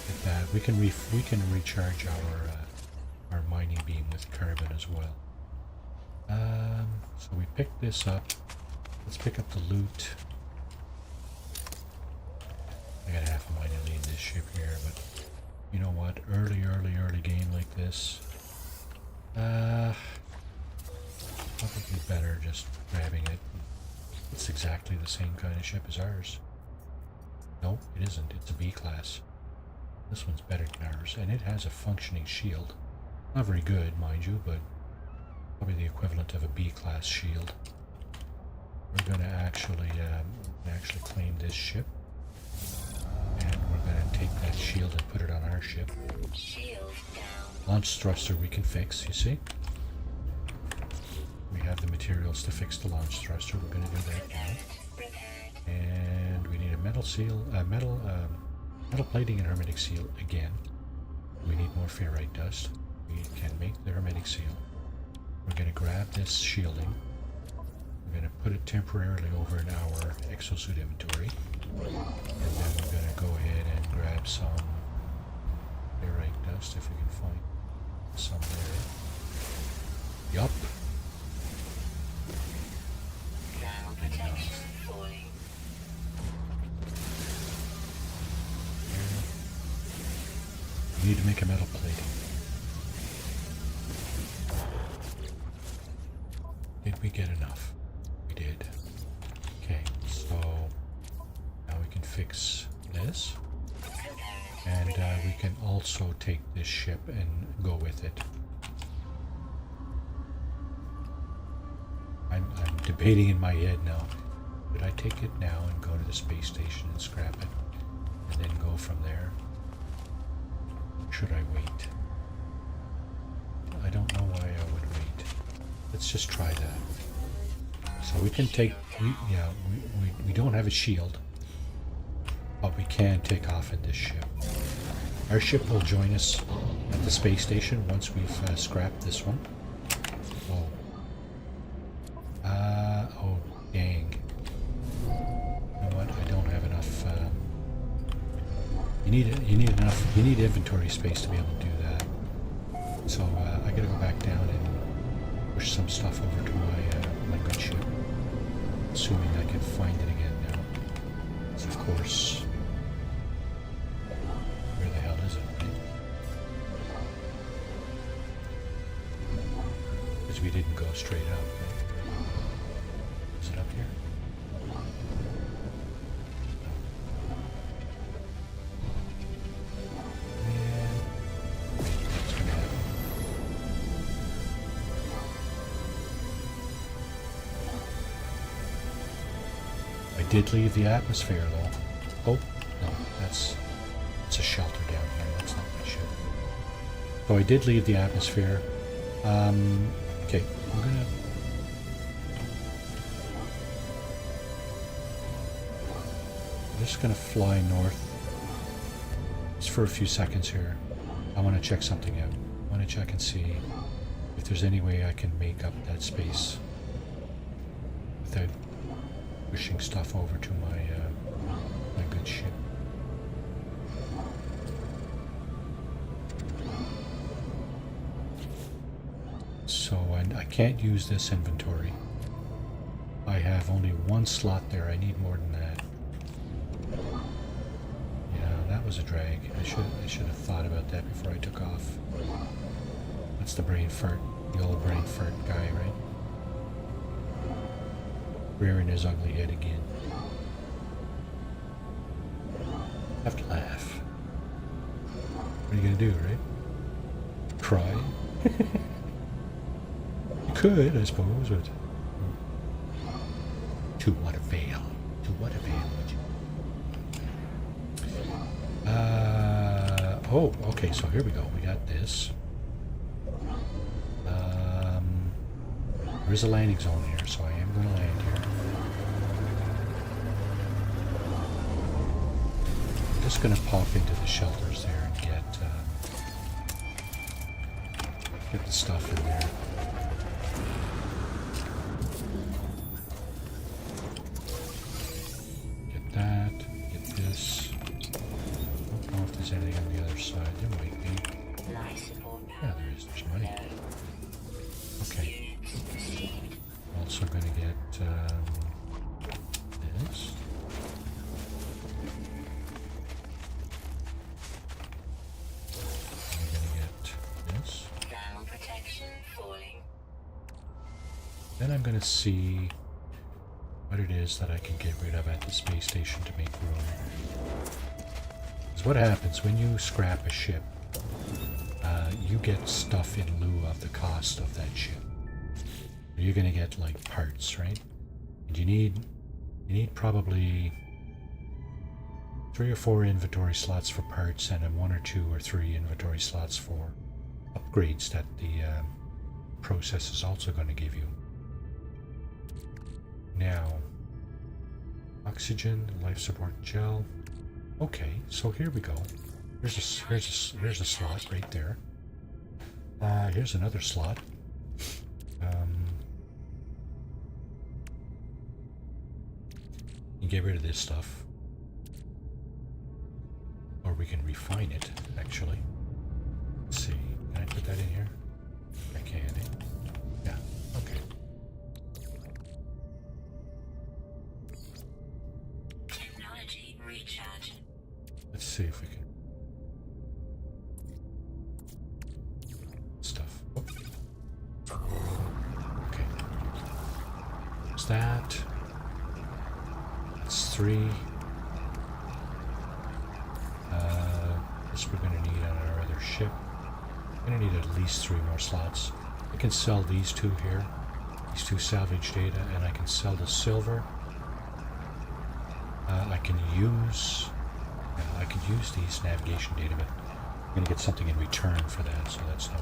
Like that. We can recharge our mining beam with carbon as well. So we picked this up. Let's pick up the loot. I got half a mind to leave this ship here, but you know what? Early game like this. Probably better just grabbing it. It's exactly the same kind of ship as ours. No, it isn't. It's a B class. This one's better than ours, and it has a functioning shield. Not very good, mind you, but probably the equivalent of a B-class shield. We're going to actually claim this ship, and we're going to take that shield and put it on our ship. Shield down. Launch thruster we can fix, you see? We have the materials to fix the launch thruster. We're going to do that now. And we need a metal seal, metal plating and hermetic seal again. We need more ferrite dust. We can make the hermetic seal. We're going to grab this shielding. We're going to put it temporarily over in our exosuit inventory. And then we're going to go ahead and grab some ferrite dust if we can find some there. Yup. Ground protection falling. We need to make a metal plating. Did we get enough? We did. Okay, so now we can fix this. And we can also take this ship and go with it. I'm debating in my head now. Should I take it now and go to the space station and scrap it? And then go from there? Should I wait? I don't know why I would wait. Let's just try that. So we can take, we don't have a shield, but we can take off in this ship. Our ship will join us at the space station once we've scrapped this one. Oh. Oh, dang. You know what? I don't have enough, you need inventory space to be able to do that. So I gotta go back down and push some stuff over to my good ship, assuming I can find it again now. So of course, where the hell is it? Right? Because we didn't go straight up. Right? Is it up here? did leave the atmosphere though. Oh, no, that's a shelter down here. That's not my ship. So I did leave the atmosphere. Okay, I'm just gonna fly north. Just for a few seconds here. I want to check something out. I want to check and see if there's any way I can make up that space without pushing stuff over to my my good ship. So I can't use this inventory. I have only one slot there. I need more than that. Yeah, that was a drag. I should have thought about that before I took off. That's the brain fart, the old brain fart guy, right? Rearing his ugly head again. Have to laugh. What are you gonna do, right? Cry? You could, I suppose, but to what avail? To what avail would you? Oh, okay, so here we go. We got this. There is a landing zone here, so I am going to land here. I'm just going to pop into the shelters there and get the stuff in there. Get that, get this. I don't know if there's anything on the other side. There might be. Yeah, there is. There's money. Okay. Also going to get this. I'm going to get this. Ground protection falling. Then I'm going to see what it is that I can get rid of at the space station to make room. Because what happens when you scrap a ship, you get stuff in lieu of the cost of that ship. You're going to get like parts, right? And you need probably 3 or 4 inventory slots for parts, and then 1 or 2 or 3 inventory slots for upgrades that the process is also going to give you. Now, oxygen, life support gel. Okay, so here we go. Here's a slot right there. Here's another slot. You get rid of this stuff, or we can refine it. Actually, let's see. Can I put that in here? I can. Yeah. Okay. Technology recharge. Let's see if we can. Stuff. Oh. Okay. There's that. That's 3. This we're going to need on our other ship. We're going to need at least 3 more slots. I can sell these 2 here. These 2 salvage data, and I can sell the silver. I can use these navigation data, but I'm going to get something in return for that, so that's no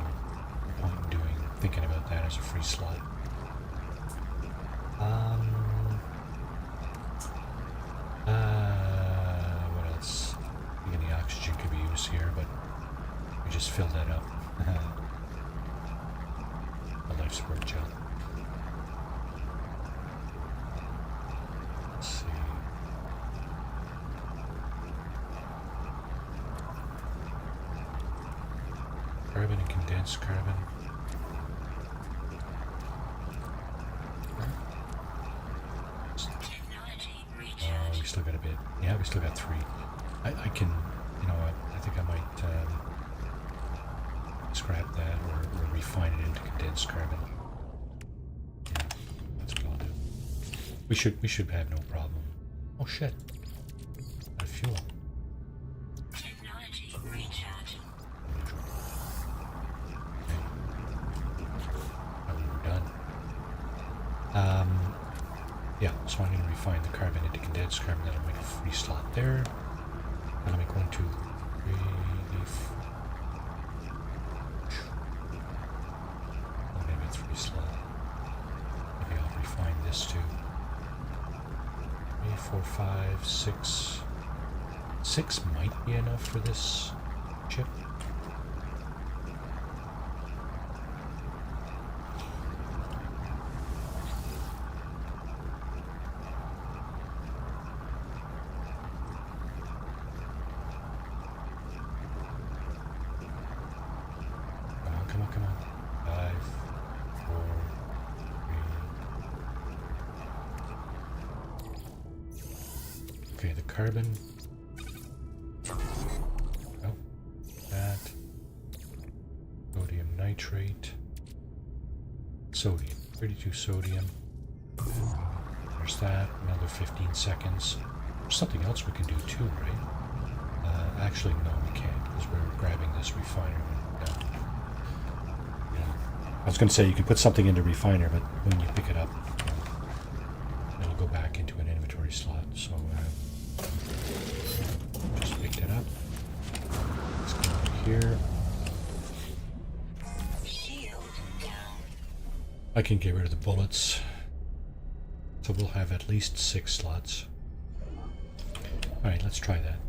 point in thinking about that as a free slot. What else? I think the oxygen could be used here, but we just filled that up. The life support gel. Let's see. Carbon and condensed carbon. We still got a bit. Yeah, we still got 3. I can, you know what, I think I might scrap that or refine it into condensed carbon. Yeah, that's what I'll do. We should have no problem. Oh shit. Out of fuel. Technology recharge. Okay. Now we're done. Yeah, so I'm going to refine the carbon into condensed carbon. That'll make a free slot there. That'll make 1, 2, 3, 4. Oh, maybe a 3 slot. Maybe I'll refine this too. 3, 4, 5, 6. 6 might be enough for this chip. Come on. 5, 4, 3. Okay, the carbon. Oh, that. Sodium nitrate. Sodium. 32 sodium. There's that. Another 15 seconds. There's something else we can do too, right? Actually, no, we can't, because we're grabbing this refiner. I was going to say you can put something into refiner, but when you pick it up, it'll go back into an inventory slot. So just picked it up. Let's go over here. Shield down. I can get rid of the bullets. So we'll have at least 6 slots. Alright, let's try that.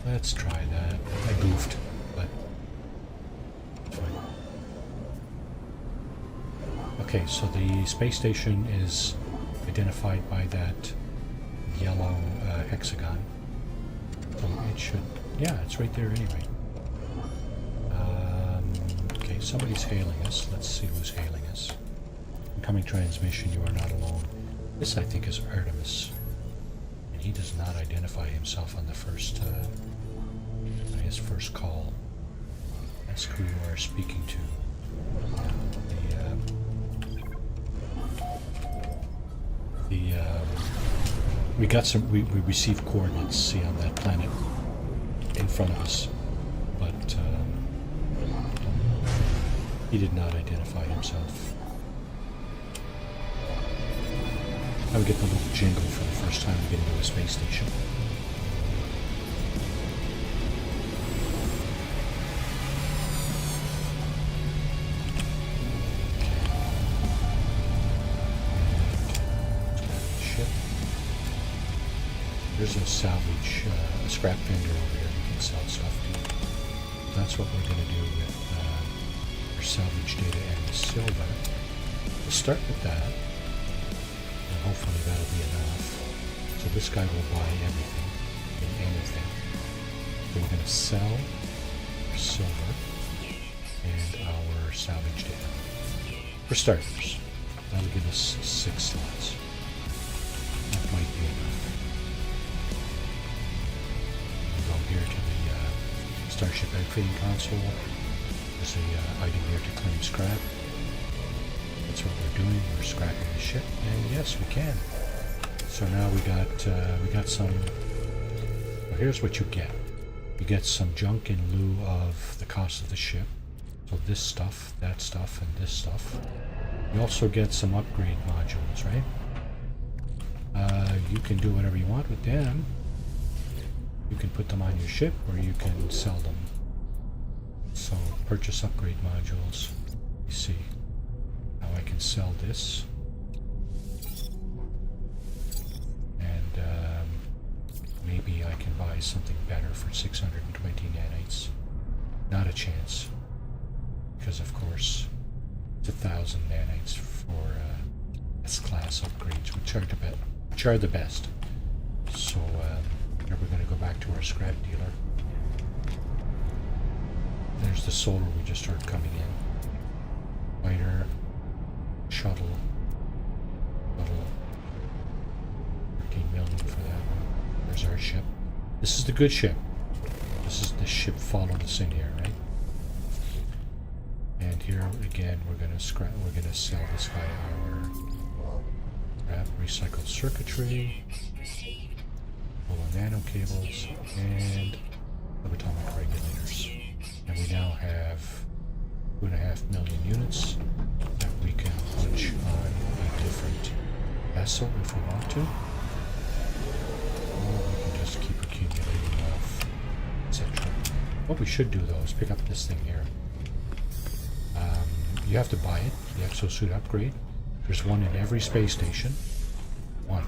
Let's try that. I goofed, but it's fine. Okay, so the space station is identified by that yellow hexagon. So it should... yeah, it's right there anyway. Okay, somebody's hailing us. Let's see who's hailing us. Incoming transmission, you are not alone. This, I think, is Artemis. And he does not identify himself on the first... his first call. That's who you are speaking to. We got some. We received coordinates. See on that planet in front of us, but he did not identify himself. I would get the little jingle for the first time we get into a space station. There's a salvage, a scrap vendor over here you can sell stuff to. That's what we're going to do with our salvage data and the silver. We'll start with that, and hopefully that'll be enough. So this guy will buy everything and anything. So we're going to sell our silver and our salvage data. For starters, that'll give us 6 slots. That might be enough. Here to the Starship Outfitting Console. There's a item here to claim scrap. That's what we're doing. We're scrapping the ship, and yes, we can. So now we got some. Well, here's what you get. You get some junk in lieu of the cost of the ship. So this stuff, that stuff, and this stuff. You also get some upgrade modules, right? You can do whatever you want with them. You can put them on your ship, or you can sell them. So, purchase upgrade modules. You see. Now I can sell this. And maybe I can buy something better for 620 nanites. Not a chance. Because, of course, it's 1,000 nanites for S-class upgrades, which are the best. So, now we're going to go back to our scrap dealer. There's the solar we just heard coming in. Fighter, shuttle, 13 million for that one. There's our ship. This is the good ship. This ship followed us in here, right? And here again, we're going to sell this guy our scrap recycled circuitry. Nano cables and subatomic regulators, and we now have 2.5 million units that we can punch on a different vessel if we want to. Or we can just keep accumulating wealth, etc. What we should do though is pick up this thing here. You have to buy it, the exosuit upgrade. There's one in every space station. One.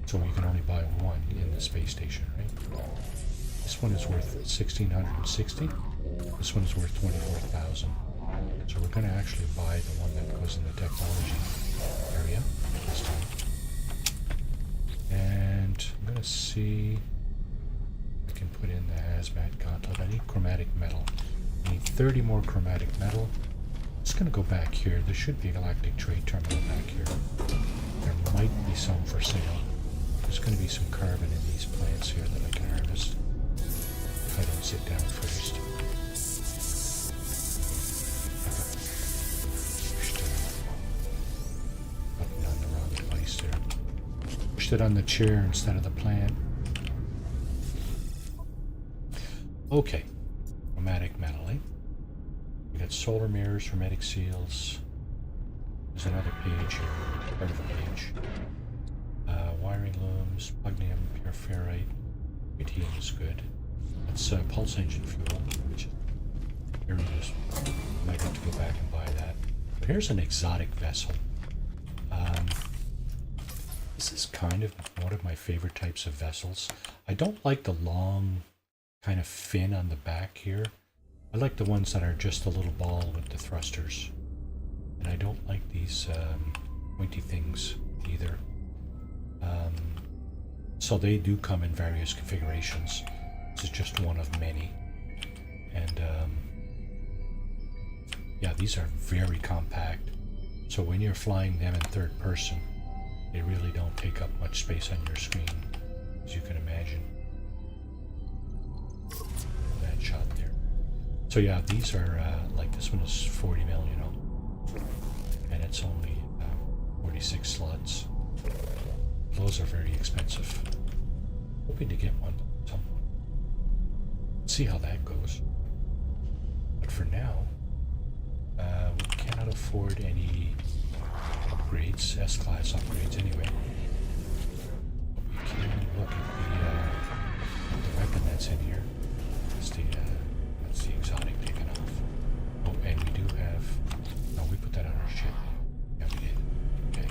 So you can only buy one in the space station, right? This one is worth 1,660. This one is worth 24,000. So we're going to actually buy the one that goes in the technology area this time. And I'm going to see if I can put in the hazmat gauntlet. I need chromatic metal. I need 30 more chromatic metal. I'm just going to go back here. There should be a galactic trade terminal back here. There might be some for sale. There's going to be some carbon in these plants here that I can harvest if I don't sit down first. Button on the wrong place there. Pushed it on the chair instead of the plant. Okay. Chromatic metal, eh? We got solar mirrors, hermetic seals. There's another page here, part of a page. Wiring looms, plugnium, pure ferrite. Radium is good. That's pulse engine fuel, which is very useful. Might have to go back and buy that. But here's an exotic vessel. This is kind of one of my favorite types of vessels. I don't like the long kind of fin on the back here. I like the ones that are just a little ball with the thrusters. And I don't like these pointy things either. So they do come in various configurations. This is just one of many. And yeah, these are very compact. So when you're flying them in third person, they really don't take up much space on your screen, as you can imagine. That shot there. So yeah, these are like this one is 40 mil, you know, and it's only 46 slots. Those are very expensive. Hoping to get one at some point. See how that goes. But for now, we cannot afford any upgrades, S-Class upgrades anyway. But we can look at the weapon that's in here. That's the exotic taken off. Oh, and we do have... No, we put that on our ship. Yeah, we did. Okay.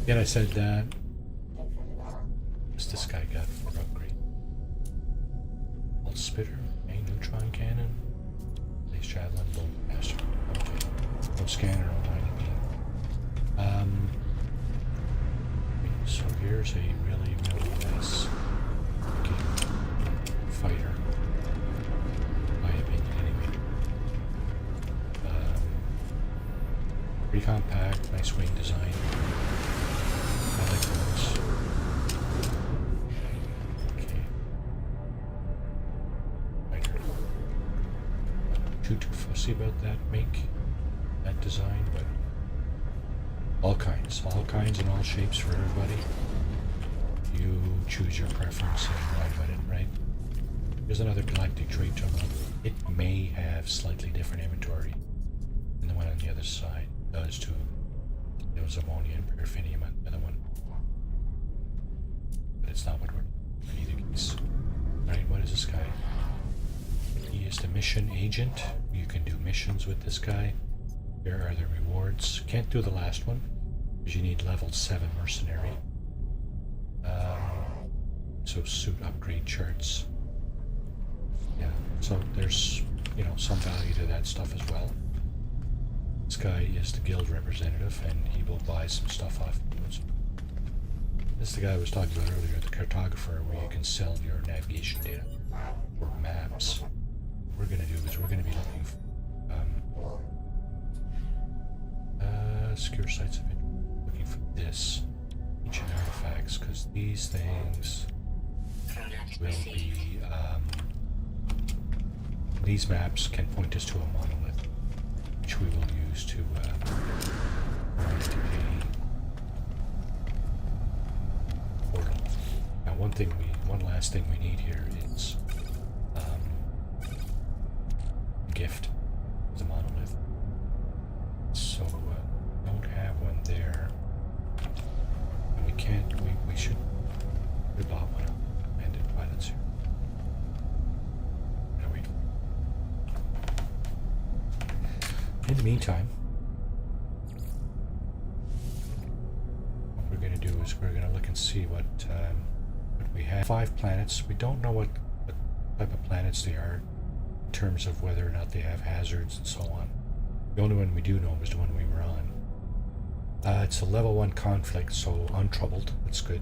Yet I said that... What's this guy got for upgrade? Pulse spitter, a neutron cannon, laser javelin, low master. Okay. No scanner on mining beam. So here's a really, really nice looking fighter. My opinion anyway. Pretty compact, nice wing design. I like those. Too fussy about that make, that design, but all kinds and all shapes for everybody. You choose your preference and ride with it, right? Here's another galactic trade terminal. It may have slightly different inventory than the one on the other side. It does too. There was ammonia and paraffinium on the other one. But it's not what we're in either case. Right, what is this guy? He is the mission agent. You can do missions with this guy. Here are the rewards. Can't do the last one because you need level 7 mercenary. So suit upgrade charts. Yeah, so there's, you know, some value to that stuff as well. This guy is the guild representative and he will buy some stuff off you. This is the guy I was talking about earlier, the cartographer, where you can sell your navigation data or maps. What we're going to do is we're going to be looking for secure sites of interest. Looking for this ancient artifacts, because these things will be these maps can point us to a monolith, which we will use to Decay portal. Now, one last thing we need here is gift, the monolith. So don't have one there. should have bought one. Landed pilots here. No, wait. In the meantime, what we're going to do is we're going to look and see what we have. 5 planets. We don't know what type of planets they are in terms of whether or not they have hazards and so on. The only one we do know is the one we were on. It's a level 1 conflict, so untroubled. That's good.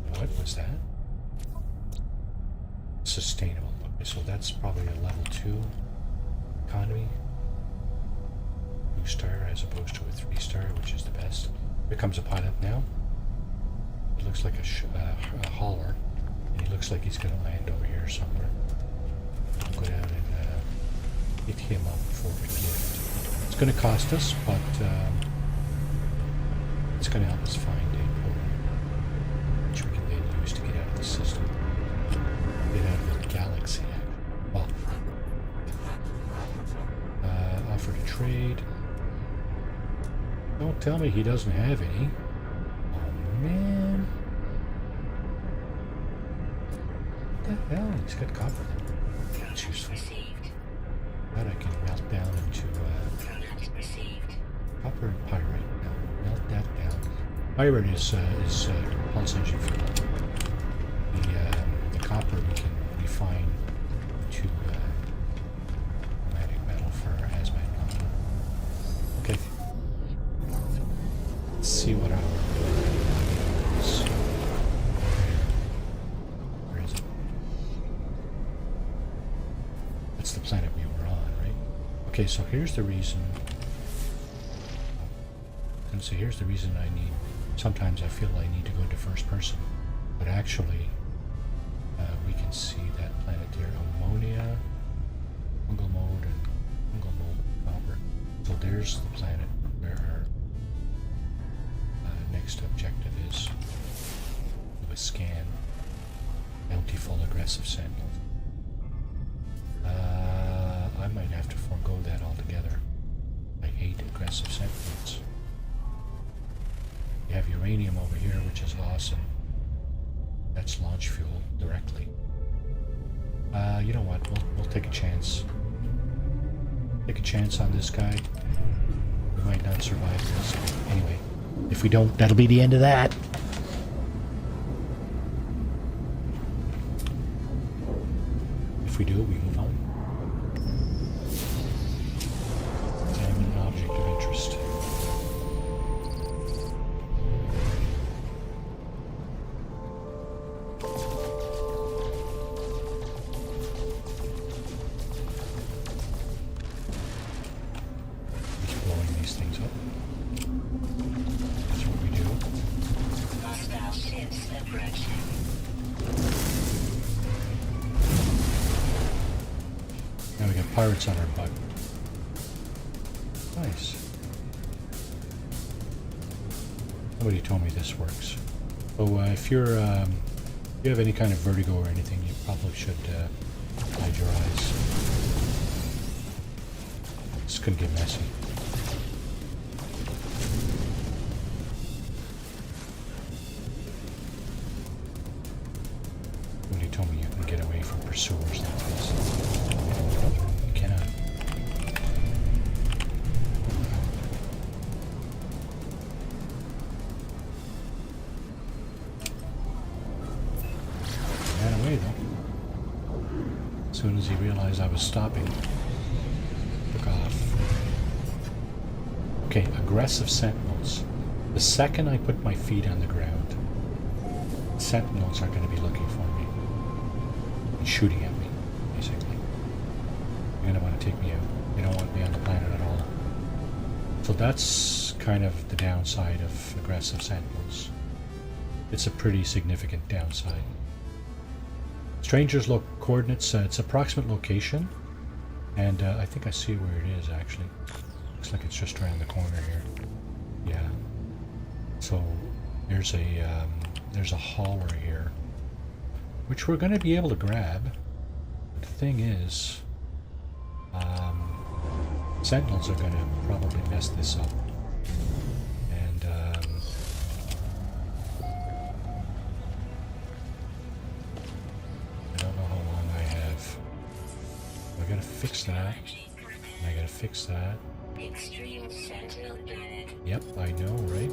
What was that? Sustainable. Okay, so that's probably a level 2 economy. 2-star as opposed to a 3-star, which is the best. Here comes a pilot now. It looks like a hauler, and he looks like he's going to land over here somewhere. I'll go down and hit him up for a gift. It's going to cost us, but it's going to help us find a program which we can then use to get out of the system, get out of the galaxy. Well, offer to trade. Don't tell me he doesn't have any. Oh man. What the hell? He's got copper. That's useful. That I can melt down into copper and pyrite. Now, melt that down. Pyrite is pulse engine fuel. The copper we can refine to chromatic metal for hazmat company. Okay. Let's see what our is. Where is it? That's the planet we were on, right? Okay, so here's the reason. And so here's the reason I need. Sometimes I feel I need to go into first person, but actually, we can see that planet there: ammonia, fungal mode, and fungal mode copper. So there's the planet where our next objective is. Do a scan. Bountiful aggressive sentinels. I might have to forego that altogether. I hate aggressive sentinels. You have uranium over here, which is awesome. That's launch fuel directly. You know what? We'll take a chance. Take a chance on this guy. We might not survive this. Anyway, if we don't, that'll be the end of that. If we do, we move on. Examine an object of interest. He's blowing these things up. That's what we do. Hostile ships approaching. Now we got pirates on our butt. Nice. Somebody told me this works. So if you have any kind of vertigo or anything, you probably should hide your eyes. It's gonna get messy. Somebody told me you can get away from pursuers like this. You cannot. Ran away though. As soon as he realized I was stopping, took off. Okay, aggressive sentinels. The second I put my feet on the ground, sentinels are going to be looking for me and shooting at me, basically. They're going to want to take me out. They don't want me on the planet at all. So that's kind of the downside of aggressive sentinels. It's a pretty significant downside. Stranger's coordinates, its approximate location, and I think I see where it is actually. Looks like it's just around the corner here. Yeah. So there's a hauler here, which we're going to be able to grab. The thing is, sentinels are going to probably mess this up, and fix that. Extreme center bed. Yep, I know, right?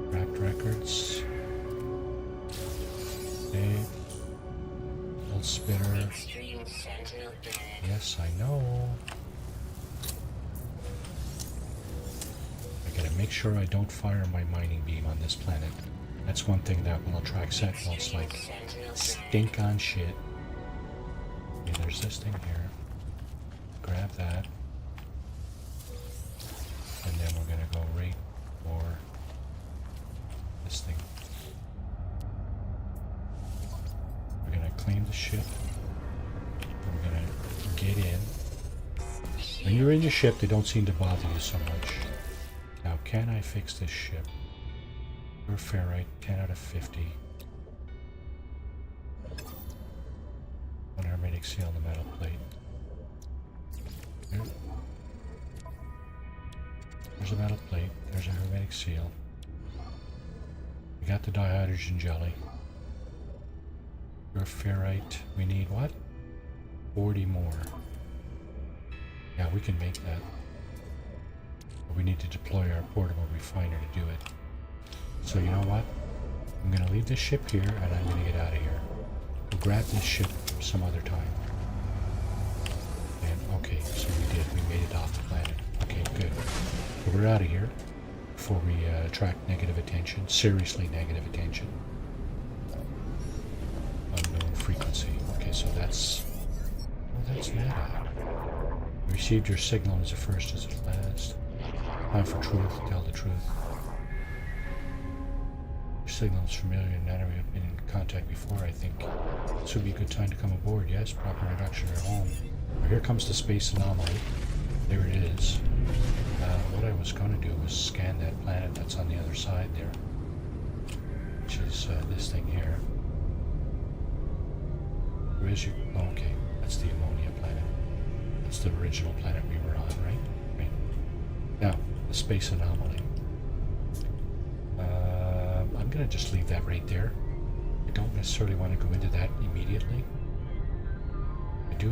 Cracked records. Okay. Old spinner. Extreme center bed. Yes, I know. I gotta make sure I don't fire my mining beam on this planet. That's one thing that will attract sentinels, like stink on shit. Okay, there's this thing here. Grab that. And then we're gonna go right for this thing. We're gonna claim the ship. We're gonna get in. When you're in your ship, they don't seem to bother you so much. Now, can I fix this ship? Pure ferrite, 10 out of 50. One hermetic seal on the metal plate. Here. There's a metal plate. There's a hermetic seal. We got the dihydrogen jelly. Pure ferrite. We need what? 40 more. Yeah, we can make that. But we need to deploy our portable refiner to do it. So you know what? I'm going to leave this ship here and I'm going to get out of here. We'll grab this ship some other time. And okay, so we did. We made it off the planet. Okay, good. So we're out of here before we attract negative attention. Seriously negative attention. Unknown frequency. Okay, so that's... Oh, that's nada. You received your signal as the first as the last. Time for truth. Tell the truth. Your signal is familiar and we have been in contact before, I think. This would be a good time to come aboard. Yes, proper introduction at home. Well, here comes the space anomaly. There it is. What I was going to do was scan that planet that's on the other side there. Which is this thing here. Where is you? Oh, okay. That's the ammonia planet. That's the original planet we were on, right? Right. Now, the space anomaly. I'm going to just leave that right there. I don't necessarily want to go into that immediately. I do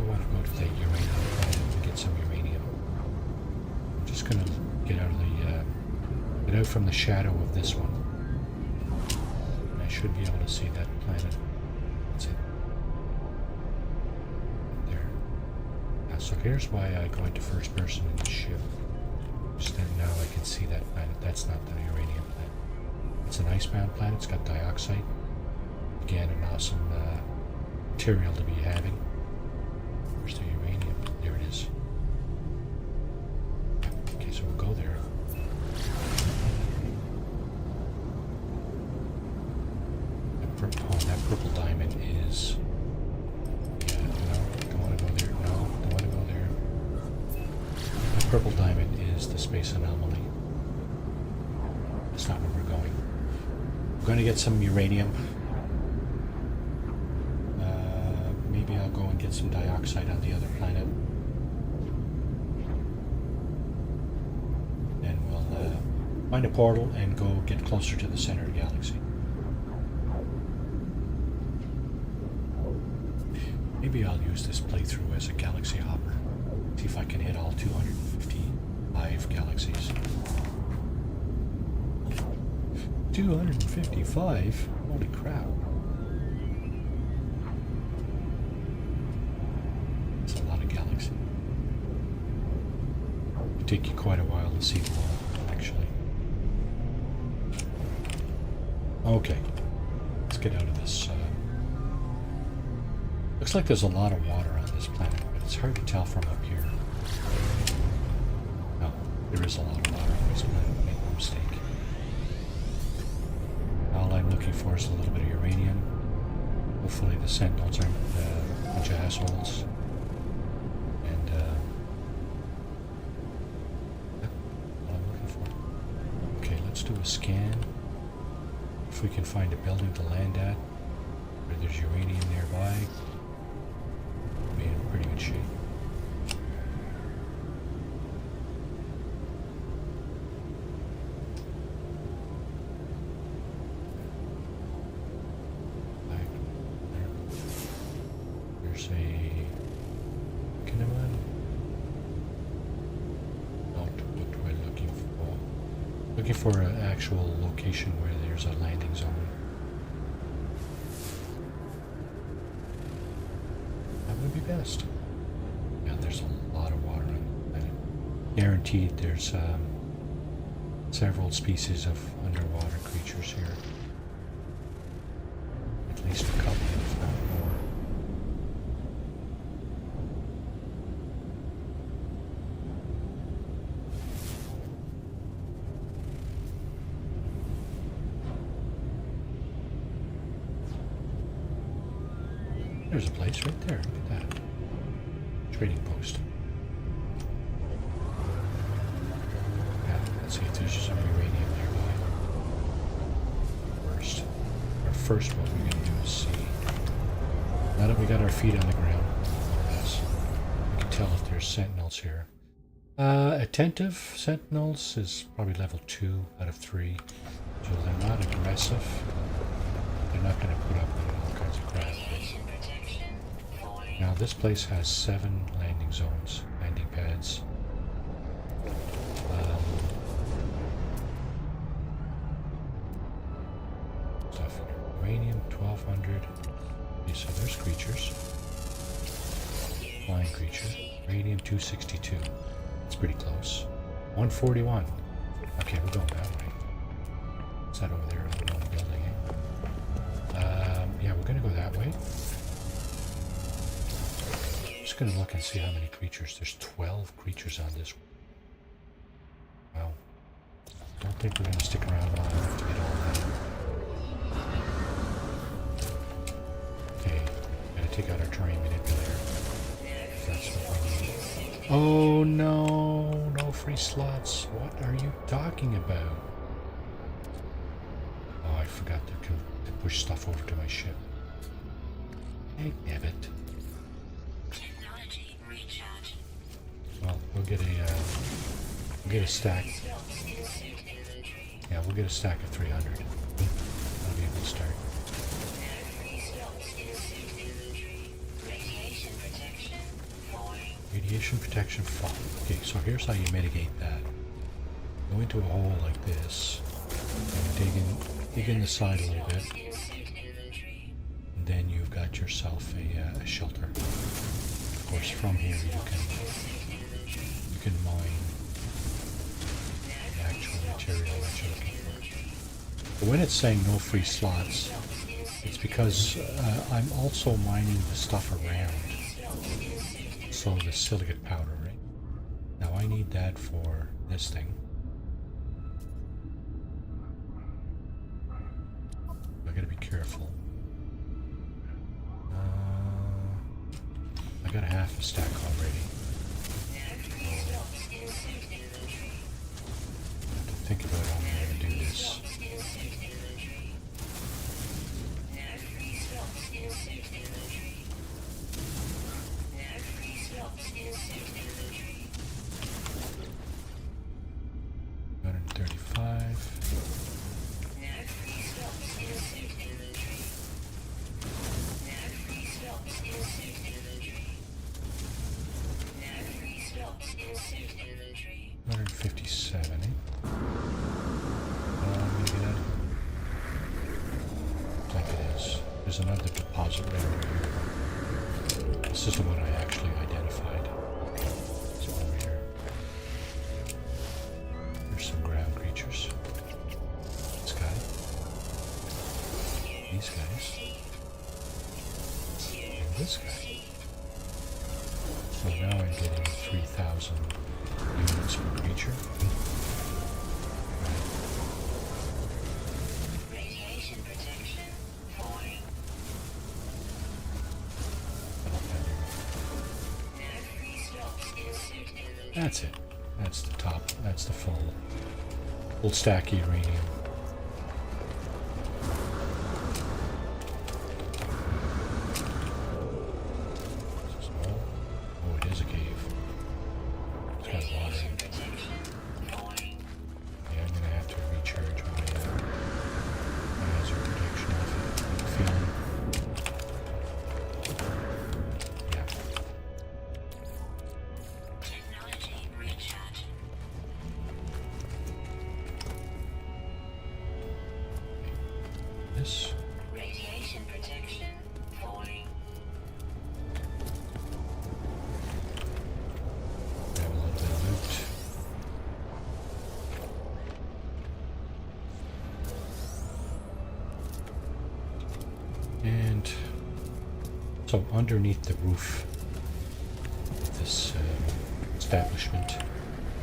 want to go to that uranium planet and get some uranium. I'm just going to get out from the shadow of this one. And I should be able to see that planet. That's it. There. Now, so here's why I go into first person in the ship. Just then now I can see that planet. That's not the uranium planet. It's an icebound planet. It's got dioxide. Again, an awesome material to be having. Where's the uranium? There it is. Okay, so we'll go there. That purple diamond is... Yeah, no, don't want to go there. No, don't want to go there. That purple diamond is the space anomaly. That's not where we're going. We're going to get some uranium. Maybe I'll go and get some dioxide on the other planet. And we'll find a portal and go get closer to the center of the galaxy. Maybe I'll use this playthrough as a galaxy hopper. See if I can hit all 255 galaxies. 255? Holy crap. That's a lot of galaxies. It'll take you quite a while to see them all, actually. Okay. Let's get out of this. Looks like there's a lot of water on this planet, but it's hard to tell from up here. No, there is a lot of water on this planet, make no mistake. All I'm looking for is a little bit of uranium. Hopefully the sentinels aren't a bunch of assholes. And, that's what I'm looking for. Okay, let's do a scan. If we can find a building to land at, where there's uranium nearby. Be in pretty good shape. Looking for an actual location where there's a landing zone. That would be best. Yeah, there's a lot of water on the planet. Guaranteed there's several species of underwater creatures here. At least a couple, if not more. There's a place right there. Look at that. Trading post. Yeah, let's see if there's some uranium nearby. First what we're going to do is see. Now that we got our feet on the ground, yes, we can tell if there's sentinels here. Attentive sentinels is probably level 2 out of 3. So they're not aggressive. They're not going to put up with all kinds of crap. Now this place has 7 landing zones, landing pads. Stuff here. Uranium 1200. Okay, so there's creatures. Flying creature. Uranium 262. It's pretty close. 141. Okay, we're going that way. Is that over there in the one building? Yeah, we're gonna go that way. Just gonna look and see how many creatures. There's 12 creatures on this. Wow. Don't think we're gonna stick around long enough to get all that. Okay, gotta take out our terrain manipulator. That's what we need. Oh no, no free slots. What are you talking about? Oh, I forgot to push stuff over to my ship. Hey, damn it. Well, we'll get a stack. Yeah, we'll get a stack of 300. That'll be a good start. Radiation protection 5. Okay, so here's how you mitigate that. Go into a hole like this, and dig in the side a little bit, and then you've got yourself a shelter. Of course, from here you can mine the actual material that you're looking for. But when it's saying no free slots, it's because I'm also mining the stuff around. So the silicate powder, right? Now I need that for this thing. I gotta be careful. I got a half a stack already. I have to think about how I'm gonna do this. There's another deposit right over here. This is the one I actually identified. It's over here. There's some ground creatures. This guy. These guys. And this guy. So now I'm getting 3,000 units per creature. That's it. That's the top. That's the full stack of uranium. Oh, it is a cave. It's got water in it. Yeah, I'm gonna have to recharge my hazard protection off it. I'm feeling. So underneath the roof of this establishment,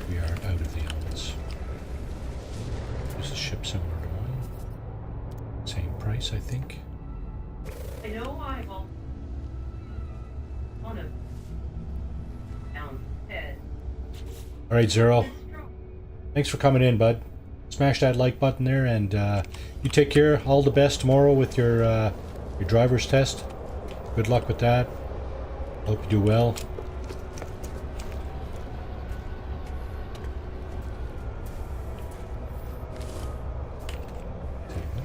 we are out of the elements. Is the ship similar to mine? Same price, I think. I know I've all one of down head. All right, Zero. Thanks for coming in, bud. Smash that like button there, and you take care. All the best tomorrow with your driver's test. Good luck with that. Hope you do well. What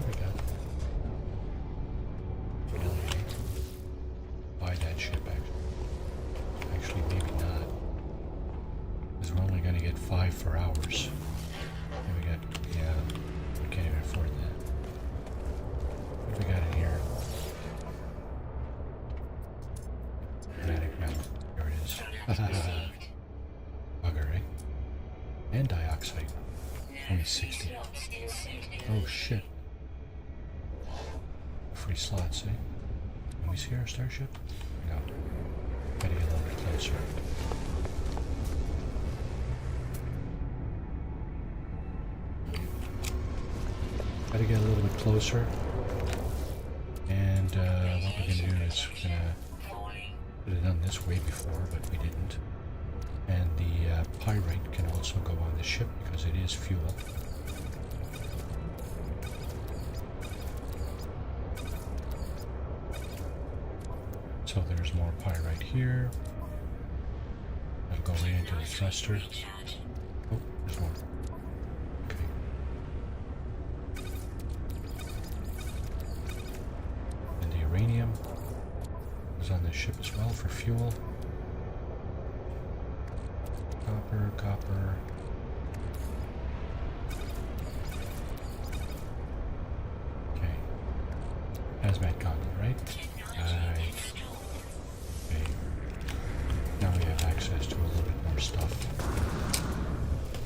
do we got? Buy that ship, actually. Actually, maybe not. Because we're only going to get 5 for hours. And we got, yeah, we can't even afford that. What do we got in here? Kinetic mount. There it is. Bugger, eh? And dioxide. Only 60. Oh shit. Free slots, eh? Can we see our starship? No. Gotta get a little bit closer. Gotta get a little bit closer. And what we're gonna do is we're gonna could have done this way before, but we didn't. And the pyrite can also go on the ship because it is fuel. So there's more pyrite here. That'll go right into the thruster. Oh, there's more. Okay. And the uranium is on the ship as well for fuel. Copper, copper. Okay. Hazmat goggle, right? Right. Okay. Now we have access to a little bit more stuff.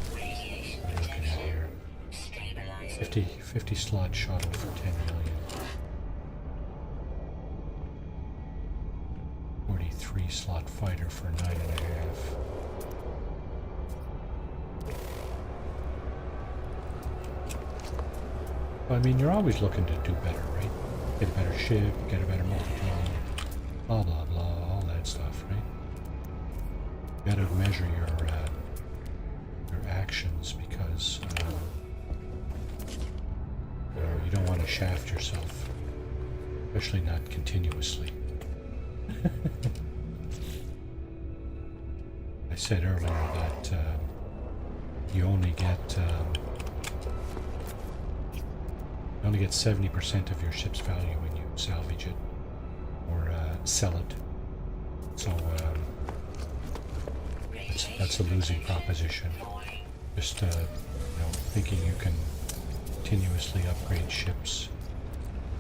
What are we looking at here? 50 slot shuttle for 10 million. 43 slot fighter for 9.5. Well, I mean, you're always looking to do better, right? Get a better ship, get a better multi-drone, blah blah blah, all that stuff, right? You gotta measure your actions because you don't want to shaft yourself, especially not continuously. I said earlier that you only get 70% of your ship's value when you salvage it or sell it. So that's a losing proposition. Just thinking you can continuously upgrade ships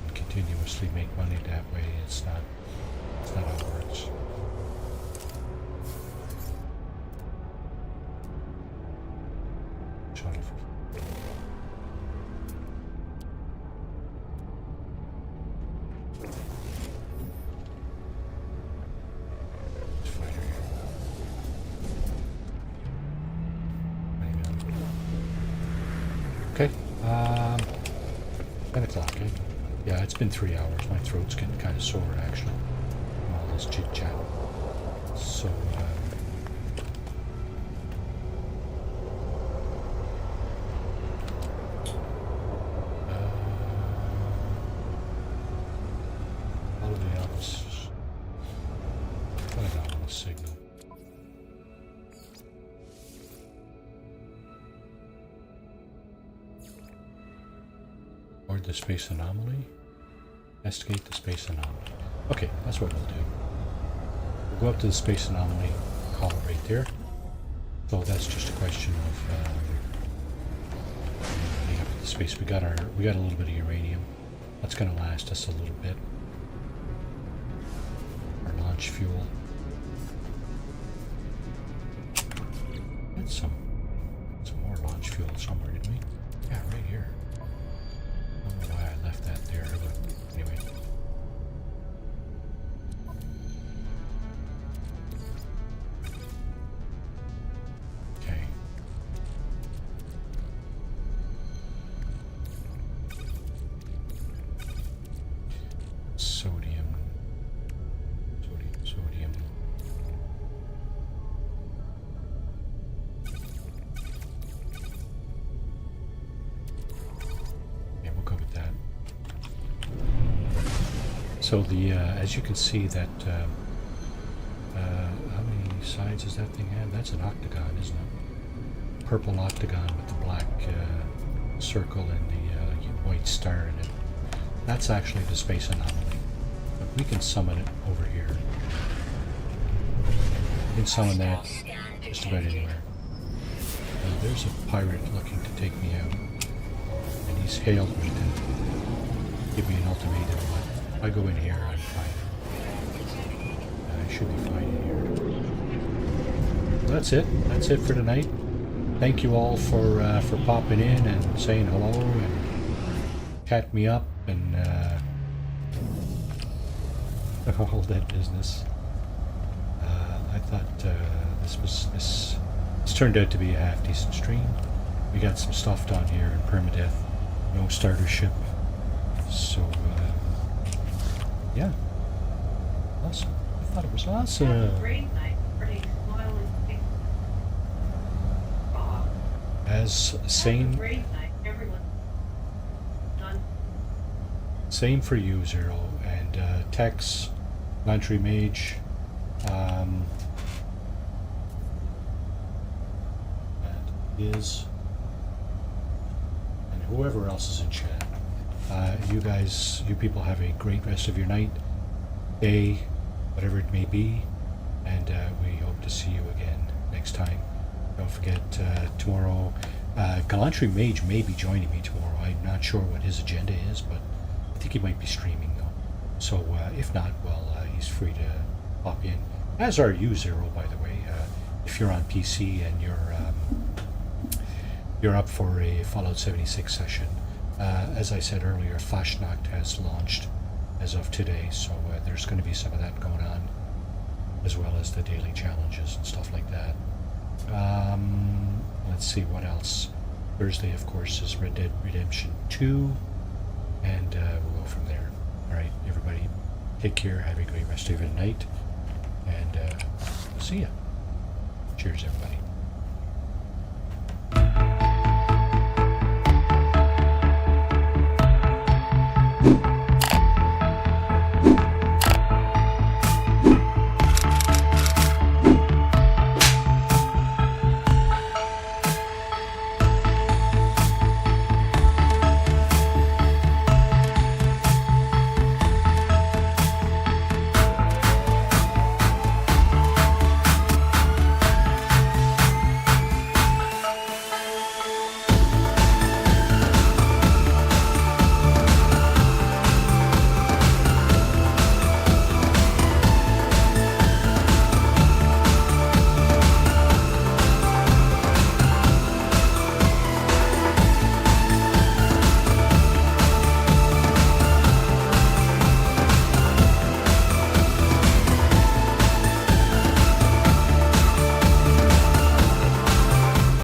and continuously make money that way. It's not how it works. Shuttle for fighter here. 20 minutes. Okay. 10 o'clock, eh? Yeah, it's been 3 hours. My throat's getting kind of sore, actually, from all this chit-chat. So, all of the others. What an anomalous signal. Board the space anomaly. Investigate the space anomaly. Okay, that's what we'll do. We'll go up to the space anomaly, call it right there. So that's just a question of getting up to the space. We got a little bit of uranium. That's going to last us a little bit. Our launch fuel. Had some more launch fuel somewhere, didn't we? Yeah, right here. I don't know why I left that there, but anyway. So the as you can see that how many sides does that thing have? That's an octagon, isn't it? Purple octagon with the black circle and the white star in it. That's actually the space anomaly. But we can summon it over here. We can summon that just about anywhere. There's a pirate looking to take me out. And he's hailed me to give me an ultimatum, but if I go in here, I'm fine. I should be fine in here. That's it. That's it for tonight. Thank you all for popping in and saying hello and chatting me up and all that business. I thought this turned out to be a half decent stream. We got some stuff down here in Permadeath. No starter ship. So yeah, awesome. I thought it was awesome. Great night. Pretty smiling face. As same Great night. Everyone. Done. same for you, Zero, and Tex, Lantry Mage. That is, and whoever else is in chat. You people have a great rest of your night, day, whatever it may be, and we hope to see you again next time. Don't forget tomorrow, Gallantry Mage may be joining me tomorrow. I'm not sure what his agenda is, but I think he might be streaming though. So if not, well, he's free to pop in. As are you, Zero, by the way. If you're on PC and you're up for a Fallout 76 session. As I said earlier, Fashnacht has launched as of today, so there's going to be some of that going on, as well as the daily challenges and stuff like that. Let's see what else. Thursday, of course, is Red Dead Redemption 2, and we'll go from there. Alright, everybody, take care, have a great rest of your night, and we'll see ya. Cheers, everybody.